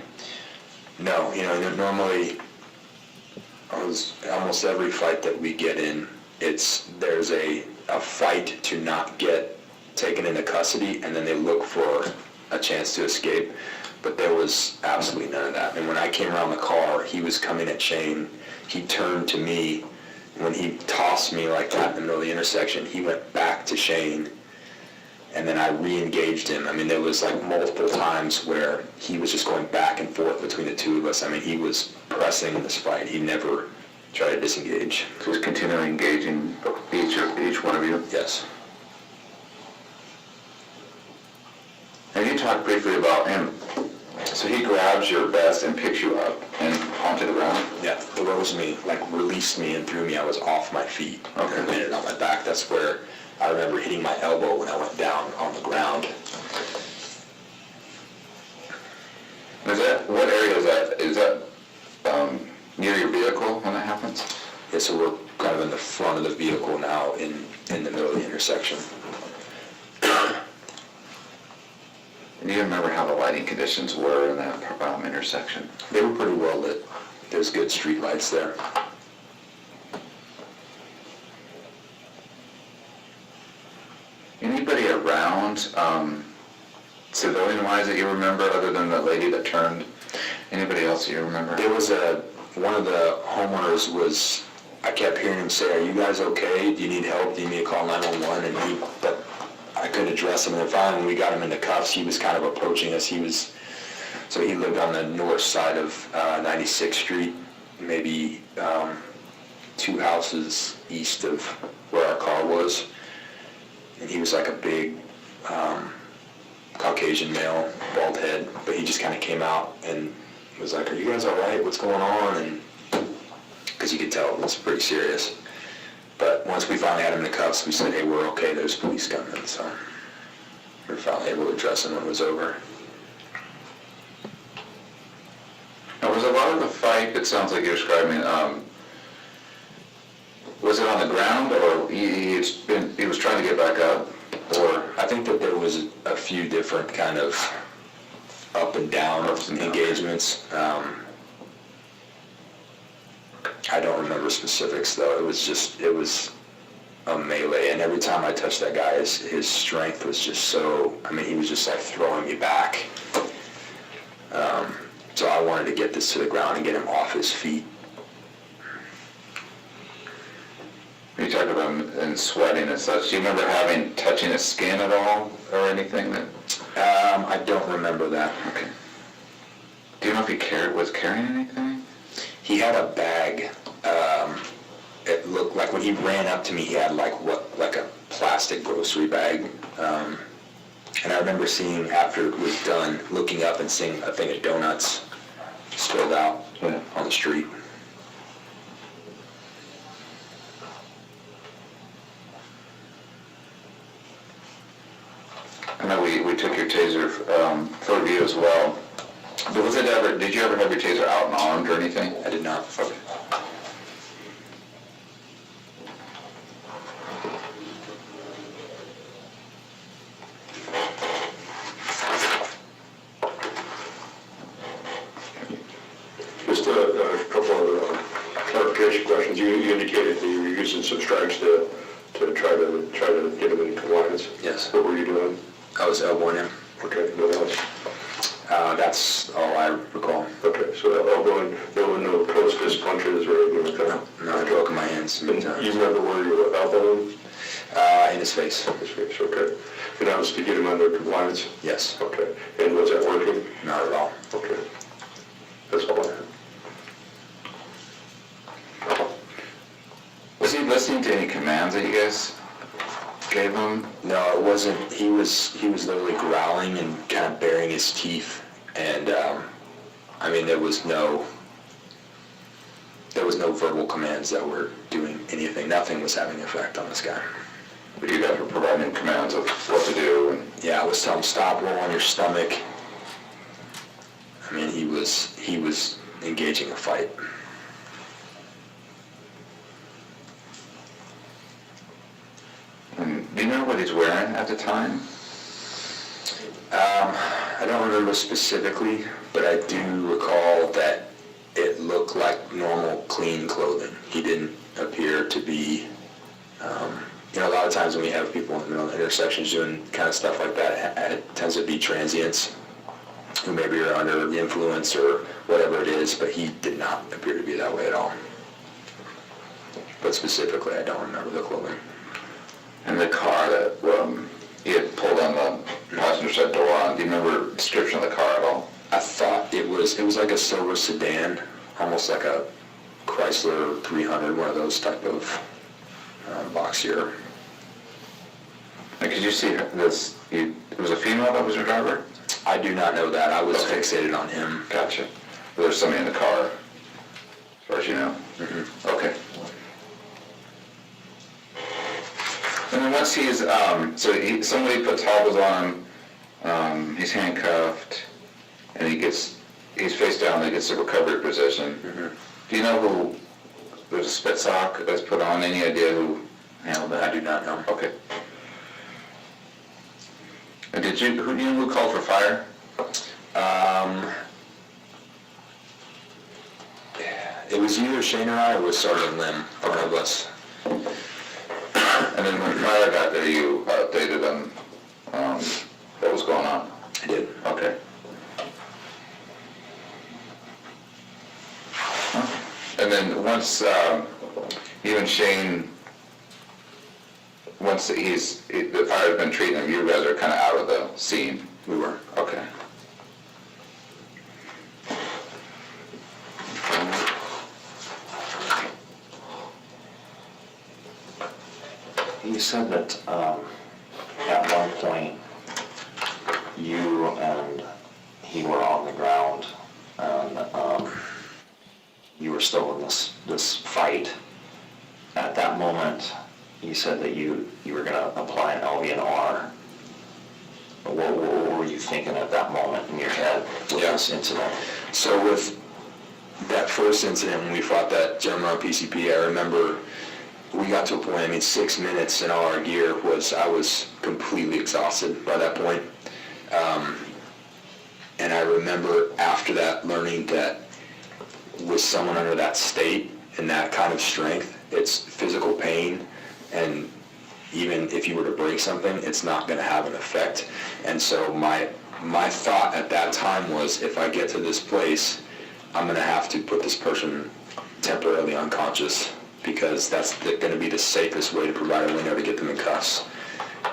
No, normally, almost every fight that we get in, there's a fight to not get taken into custody, and then they look for a chance to escape. but there was absolutely none of that. And when I came around the car, he was coming at Shane. He turned to me. When he tossed me like that in the middle of the intersection, he went back to Shane, and then I re-engaged him. I mean, there was like multiple times where he was just going back and forth between the two of us. I mean, he was pressing in this fight. He never tried to disengage. So he's continually engaging each one of you? Yes. And you talked briefly about him. So he grabs your vest and picks you up and onto the ground? Yeah, throws me, like released me and threw me. I was off my feet. Okay. And landed on my back. That's where I remember hitting my elbow when I went down on the ground. What area is that? Is that near your vehicle when that happens? Yeah, so we're kind of in the front of the vehicle now in the middle of the intersection. And do you remember how the lighting conditions were in that intersection? They were pretty well lit. There's good street lights there. Anybody around, civilian-wise that you remember, other than the lady that turned? Anybody else that you remember? There was one of the homeowners was, I kept hearing him say, "Are you guys okay? Do you need help? Do you need me to call 911?" But I couldn't address him. And then finally, when we got him into cuffs, he was kind of approaching us. So he lived on the north side of 96th Street, maybe 2 houses east of where our car was. And he was like a big Caucasian male, bald head, but he just kind of came out and was like, "Are you guys all right? What's going on?" And because you could tell it was pretty serious. But once we finally had him in the cuffs, we said, "Hey, we're okay, there's police coming." So we were finally able to address him when it was over. Now, was a lot of the fight, it sounds like you're describing, was it on the ground, or he was trying to get back up? Or I think that there was a few different kind of up and down engagements. I don't remember specifics though. It was a melee, and every time I touched that guy, his strength was just so, I mean, he was just like throwing me back. So I wanted to get this to the ground and get him off his feet. You talked about him and sweating and such. Do you remember touching his skin at all, or anything that? I don't remember that. Okay. Do you know if he was carrying anything? He had a bag. It looked like when he ran up to me, he had like a plastic grocery bag. And I remember seeing after it was done, looking up and seeing a thing of donuts spilled out on the street. I know we took your taser for review as well. But did you ever have your taser out and armed or anything? I did not. Okay. Just a couple of clarification questions. You indicated that you were using some strikes to try to get him in compliance. Yes. What were you doing? I was elbowing him. Okay, no else? That's all I recall. Okay, so elbowing, there were no close fist punches or anything like that? No, I broke my hands many times. You remember where you were elbowing? In his face. His face, okay. And that was to get him under compliance? Yes. Okay, and was that working? Not at all. Okay. That's all I had. Was he listening to any commands that you guys gave him? No, it wasn't. He was literally growling and kind of baring his teeth. And, I mean, there was no verbal commands that were doing anything. Nothing was having an effect on this guy. But you guys were providing commands of what to do, and Yeah, I was telling him, stop, roll on your stomach. I mean, he was engaging a fight. do you know what he's wearing at the time? I don't remember specifically, but I do recall that it looked like normal, clean clothing. He didn't appear to be, a lot of times when we have people in the middle of intersections doing kind of stuff like that, it tends to be transients. who maybe are under the influence or whatever it is, but he did not appear to be that way at all. But specifically, I don't remember the clothing. And the car that he had pulled on the passenger side door on, do you remember the description of the car at all? I thought it was like a silver sedan, almost like a Chrysler 300, one of those type of boxier. And could you see this, it was a female that was your driver? I do not know that. I was Okay. fixated on him. Gotcha. Well, there's somebody in the car, as far as you know? Okay. And then once he's, somebody puts hobbles on him, he's handcuffed, and he's face down, he gets a recovery position. Do you know who, there's a spit sock that's put on, any idea who handled that? I do not know. Okay. And do you know who called for fire? It was either Shane or I, or was Sergeant Lim, one of us. And then when fire got there, you updated them, what was going on? I did. Okay. And then once, you and Shane, once the fire's been treating him, you guys are kind of out of the scene? We were. Okay. You said that at one point you and he were on the ground and you were still in this fight. At that moment, you said that you were going to apply an LVNR. What were you thinking at that moment in your head with this incident? So with that first incident when we fought that gentleman on PCP, I remember we got to a point, 6 minutes and all our gear I was completely exhausted by that point. And I remember after that learning that with someone under that state and that kind of strength, it's physical pain, and even if you were to break something, it's not going to have an effect. And so my thought at that time was, if I get to this place, I'm going to have to put this person temporarily unconscious, because that's going to be the safest way to provide a window to get them in cuffs.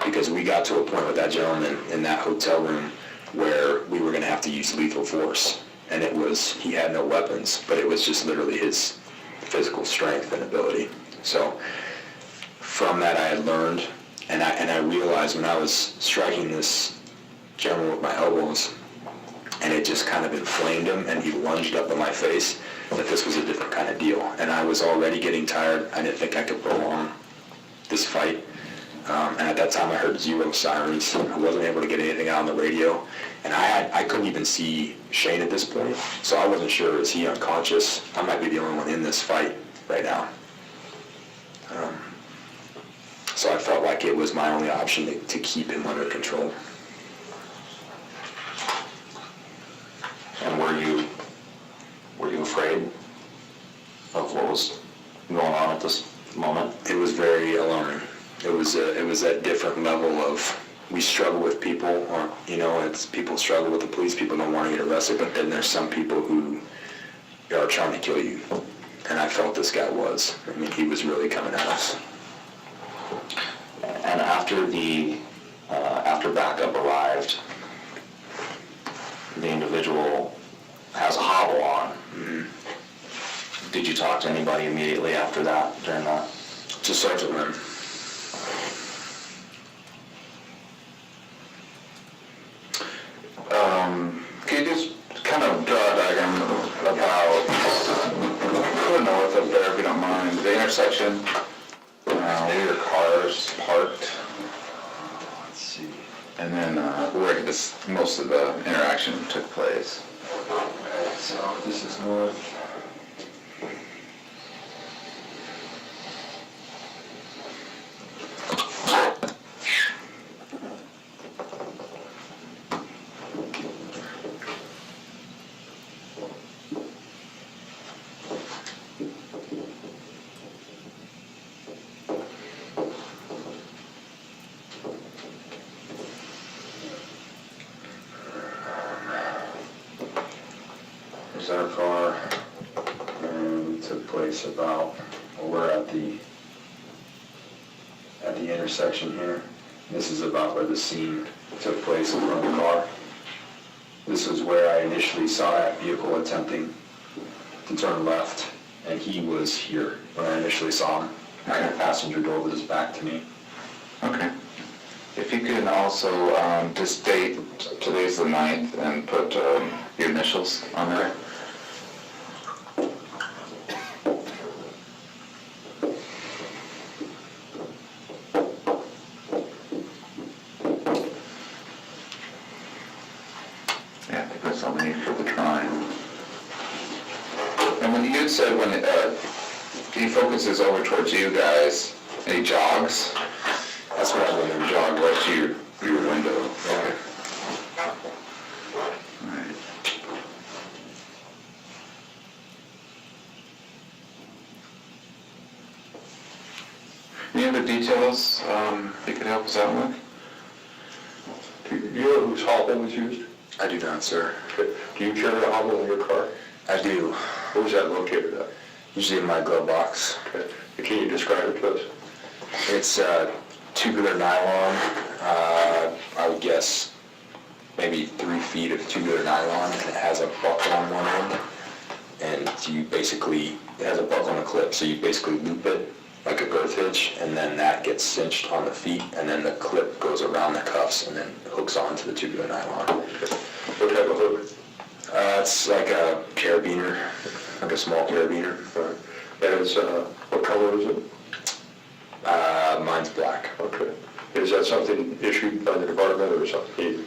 Because we got to a point with that gentleman in that hotel room where we were going to have to use lethal force. And he had no weapons, but it was just literally his physical strength and ability. So from that I had learned, and I realized when I was striking this gentleman with my elbows, and it just kind of inflamed him, and he lunged up in my face, that this was a different kind of deal. And I was already getting tired. I didn't think I could prolong this fight. And at that time I heard 0 sirens. I wasn't able to get anything out on the radio. And I couldn't even see Shane at this point. So I wasn't sure, is he unconscious? I might be the only one in this fight right now. So I felt like it was my only option to keep him under control. And were you afraid of what was going on at this moment? It was very alarming. It was that different level of, we struggle with people, or it's people struggle with the police. People don't want to get arrested, but then there's some people who are trying to kill you, and I felt this guy was. He was really coming at us. And after backup arrived, the individual has a hobble on. Mm-hmm. Did you talk to anybody immediately after that, during that? To Sergeant Lim. Can you just kind of draw a diagram about the north up there, if you don't mind, the intersection, where your car's parked? Let's see. And then where most of the interaction took place. So this is north. took place about, well, we're at the intersection here. This is about where the scene took place in front of the car. This was where I initially saw that vehicle attempting to turn left, and he was here when I initially saw him. I had a passenger door with his back to me. Okay. If you could also just date, today's the 9th, and put your initials on there. Yeah, I think that's all we need for the trying. And when you said when he focuses over towards you guys, and he jogs, That's what I remember. jog right to your window. Okay. All right. Any other details you could help us out with? Do you know whose hobble was used? I do not, sir. Okay. Do you carry a hobble in your car? I do. Where was that located at? Usually in my glove box. Okay. Can you describe it to us? It's tubular nylon. I would guess maybe 3 feet of tubular nylon, and it has a buckle on one end. And you basically, it has a buckle and a clip, so you basically loop it like a girth hitch, and then that gets cinched on the feet, and then the clip goes around the cuffs and then hooks onto the tubular nylon. What type of hook? It's like a carabiner, like a small carabiner. And it's, what color is it? Mine's black. Okay. Is that something issued by the department or something?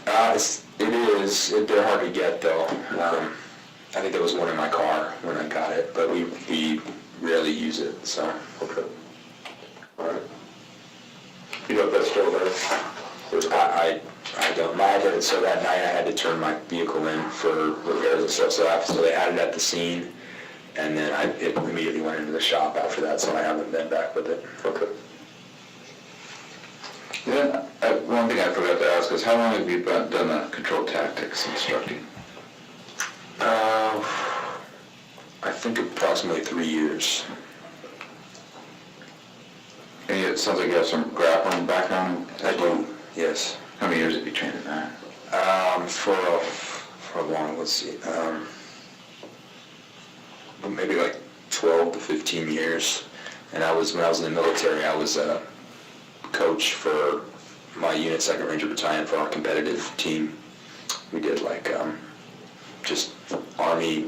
It is. They're hard to get though. I think there was one in my car when I got it, but we rarely use it, so. Okay. All right. You know if that's still there? I don't mind it. So that night I had to turn my vehicle in for repairs and stuff, so they had it at the scene, and then it immediately went into the shop after that, so I haven't been back with it. Okay. Then, one thing I forgot to ask is, how long have you done the control tactics instructing? I think approximately 3 years. And it sounds like you have some grappling background I as well. do, yes. How many years have you trained in that? For a long, let's see, maybe like 12 to 15 years. And when I was in the military, I was a coach for my unit, 2nd Ranger Battalion, for our competitive team. We did like just Army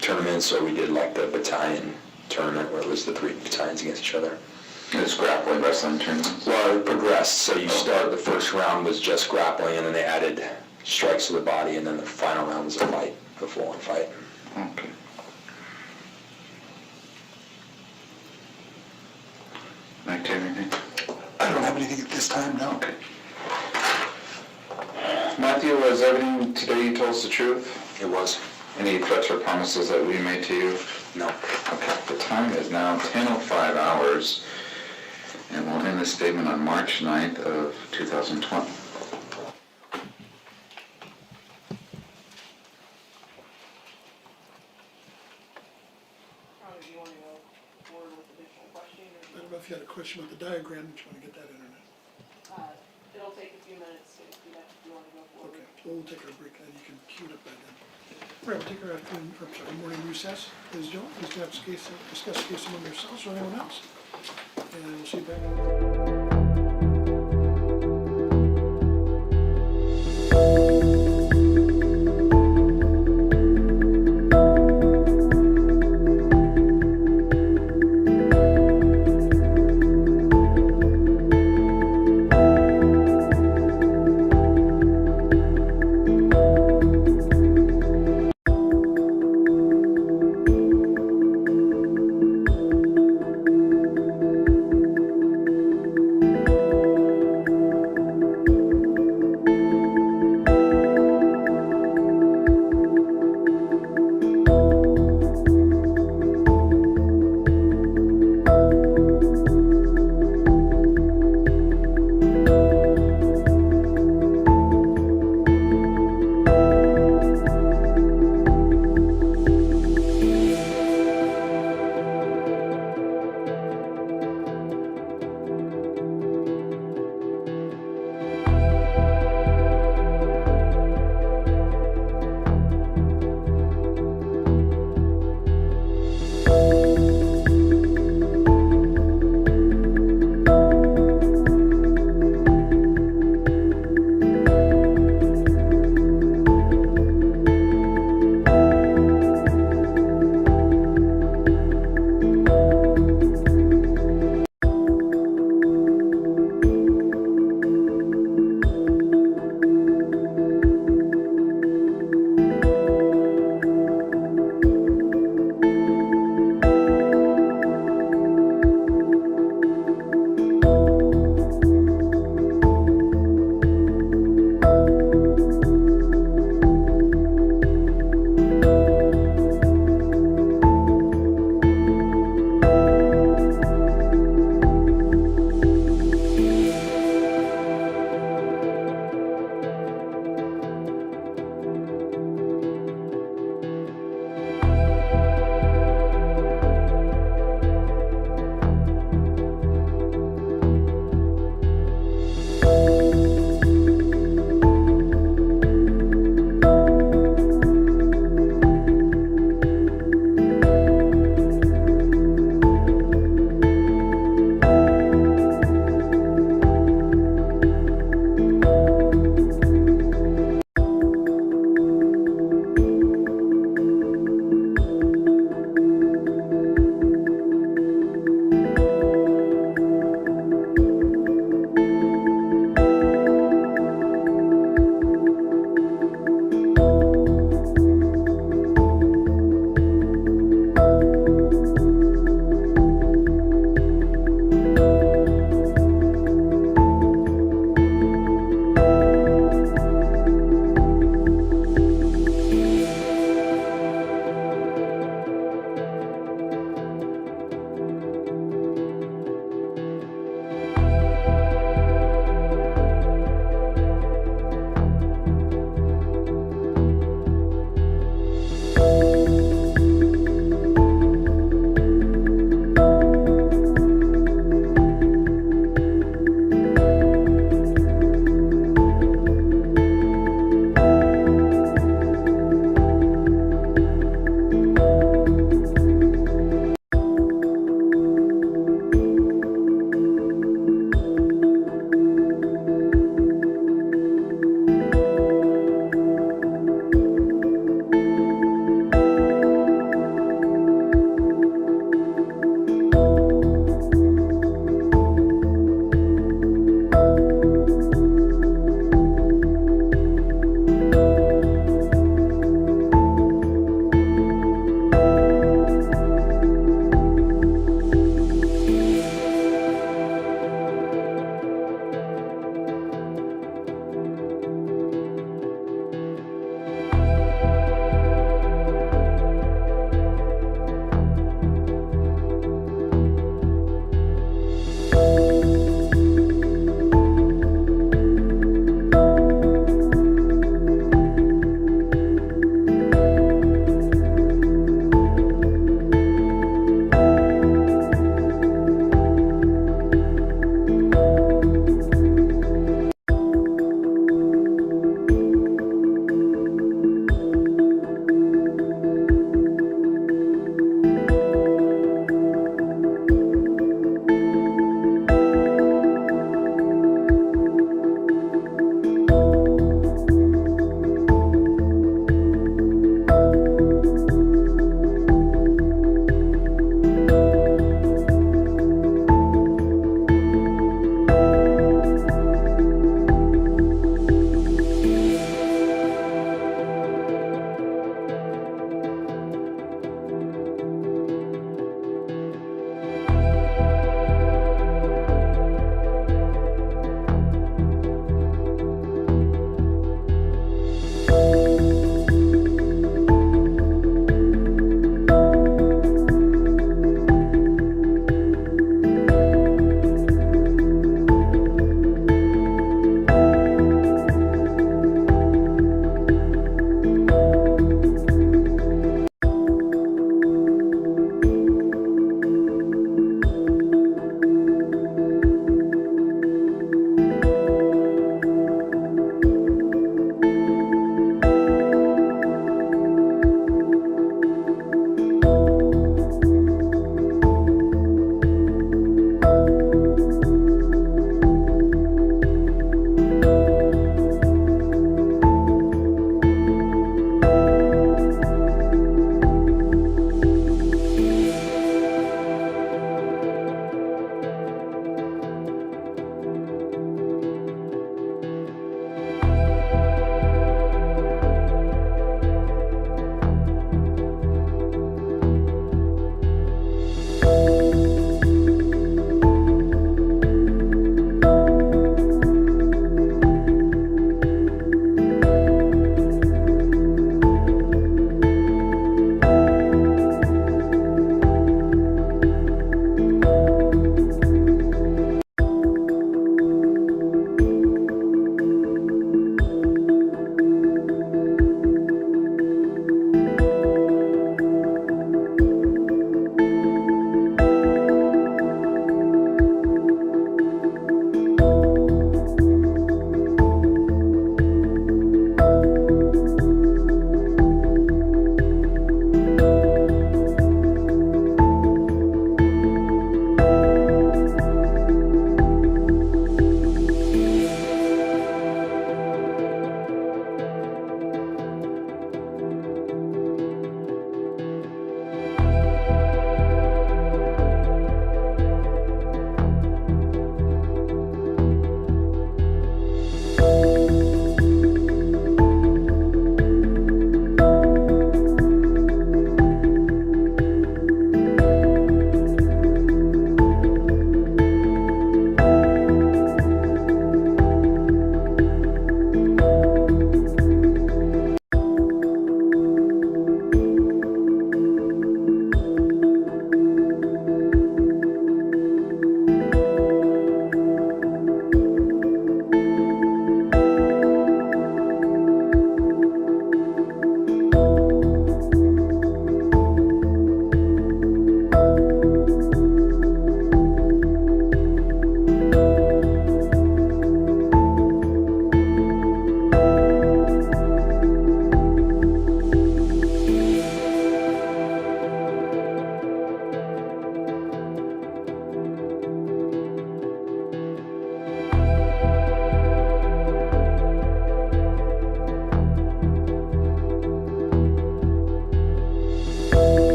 tournaments, so we did like the battalion tournament where it was the 3 battalions against each other. It's grappling wrestling tournaments. Well, it progressed, so you start, the first round was just grappling, and then they added strikes to the body, and then the final round was a fight, a full-on fight. Okay. Mike, do you have anything? I don't have anything at this time, no. Okay. Matthew, was everything today you told us the truth? It was. Any threats or promises that we made to you? No. Okay, the time is now 10:05 hours, and we'll end this statement on March 9th of 2020. Do you want to go forward with additional questions? I don't know if you had a question about the diagram, but you want to get that internet. It'll take a few minutes to do that if you want to go forward. Okay, well, we'll take our break, and you can cue it up by then. All right, we'll take our afternoon, morning recess. Ladies and gentlemen, please discuss the case among yourselves or anyone else. And we'll see you back.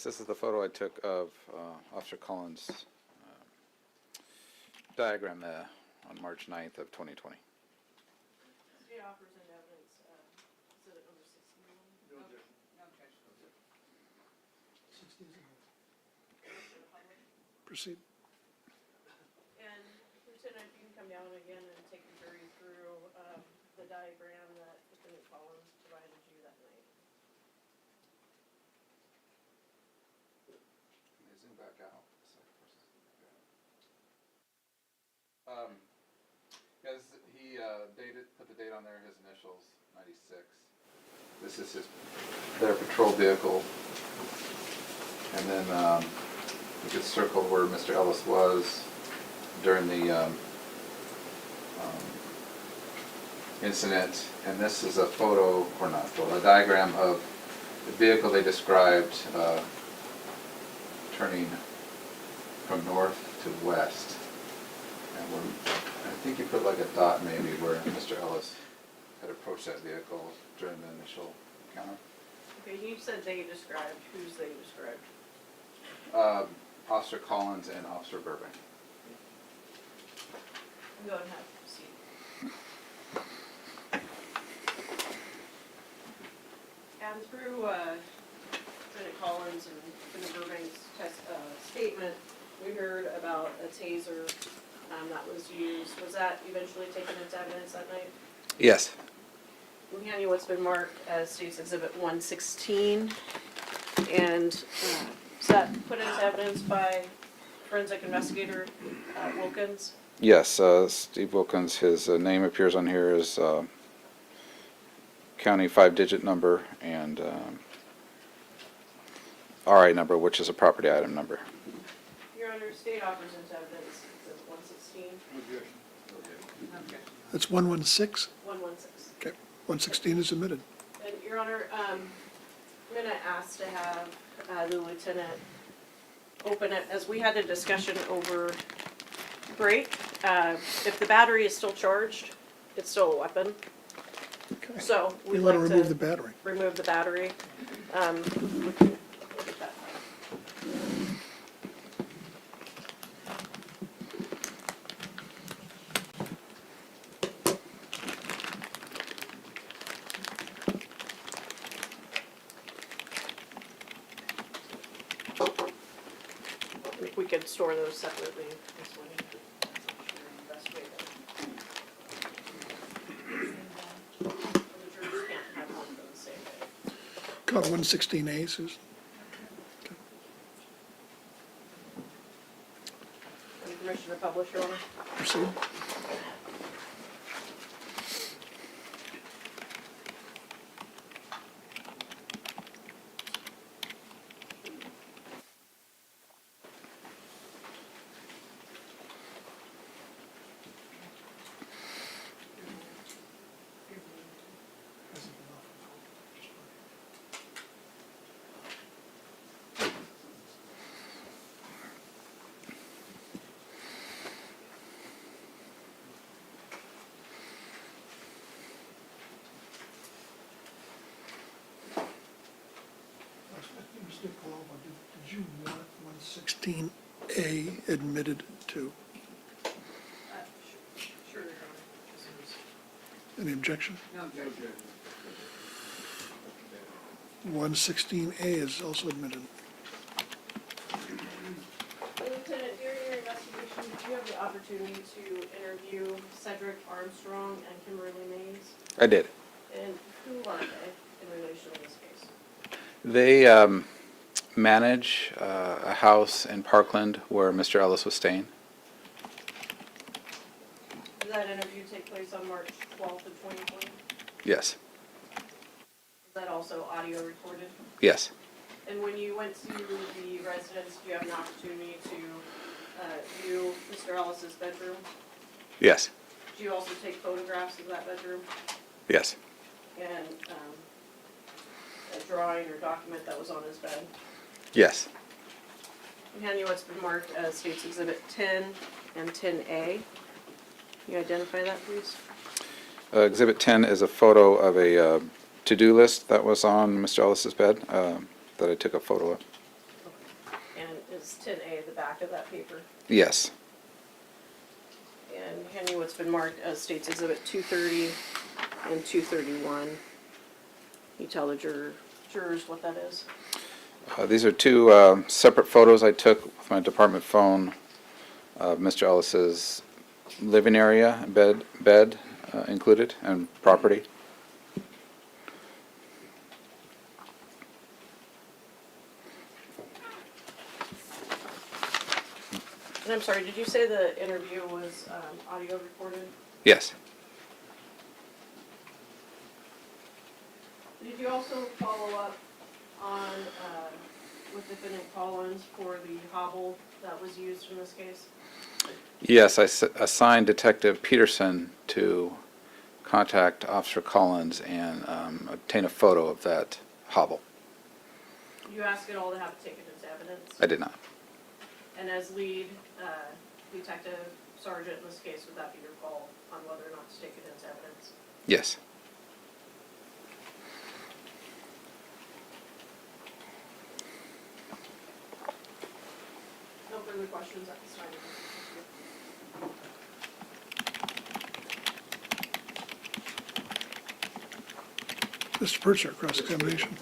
Yes, this is the photo I took of Officer Collins' diagram on March 9th of 2020. State offers and evidence, exhibit number 61. No objection. Proceed. And Lieutenant, you can come down again and take the jury through the diagram that Lieutenant Collins provided you that night. Can I zoom back out? Yes, he put the date on there, his initials, 96. This is their patrol vehicle. And then we could circle where Mr. Ellis was during the incident. And this is a photo, or not photo, a diagram of the vehicle they described turning from north to west. And I think you put like a dot maybe where Mr. Ellis had approached that vehicle during the initial encounter. Okay, you said they described, who's they described? Officer Collins and Officer Burbank. Go ahead and have a seat. And through Lieutenant Collins and Lieutenant Burbank's statement, we heard about a taser that was used. Was that eventually taken into evidence that night? Yes. We'll hand you what's been marked as State's Exhibit 116. And was that put into evidence by forensic investigator Wilkins? Yes, Steve Wilkins, his name appears on here as county 5-digit number and RI number, which is a property item number. Your Honor, State offers into evidence Exhibit 116. No objection. That's 116? 116. Okay, 116 is admitted. And Your Honor, I'm going to ask to have the lieutenant open it, as we had a discussion over break. If the battery is still charged, it's still a weapon. Okay. So We we'd want like to remove the battery. remove the battery. We can look at that. If we could store those separately, this way. That's the best way to- The jurors can't have one for the same day. Code 116A, Susan. Any permission to publish, Your Honor? Proceed. Mr. Paloma, did you want 116A admitted to? Sure, Your Honor. Any objection? No objection. 116A is also admitted. Lieutenant, during your investigation, did you have the opportunity to interview Cedric Armstrong and Kimberly Mays? I did. And who are they in relation to this case? They manage a house in Parkland where Mr. Ellis was staying. Did that interview take place on March 12th of 2020? Yes. Is that also audio recorded? Yes. And when you went to the residence, did you have an opportunity to view Mr. Ellis's bedroom? Yes. Did you also take photographs of that bedroom Yes. and a drawing or document that was on his bed? Yes. I'm handing you what's been marked as State's Exhibit 10 and 10A. Can you identify that, please? Exhibit 10 is a photo of a to-do list that was on Mr. Ellis's bed that I took a photo of. is 10A, the back of that paper. Yes. And hand you what's been marked as States Exhibit 230 and 231. You tell the jurors what that is. These are two separate photos I took with my department phone of Mr. Ellis's living area, bed included, and property. And I'm sorry, did you say the interview was audio recorded? Yes. Did you also follow up on, with Defendant Collins for the hobble that was used in this case? Yes, I assigned Detective Peterson to contact Officer Collins and obtain a photo of that hobble. You asked it all to have taken as evidence? I did not. And as lead detective sergeant in this case, would that be your call on whether or not to take it as evidence? Yes. No further questions at this time. Mr. Purchase, cross-examination.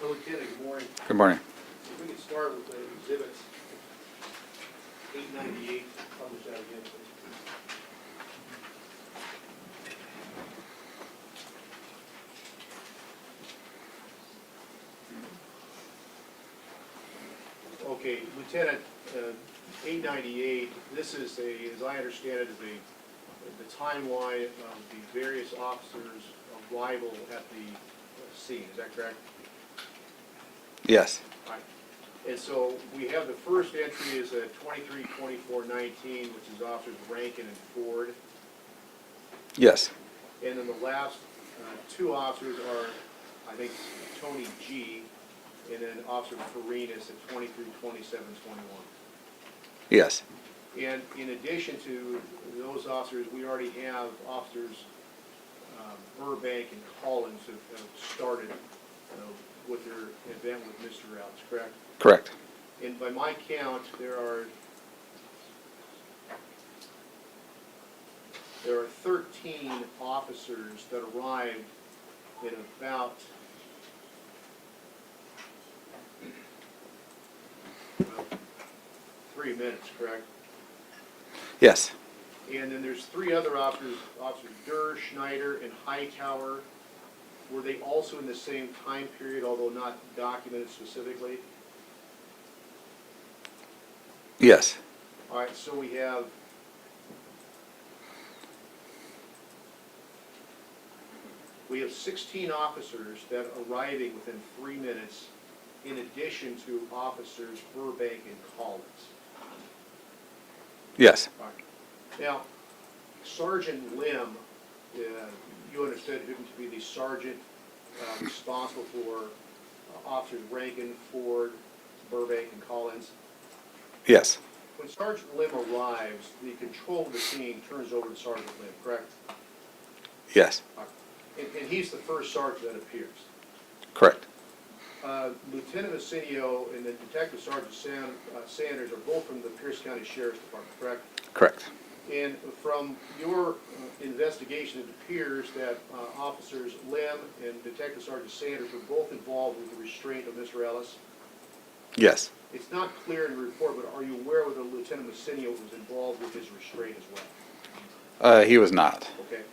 Lieutenant, good morning. Good morning. If we could start with the exhibits, 898, publish that again, please. Okay, Lieutenant, 898, this is as I understand it, is the timeline of the various officers' arrival at the scene, is that correct? Yes. Right. And so we have the first entry is at 23-24-19, which is Officers Rankin and Ford. Yes. And then the last two officers are, I think, Tony G. and then Officer Farinas at 23-27-21. Yes. And in addition to those officers, we already have Officers Burbank and Collins who have started with their event with Mr. Ellis, correct? Correct. And by my count, there are 13 officers that arrived in about 3 minutes, correct? Yes. And then there's 3 other officers, Officers Durr, Schneider, and Hightower. Were they also in the same time period, although not documented specifically? Yes. All right, so we have we have 16 officers that are arriving within 3 minutes, in addition to Officers Burbank and Collins. Yes. All right. Now, Sergeant Lim, you understood him to be the sergeant responsible for Officers Rankin, Ford, Burbank, and Collins. Yes. When Sergeant Lim arrives, the control of the scene turns over to Sergeant Lim, correct? Yes. And he's the first sergeant that appears. Correct. Lieutenant Arsenio and then Detective Sergeant Sanders are both from the Pierce County Sheriff's Department, correct? Correct. And from your investigation, it appears that Officers Lim and Detective Sergeant Sanders were both involved with the restraint of Mr. Ellis. Yes. It's not clear in the report, but are you aware whether Lieutenant Arsenio was involved with his restraint as well? He was not. Okay.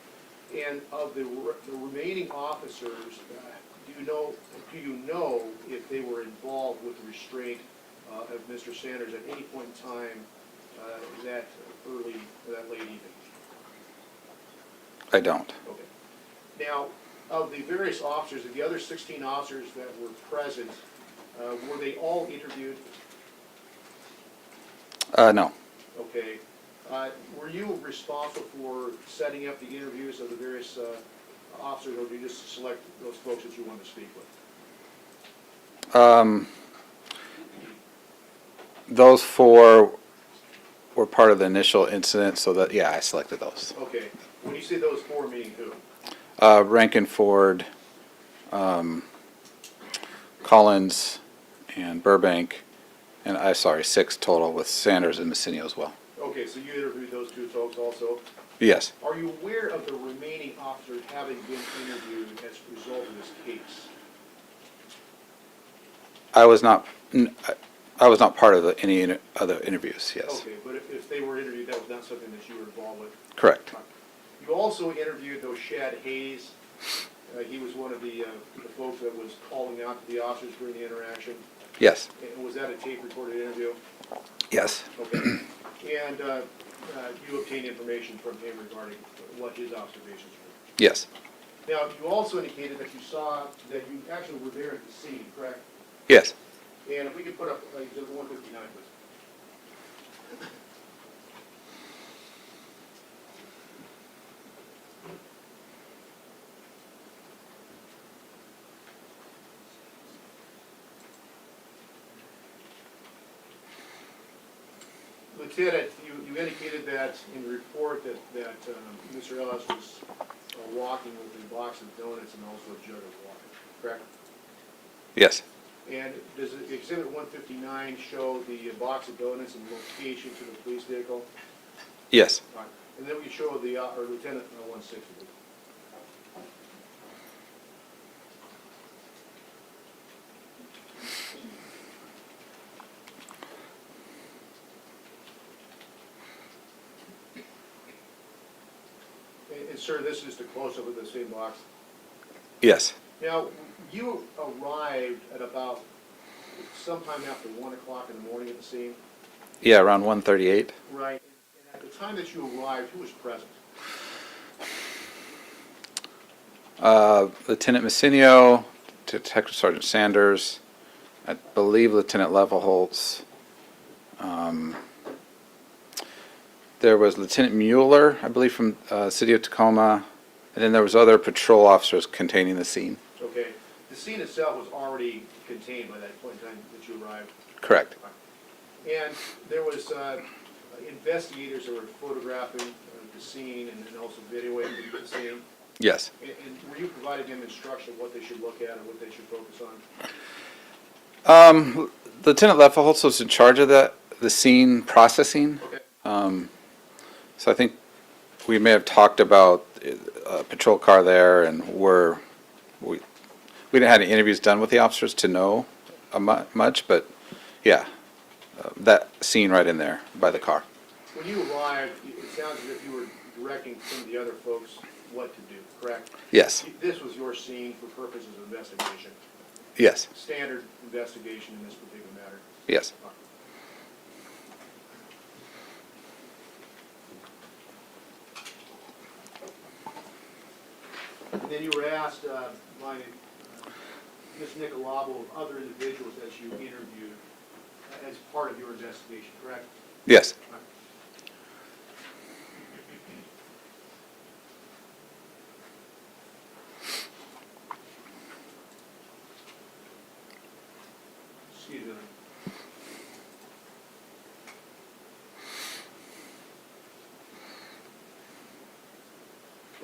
And of the remaining officers, do you know if they were involved with the restraint of Mr. Sanders at any point in time that late evening? I don't. Okay. Now, of the various officers, of the other 16 officers that were present, were they all interviewed? No. Okay. Were you responsible for setting up the interviews of the various officers, or did you just select those folks that you wanted to speak with? Those 4 were part of the initial incident, so that, yeah, I selected those. Okay. When you say those 4, meaning who? Rankin, Ford, Collins, and Burbank, And sorry, 6 total with Sanders and Messinio as well. Okay, so you interviewed those two folks also. Yes. Are you aware of the remaining officers having been interviewed as a result of this case? I was not part of any other interviews, yes. Okay, but if they were interviewed, that was not something that you were involved with? Correct. You also interviewed, though, Shad Hayes. He was one of the folks that was calling out to the officers during the interaction. Yes. And was that a tape-recorded interview? Yes. Okay. And you obtained information from him regarding what his observations were? Yes. Now, you also indicated that you saw, that you actually were there at the scene, correct? Yes. And if we could put up Exhibit 159, please. Lieutenant, you indicated that in the report that Mr. Ellis was walking with a box of donuts and also a jug of water, correct? Yes. And does Exhibit 159 show the box of donuts and location to the police vehicle? Yes. All right. And then we can show the or Lieutenant 160. And sir, this is the close-up of the same box. Yes. Now, you arrived at about sometime after 1 o'clock in the morning at the scene? Yeah, around 1:38. Right. And at the time that you arrived, who was present? Lieutenant Messinio, Detective Sergeant Sanders, I believe Lieutenant Levelholtz. There was Lieutenant Mueller, I believe, from City of Tacoma, and then there was other patrol officers containing the scene. Okay. The scene itself was already contained by that point in time that you arrived? Correct. And there was investigators that were photographing the scene and then also videoing the scene? Yes. And were you providing them instruction of what they should look at or what they should focus on? Lieutenant Levelholtz was in charge of the scene processing. Okay. So I think we may have talked about a patrol car there, and we didn't have any interviews done with the officers to know much, but yeah, that scene right in there by the car. When you arrived, it sounds as if you were directing some of the other folks what to do, correct? Yes. This was your scene for purposes of investigation, Yes. standard investigation in this particular matter. Yes. And then you were asked by Ms. Nicolabo of other individuals that you interviewed as part of your investigation, correct? Yes. Excuse me.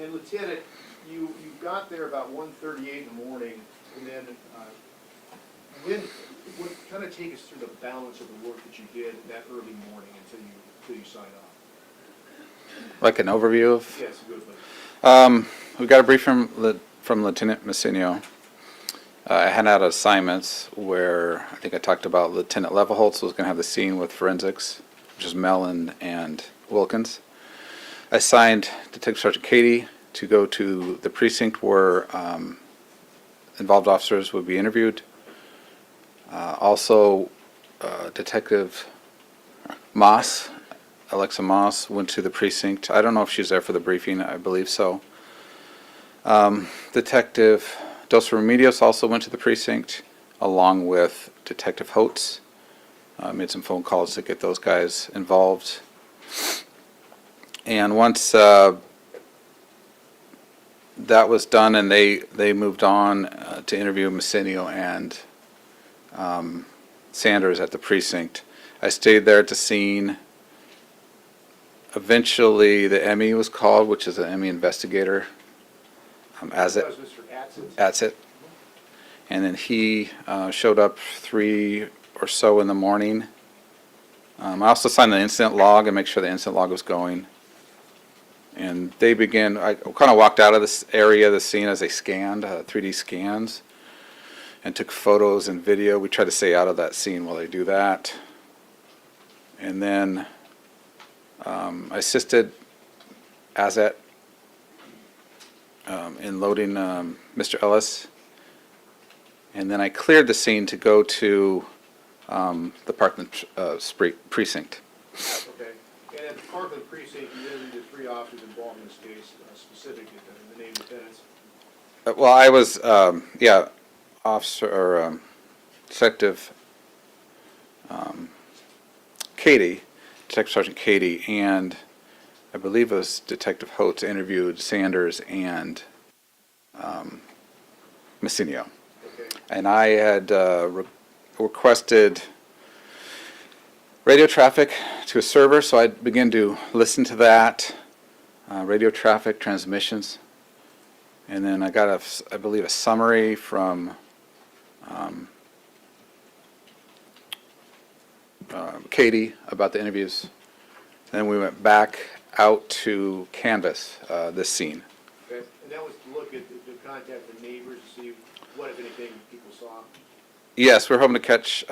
And Lieutenant, you got there about 1:38 in the morning, and then what kind of take us through the balance of the work that you did that early morning until you signed off? Like an overview of? Yes, good, please. We got a brief from Lieutenant Messinio. I had out assignments where I think I talked about Lieutenant Levelholtz was going to have the scene with forensics, which is Mellon and Wilkins. I assigned Detective Sergeant Katie to go to the precinct where involved officers would be interviewed. Also, Detective Moss, Alexa Moss, went to the precinct. I don't know if she's there for the briefing. I believe so. Detective Dos Remedios also went to the precinct, along with Detective Holtz. Made some phone calls to get those guys involved. And once that was done and they moved on to interview Messinio and Sanders at the precinct, I stayed there at the scene. Eventually, the ME was called, which is an ME investigator, as it. That was Mr. Atzett. Atzett. And then he showed up 3 or so in the morning. I also signed the incident log and make sure the incident log was going. And they began, I kind of walked out of this area of the scene as they scanned, 3D scans, and took photos and video. We tried to stay out of that scene while they do that. And then I assisted Azet in loading Mr. Ellis. And then I cleared the scene to go to the Parkland precinct. Okay, and at the Parkland precinct, you interviewed the 3 officers involved in this case, specifically the named lieutenants. Well, I was, Officer, or Detective Katie, Detective Sergeant Katie, and I believe it was Detective Holtz interviewed Sanders and Messinio. Okay, And I had requested radio traffic to a server, so I began to listen to that, radio traffic transmissions. And then I got, I believe, a summary from Katie about the interviews. Then we went back out to canvass this scene. okay, and that was to look at, to contact the neighbors to see what, if anything, people saw. Yes, we're hoping to catch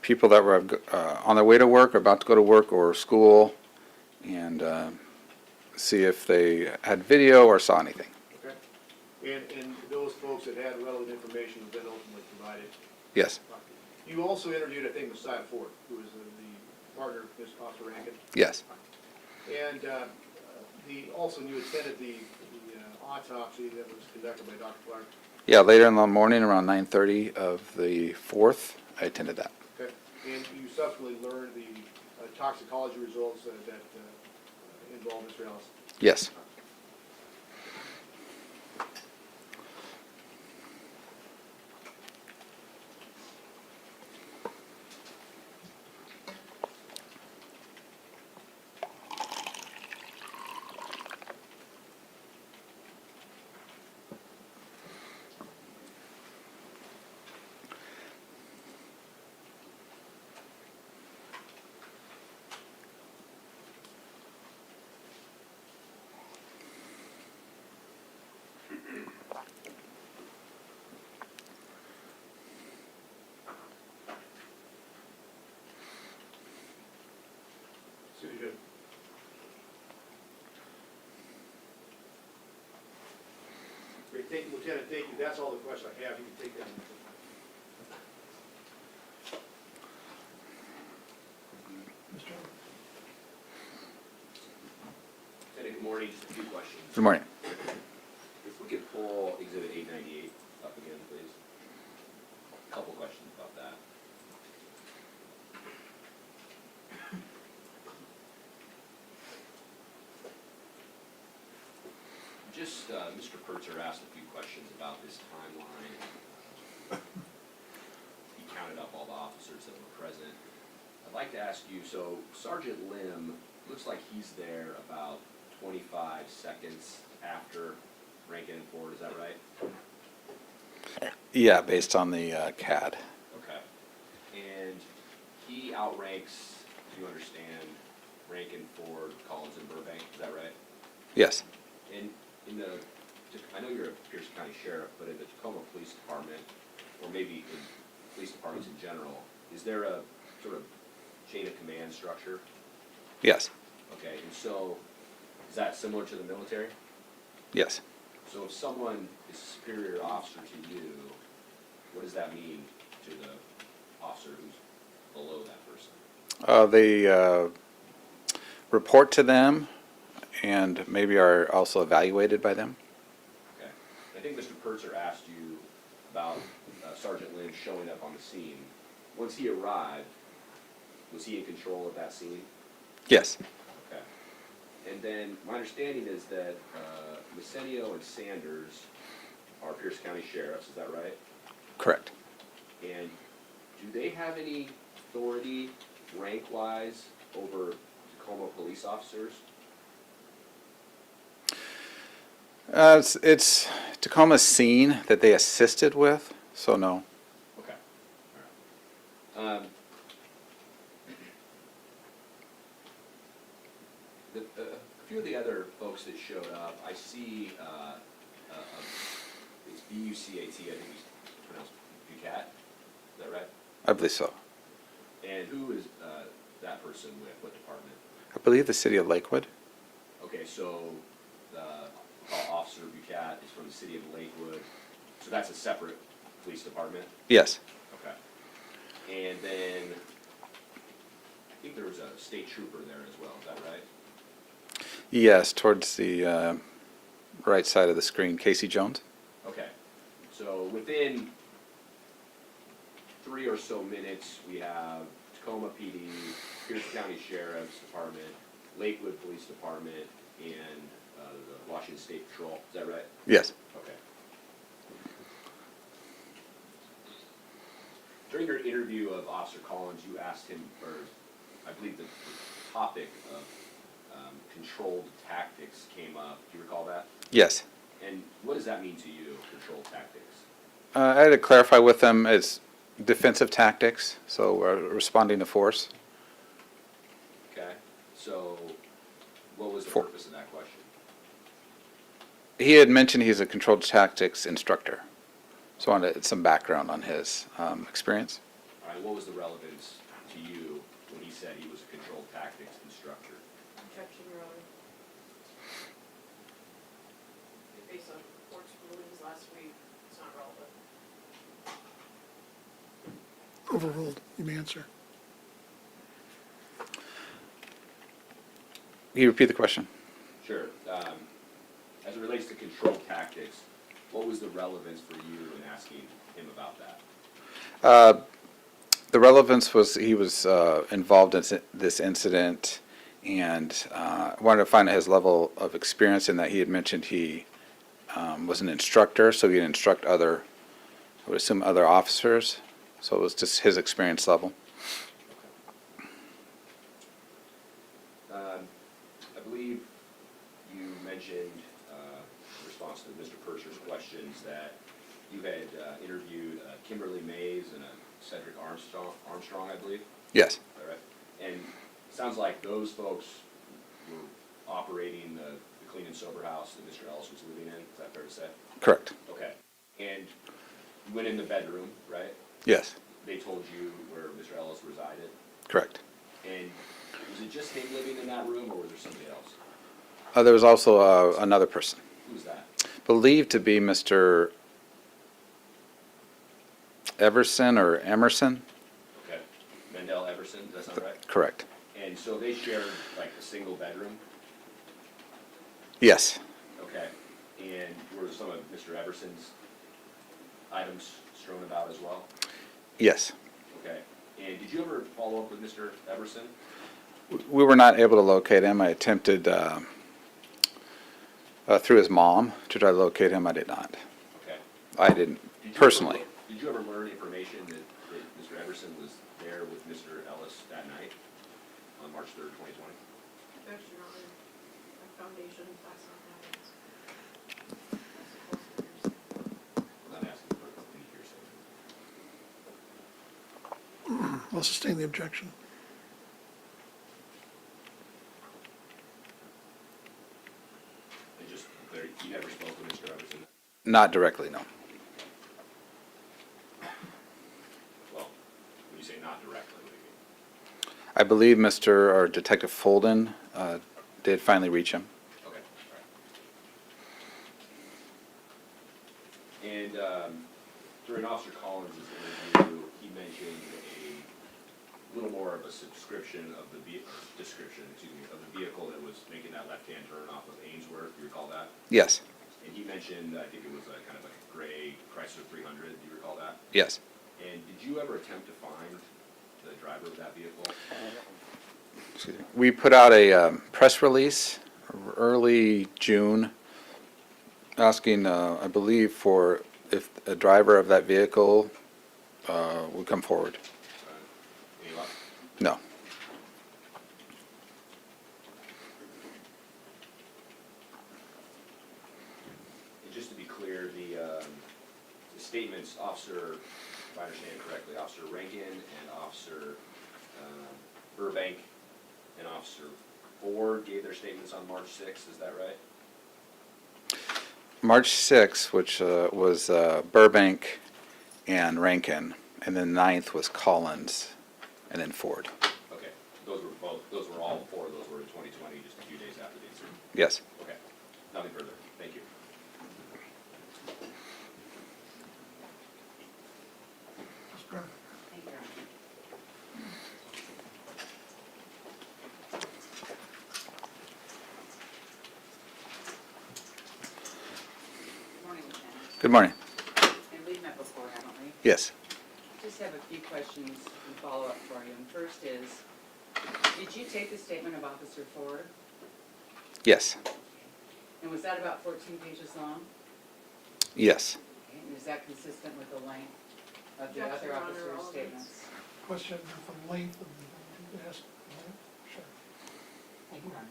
people that were on their way to work, or about to go to work or school, and see if they had video or saw anything. Okay, and those folks that had relevant information was then ultimately provided. Yes. You also interviewed, I think, Messiah Ford, who was the partner of Ms. Officer Rankine. Yes. And also you attended the autopsy that was conducted by Dr. Clark. Yeah, later in the morning, around 9:30 of the 4th, I attended that. Okay, and you subsequently learned the toxicology results that involved Mr. Ellis. Yes. Susan. Great, thank you, Lieutenant, thank you. That's all the questions I have. You can take that. Lieutenant, good morning. Just a few questions. Good morning. If we could pull Exhibit 898 up again, please. A couple questions about that. Just, Mr. Pertzer asked a few questions about this timeline. He counted up all the officers that were present. I'd like to ask you, so Sergeant Lim, looks like he's there about 25 seconds after Rankine and Ford, is that right? Yeah, based on the CAD. Okay. And he outranks, do you understand, Rankine, Ford, Collins, and Burbank, is that right? Yes. And in the, I know you're a Pierce County Sheriff, but in the Tacoma Police Department, or maybe in police departments in general, is there a sort of chain of command structure? Yes. Okay, and so, is that similar to the military? Yes. So if someone is a superior officer to you, what does that mean to the officer who's below that person? They report to them and maybe are also evaluated by them. Okay. I think Mr. Pertzer asked you about Sergeant Lynn showing up on the scene. Once he arrived, was he in control of that scene? Yes. Okay. And then my understanding is that Messinio and Sanders are Pierce County Sheriffs, is that right? Correct. And do they have any authority, rank-wise, over Tacoma police officers? It's Tacoma's scene that they assisted with, so no. Okay. All right. A few of the other folks that showed up, I see, it's B-U-C-A-T, I think it's pronounced Bucat, is that right? I believe so. And who is that person with, what department? I believe the city of Lakewood. Okay, so Officer Bucat is from the city of Lakewood, so that's a separate police department? Yes. Okay. And then, I think there was a state trooper there as well, is that right? Yes, towards the right side of the screen, Casey Jones. Okay, so within 3 or so minutes, we have Tacoma PD, Pierce County Sheriff's Department, Lakewood Police Department, and the Washington State Patrol, is that right? Yes. Okay. During your interview of Officer Collins, you asked him, or I believe the topic of controlled tactics came up. Do you recall that? Yes. And what does that mean to you, controlled tactics? I had to clarify with them as defensive tactics, so responding to force. Okay, so what was the purpose of that question? He had mentioned he's a controlled tactics instructor, so I wanted some background on his experience. All right, what was the relevance to you when he said he was a controlled tactics instructor? Objection, Your Honor. Based on court's rulings last week, it's not relevant. Overruled, you may answer. Can you repeat the question? Sure. As it relates to controlled tactics, what was the relevance for you in asking him about that? The relevance was he was involved in this incident, and I wanted to find out his level of experience in that he had mentioned he was an instructor, so he'd instruct other, I would assume other officers, so it was just his experience level. I believe you mentioned in response to Mr. Purser's questions that you had interviewed Kimberly Mays and Cedric Armstrong, I believe? Yes. All right. And it sounds like those folks were operating the clean and sober house that Mr. Ellis was living in. Is that fair to say? Correct. Okay. And you went in the bedroom, right? Yes. They told you where Mr. Ellis resided? Correct. And was it just him living in that room, or was there somebody else? There was also another person, Who was that? believed to be Mr. Everson or Emerson. Okay. Mendel Everson, does that sound right? Correct. And so they shared like a single bedroom? Yes. Okay. And were some of Mr. Everson's items strewn about as well? Yes. Okay. And did you ever follow up with Mr. Everson? We were not able to locate him. I attempted through his mom to try to locate him. I did not. Okay. I didn't personally. Did you ever learn information that Mr. Everson was there with Mr. Ellis that night on March 3rd, 2020? Objection, Your Honor. My foundation, that's not evidence. I'm not asking for any hearsay. I'll sustain the objection. And just clear, you never spoke with Mr. Everson? Not directly, no. Well, when you say not directly, what do you mean? I believe Mr. or Detective Folden did finally reach him. Okay, all right. And during Officer Collins' interview, he mentioned a little more of a description of the vehicle that was making that left-hand turn off of Ainsworth. Do you recall that? Yes. And he mentioned, I think it was a kind of a gray Chrysler 300. Do you recall that? Yes. And did you ever attempt to find the driver of that vehicle? Excuse me. We put out a press release early June asking, I believe, for if a driver of that vehicle would come forward. Any luck? No. And just to be clear, the statements Officer I understand correctly, Officer Rankin and Officer Burbank and Officer Ford gave their statements on March 6th, is that right? March 6th, which was Burbank and Rankin, and then 9th was Collins, and then Ford. Okay, those were all four of those were in 2020, just a few days after the incident? Yes. Okay, nothing further, thank you. Ms. Brown? Thank you. Good morning, Lieutenant. Good morning. And we've met before, haven't we? Yes. Just have a few questions and follow-up for you. And first is, did you take the statement of Officer Ford? Yes. And was that about 14 pages long? Yes. Okay, and is that consistent with the length of the Objection, other Your Honor, officers' all of statements? Question from length of the, ask, sure. Thank you, Your Honor.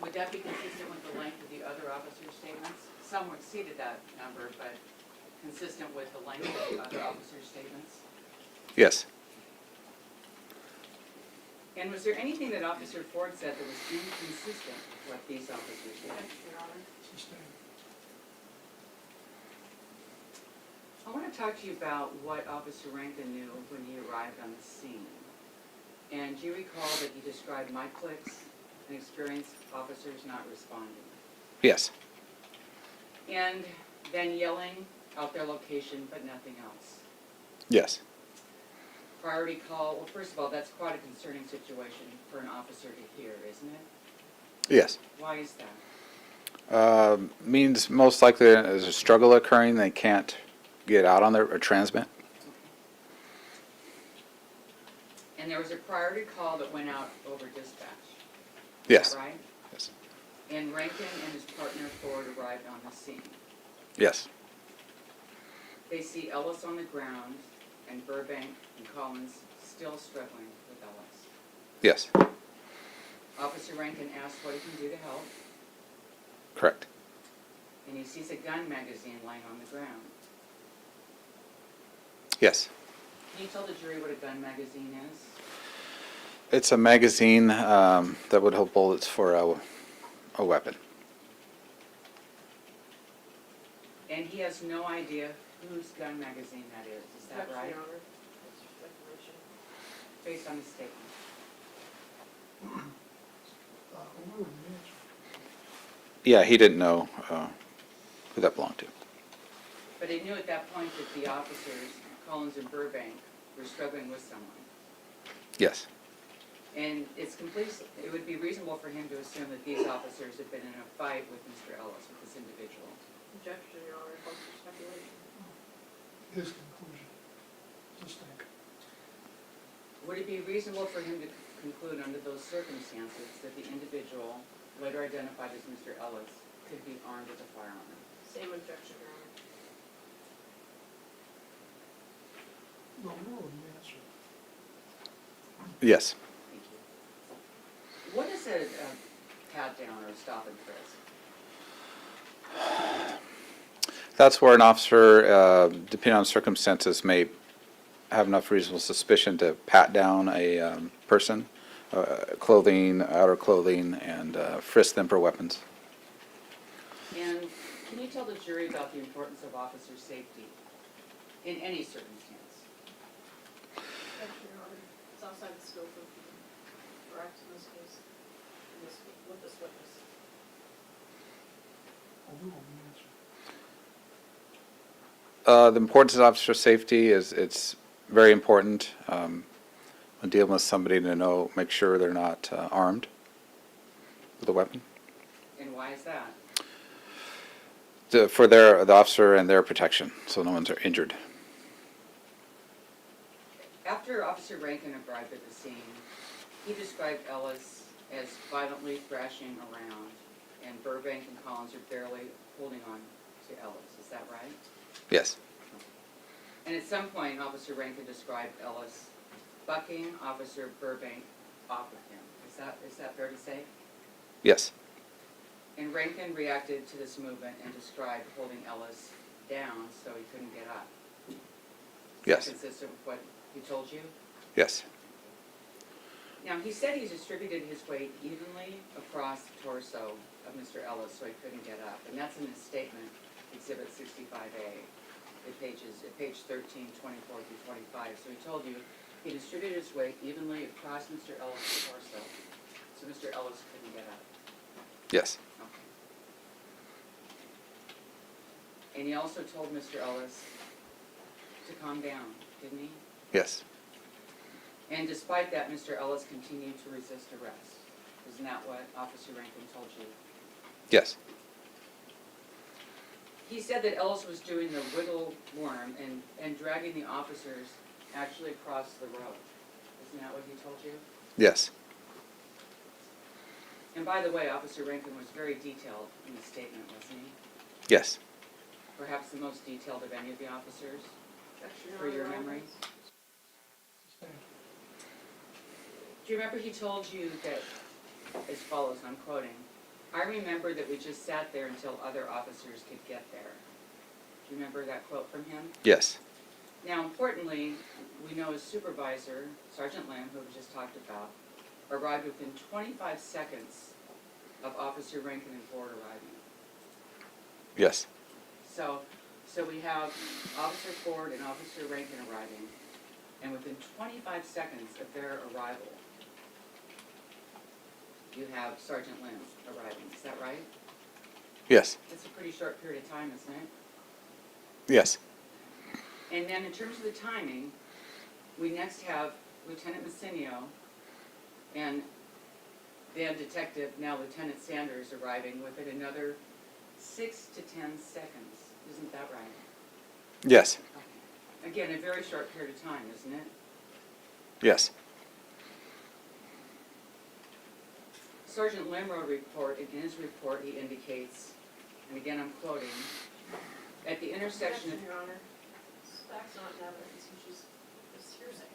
Would that be consistent with the length of the other officers' statements? Some exceeded that number, but consistent with the length of the other officers' statements? Yes. And was there anything that Officer Ford said that was inconsistent with what these officers said? Objection, Your Honor. Sustained. I want to talk to you about what Officer Rankin knew when he arrived on the scene. And do you recall that he described mic clicks and experienced officers not responding? Yes. And then yelling out their location, but nothing else? Yes. Priority call, well, first of all, that's quite a concerning situation for an officer to hear, isn't it? Yes. Why is that? Means most likely there's a struggle occurring. They can't get out on their or transmit. And there was a priority call that went out over dispatch? Is Yes. that right? Yes. And Rankin and his partner Ford arrived on the scene. Yes. They see Ellis on the ground and Burbank and Collins still struggling with Ellis. Yes. Officer Rankin asks what he can do to help, Correct. and he sees a gun magazine lying on the ground. Yes. Can you tell the jury what a gun magazine is? It's a magazine that would hold bullets for a weapon. And he has no idea whose gun magazine that is that Objection, right? Your Honor. That's speculation. Based on his statement. Who would answer? Yeah, he didn't know who that belonged to. But he knew at that point that the officers, Collins and Burbank, were struggling with someone. Yes. And it would be reasonable for him to assume that these officers had been in a fight with Mr. Ellis, with this individual. Objection, Your Honor. False speculation. His conclusion. Sustained. Would it be reasonable for him to conclude under those circumstances that the individual, later identified as Mr. Ellis, could be armed with a firearm? Same objection, Your Honor. No, who would answer? Yes. Thank you. What is a pat down or a stop and frisk? That's where an officer, depending on circumstances, may have enough reasonable suspicion to pat down a person, clothing, outer clothing, and frisk them for weapons. And can you tell the jury about the importance of officer safety in any circumstance? Objection, Your Honor. It's outside the scope of the correct in this case, with this witness. Who would answer? The importance of officer safety it's very important when dealing with somebody to make sure they're not armed with a weapon. And why is that? For the officer and their protection, so no one's injured. After Officer Rankin arrived at the scene, he described Ellis as violently thrashing around, and Burbank and Collins are barely holding on to Ellis. Is that right? Yes. And at some point, Officer Rankin described Ellis bucking Officer Burbank off of him. Is that fair to say? Yes. And Rankin reacted to this movement and described holding Ellis down so he couldn't get up. Yes. that consistent with what he told you? Yes. Now, he said he distributed his weight evenly across the torso of Mr. Ellis so he couldn't get up. And that's in his statement, Exhibit 65A, at page 13, 24 through 25. So he told you he distributed his weight evenly across Mr. Ellis' torso so Mr. Ellis couldn't get up. Yes. Okay. And he also told Mr. Ellis to calm down, didn't he? Yes. And despite that, Mr. Ellis continued to resist arrest. Isn't that what Officer Rankine told you? Yes. He said that Ellis was doing the wiggle worm and dragging the officers actually across the road. Isn't that what he told you? Yes. And by the way, Officer Rankine was very detailed in his statement, wasn't he? Yes. Perhaps the most detailed of any of the officers, Objection, for your Honor. memory. Sustained. Do you remember he told you that, as follows, and I'm quoting, "I remember that we just sat there until other officers could get there." Do you remember that quote from him? Yes. Now, importantly, we know his supervisor, Sergeant Lamb, who we just talked about, arrived within 25 seconds of Officer Rankine and Ford arriving. Yes. So we have Officer Ford and Officer Rankine arriving, and within 25 seconds of their arrival, you have Sergeant Lamb arriving. Is that right? Yes. That's a pretty short period of time, isn't it? Yes. And then in terms of the timing, we next have Lieutenant Messinio and then Detective, now Lieutenant Sanders, arriving within another 6 to 10 seconds. Isn't that right? Yes. Okay. Again, a very short period of time, isn't it? Yes. Sergeant Lamb wrote a report, and in his report he indicates, and again I'm quoting, at the intersection of... Objection, Your Honor. That's not in evidence, he's just, it's hearsay.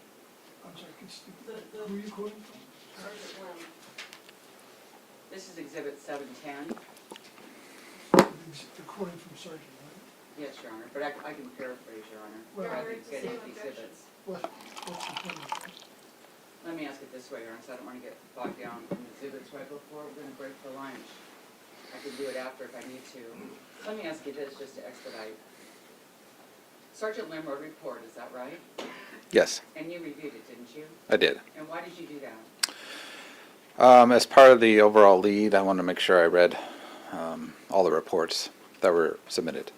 I'm sorry, The- who are you quoting from? Sergeant Lim. This is Exhibit 710. The quoting from Sergeant, right? Yes, Your Honor, but I can paraphrase, Your Honor. Well, rather it's than the getting same the objection. exhibits. What's the quoting? Let me ask it this way, Your Honor, so I don't want to get bogged down in exhibits right before we're going to break for lunch. I can do it after if I need to. Let me ask you this, just to expedite. Sergeant Lim wrote a report, is that right? Yes. And you reviewed it, didn't you? I did. And why did you do that? As part of the overall lead, I wanted to make sure I read all the reports that were submitted.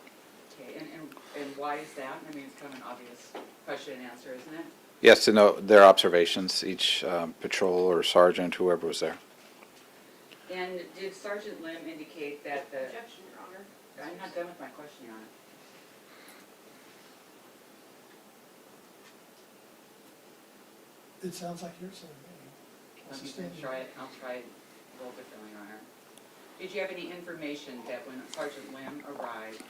Okay, and why is that? I mean, it's kind of an obvious question and answer, isn't it? Yes, to know their observations, each patrol or sergeant, whoever was there. And did Sergeant Lim indicate that the... Objection, Your Honor. I'm not done with my question, Your Honor. It sounds like hearsay to me. Let me Sustained. try it, I'll try it a little differently, Your Honor. Did you have any information that when Sergeant Lim arrived,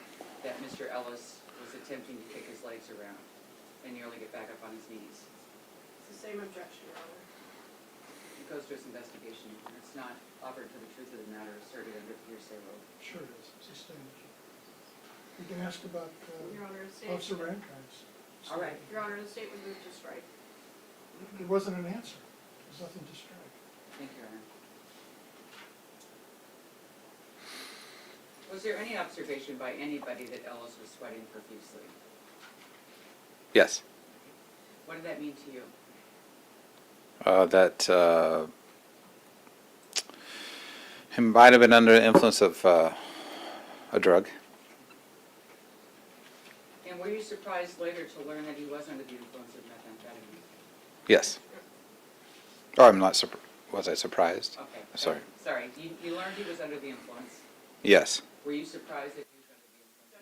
that Mr. Ellis was attempting to kick his legs around and nearly get back up on his knees? It's the same objection, Your Honor. It goes to his investigation, it's not offered for the truth of the matter asserted under the hearsay rule. Sure it is, sustained. You can ask about Your Honor, the state. Officer Rankine's. All right. Your Honor, the state would move to strike. It wasn't an answer. There's nothing to strike. Thank you, Your Honor. Was there any observation by anybody that Ellis was sweating profusely? Yes. What did that mean to you? That he might have been under the influence of a drug. And were you surprised later to learn that he was under the influence of methamphetamine? Yes. Oh, I'm not surprised. Was I surprised? Okay. Sorry. Sorry, you learned he was under the influence. Yes. Were you surprised that he was under the influence of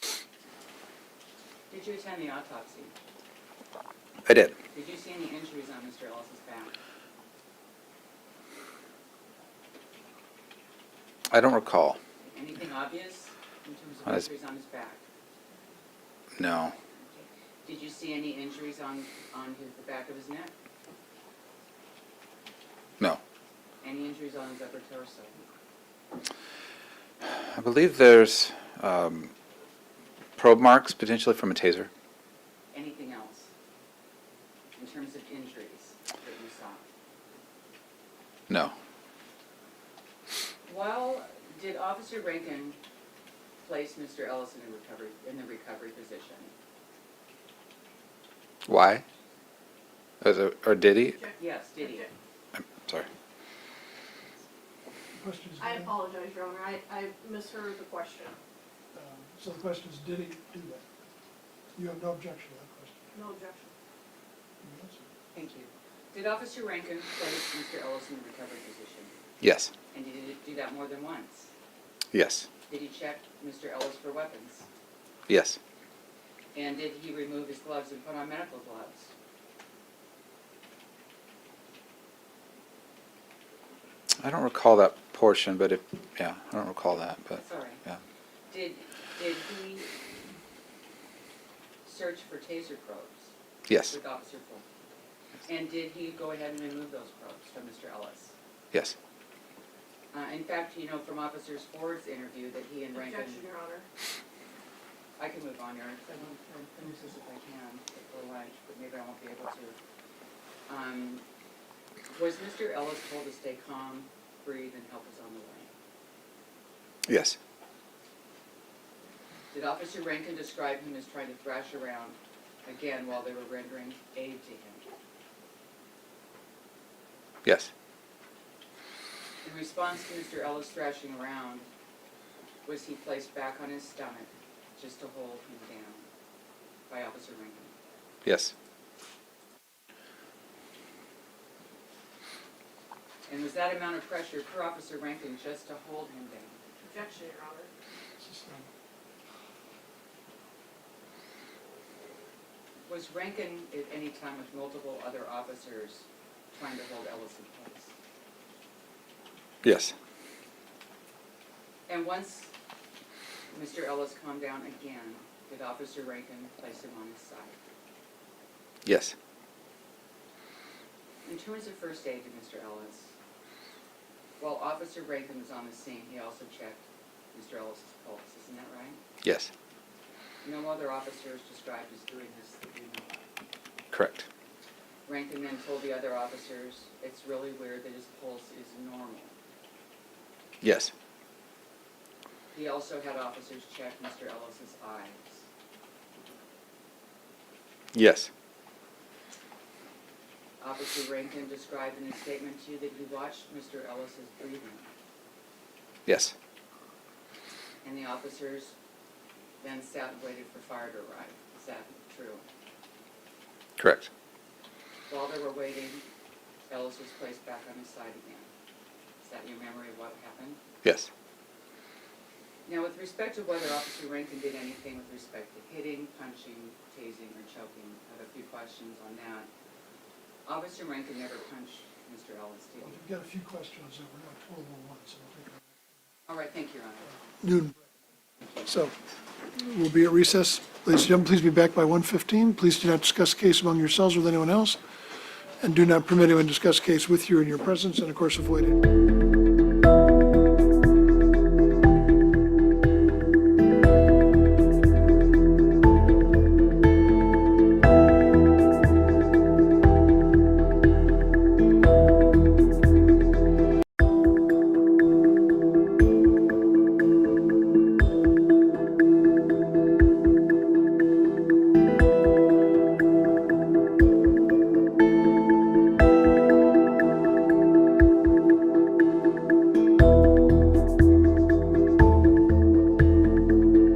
methamphetamine? Did you attend the autopsy? I did. Did you see any injuries on Mr. Ellis's back? I don't recall. Anything obvious in terms of On his- injuries on his back? No. Did you see any injuries on the back of his neck? No. Any injuries on his upper torso? I believe there's probe marks potentially from a taser. Anything else? In terms of injuries that you saw? No. Did Officer Rankine place Mr. Ellis in the recovery position? Why? Or did he? Yes, did he? I'm sorry. Questions? I apologize, Your Honor, I misheard the question. So the question is, did he do that? You have no objection to that question? No objection. You answer. Thank you. Did Officer Rankine place Mr. Ellis in the recovery position? Yes. And did he do that more than once? Yes. Did he check Mr. Ellis for weapons? Yes. And did he remove his gloves and put on medical gloves? I don't recall that portion, but I don't recall that, but, That's all right. yeah. Did he search for taser probes? Yes. With Officer Full? And did he go ahead and remove those probes from Mr. Ellis? Yes. In fact, you know from Officer Ford's interview that he and Rankin... Objection, Your Honor. I can move on, Your Honor, because I want to finish this if I can before lunch, but maybe I won't be able to. Was Mr. Ellis told to stay calm, breathe, and help us on the way? Yes. Did Officer Rankin describe him as trying to thrash around again while they were rendering aid to him? Yes. In response to Mr. Ellis thrashing around, was he placed back on his stomach just to hold him down by Officer Rankin? Yes. And was that amount of pressure per Officer Rankin just to hold him down? Objection, Your Honor. Was Rankin at any time with multiple other officers trying to hold Ellis in place? Yes. And once Mr. Ellis calmed down again, did Officer Rankin place him on his side? Yes. In terms of first aid to Mr. Ellis, while Officer Rankin was on the scene, he also checked Mr. Ellis's pulse, isn't that right? Yes. No other officers described as doing this that you know of. Correct. Rankin then told the other officers, it's really weird that his pulse is normal. Yes. He also had officers check Mr. Ellis's eyes. Yes. Officer Rankin described in his statement to you that he watched Mr. Ellis's breathing, Yes. and the officers then sat and waited for fire to arrive. Is that true? Correct. While they were waiting, Ellis was placed back on his side again. Is that your memory of what happened? Yes. Now, with respect to whether Officer Rankin did anything with respect to hitting, punching, tasing, or choking, I have a few questions on that. Officer Rankin never punched Mr. Ellis, did Well, he? we've got a few questions that we're not told on, so we'll take our All right, thank you, Your Honor. noon break. So we'll be at recess. Ladies and gentlemen, please be back by 1:15. Please do not discuss the case among yourselves with anyone else, and do not permit anyone to discuss the case with you in your presence, and of course avoid it.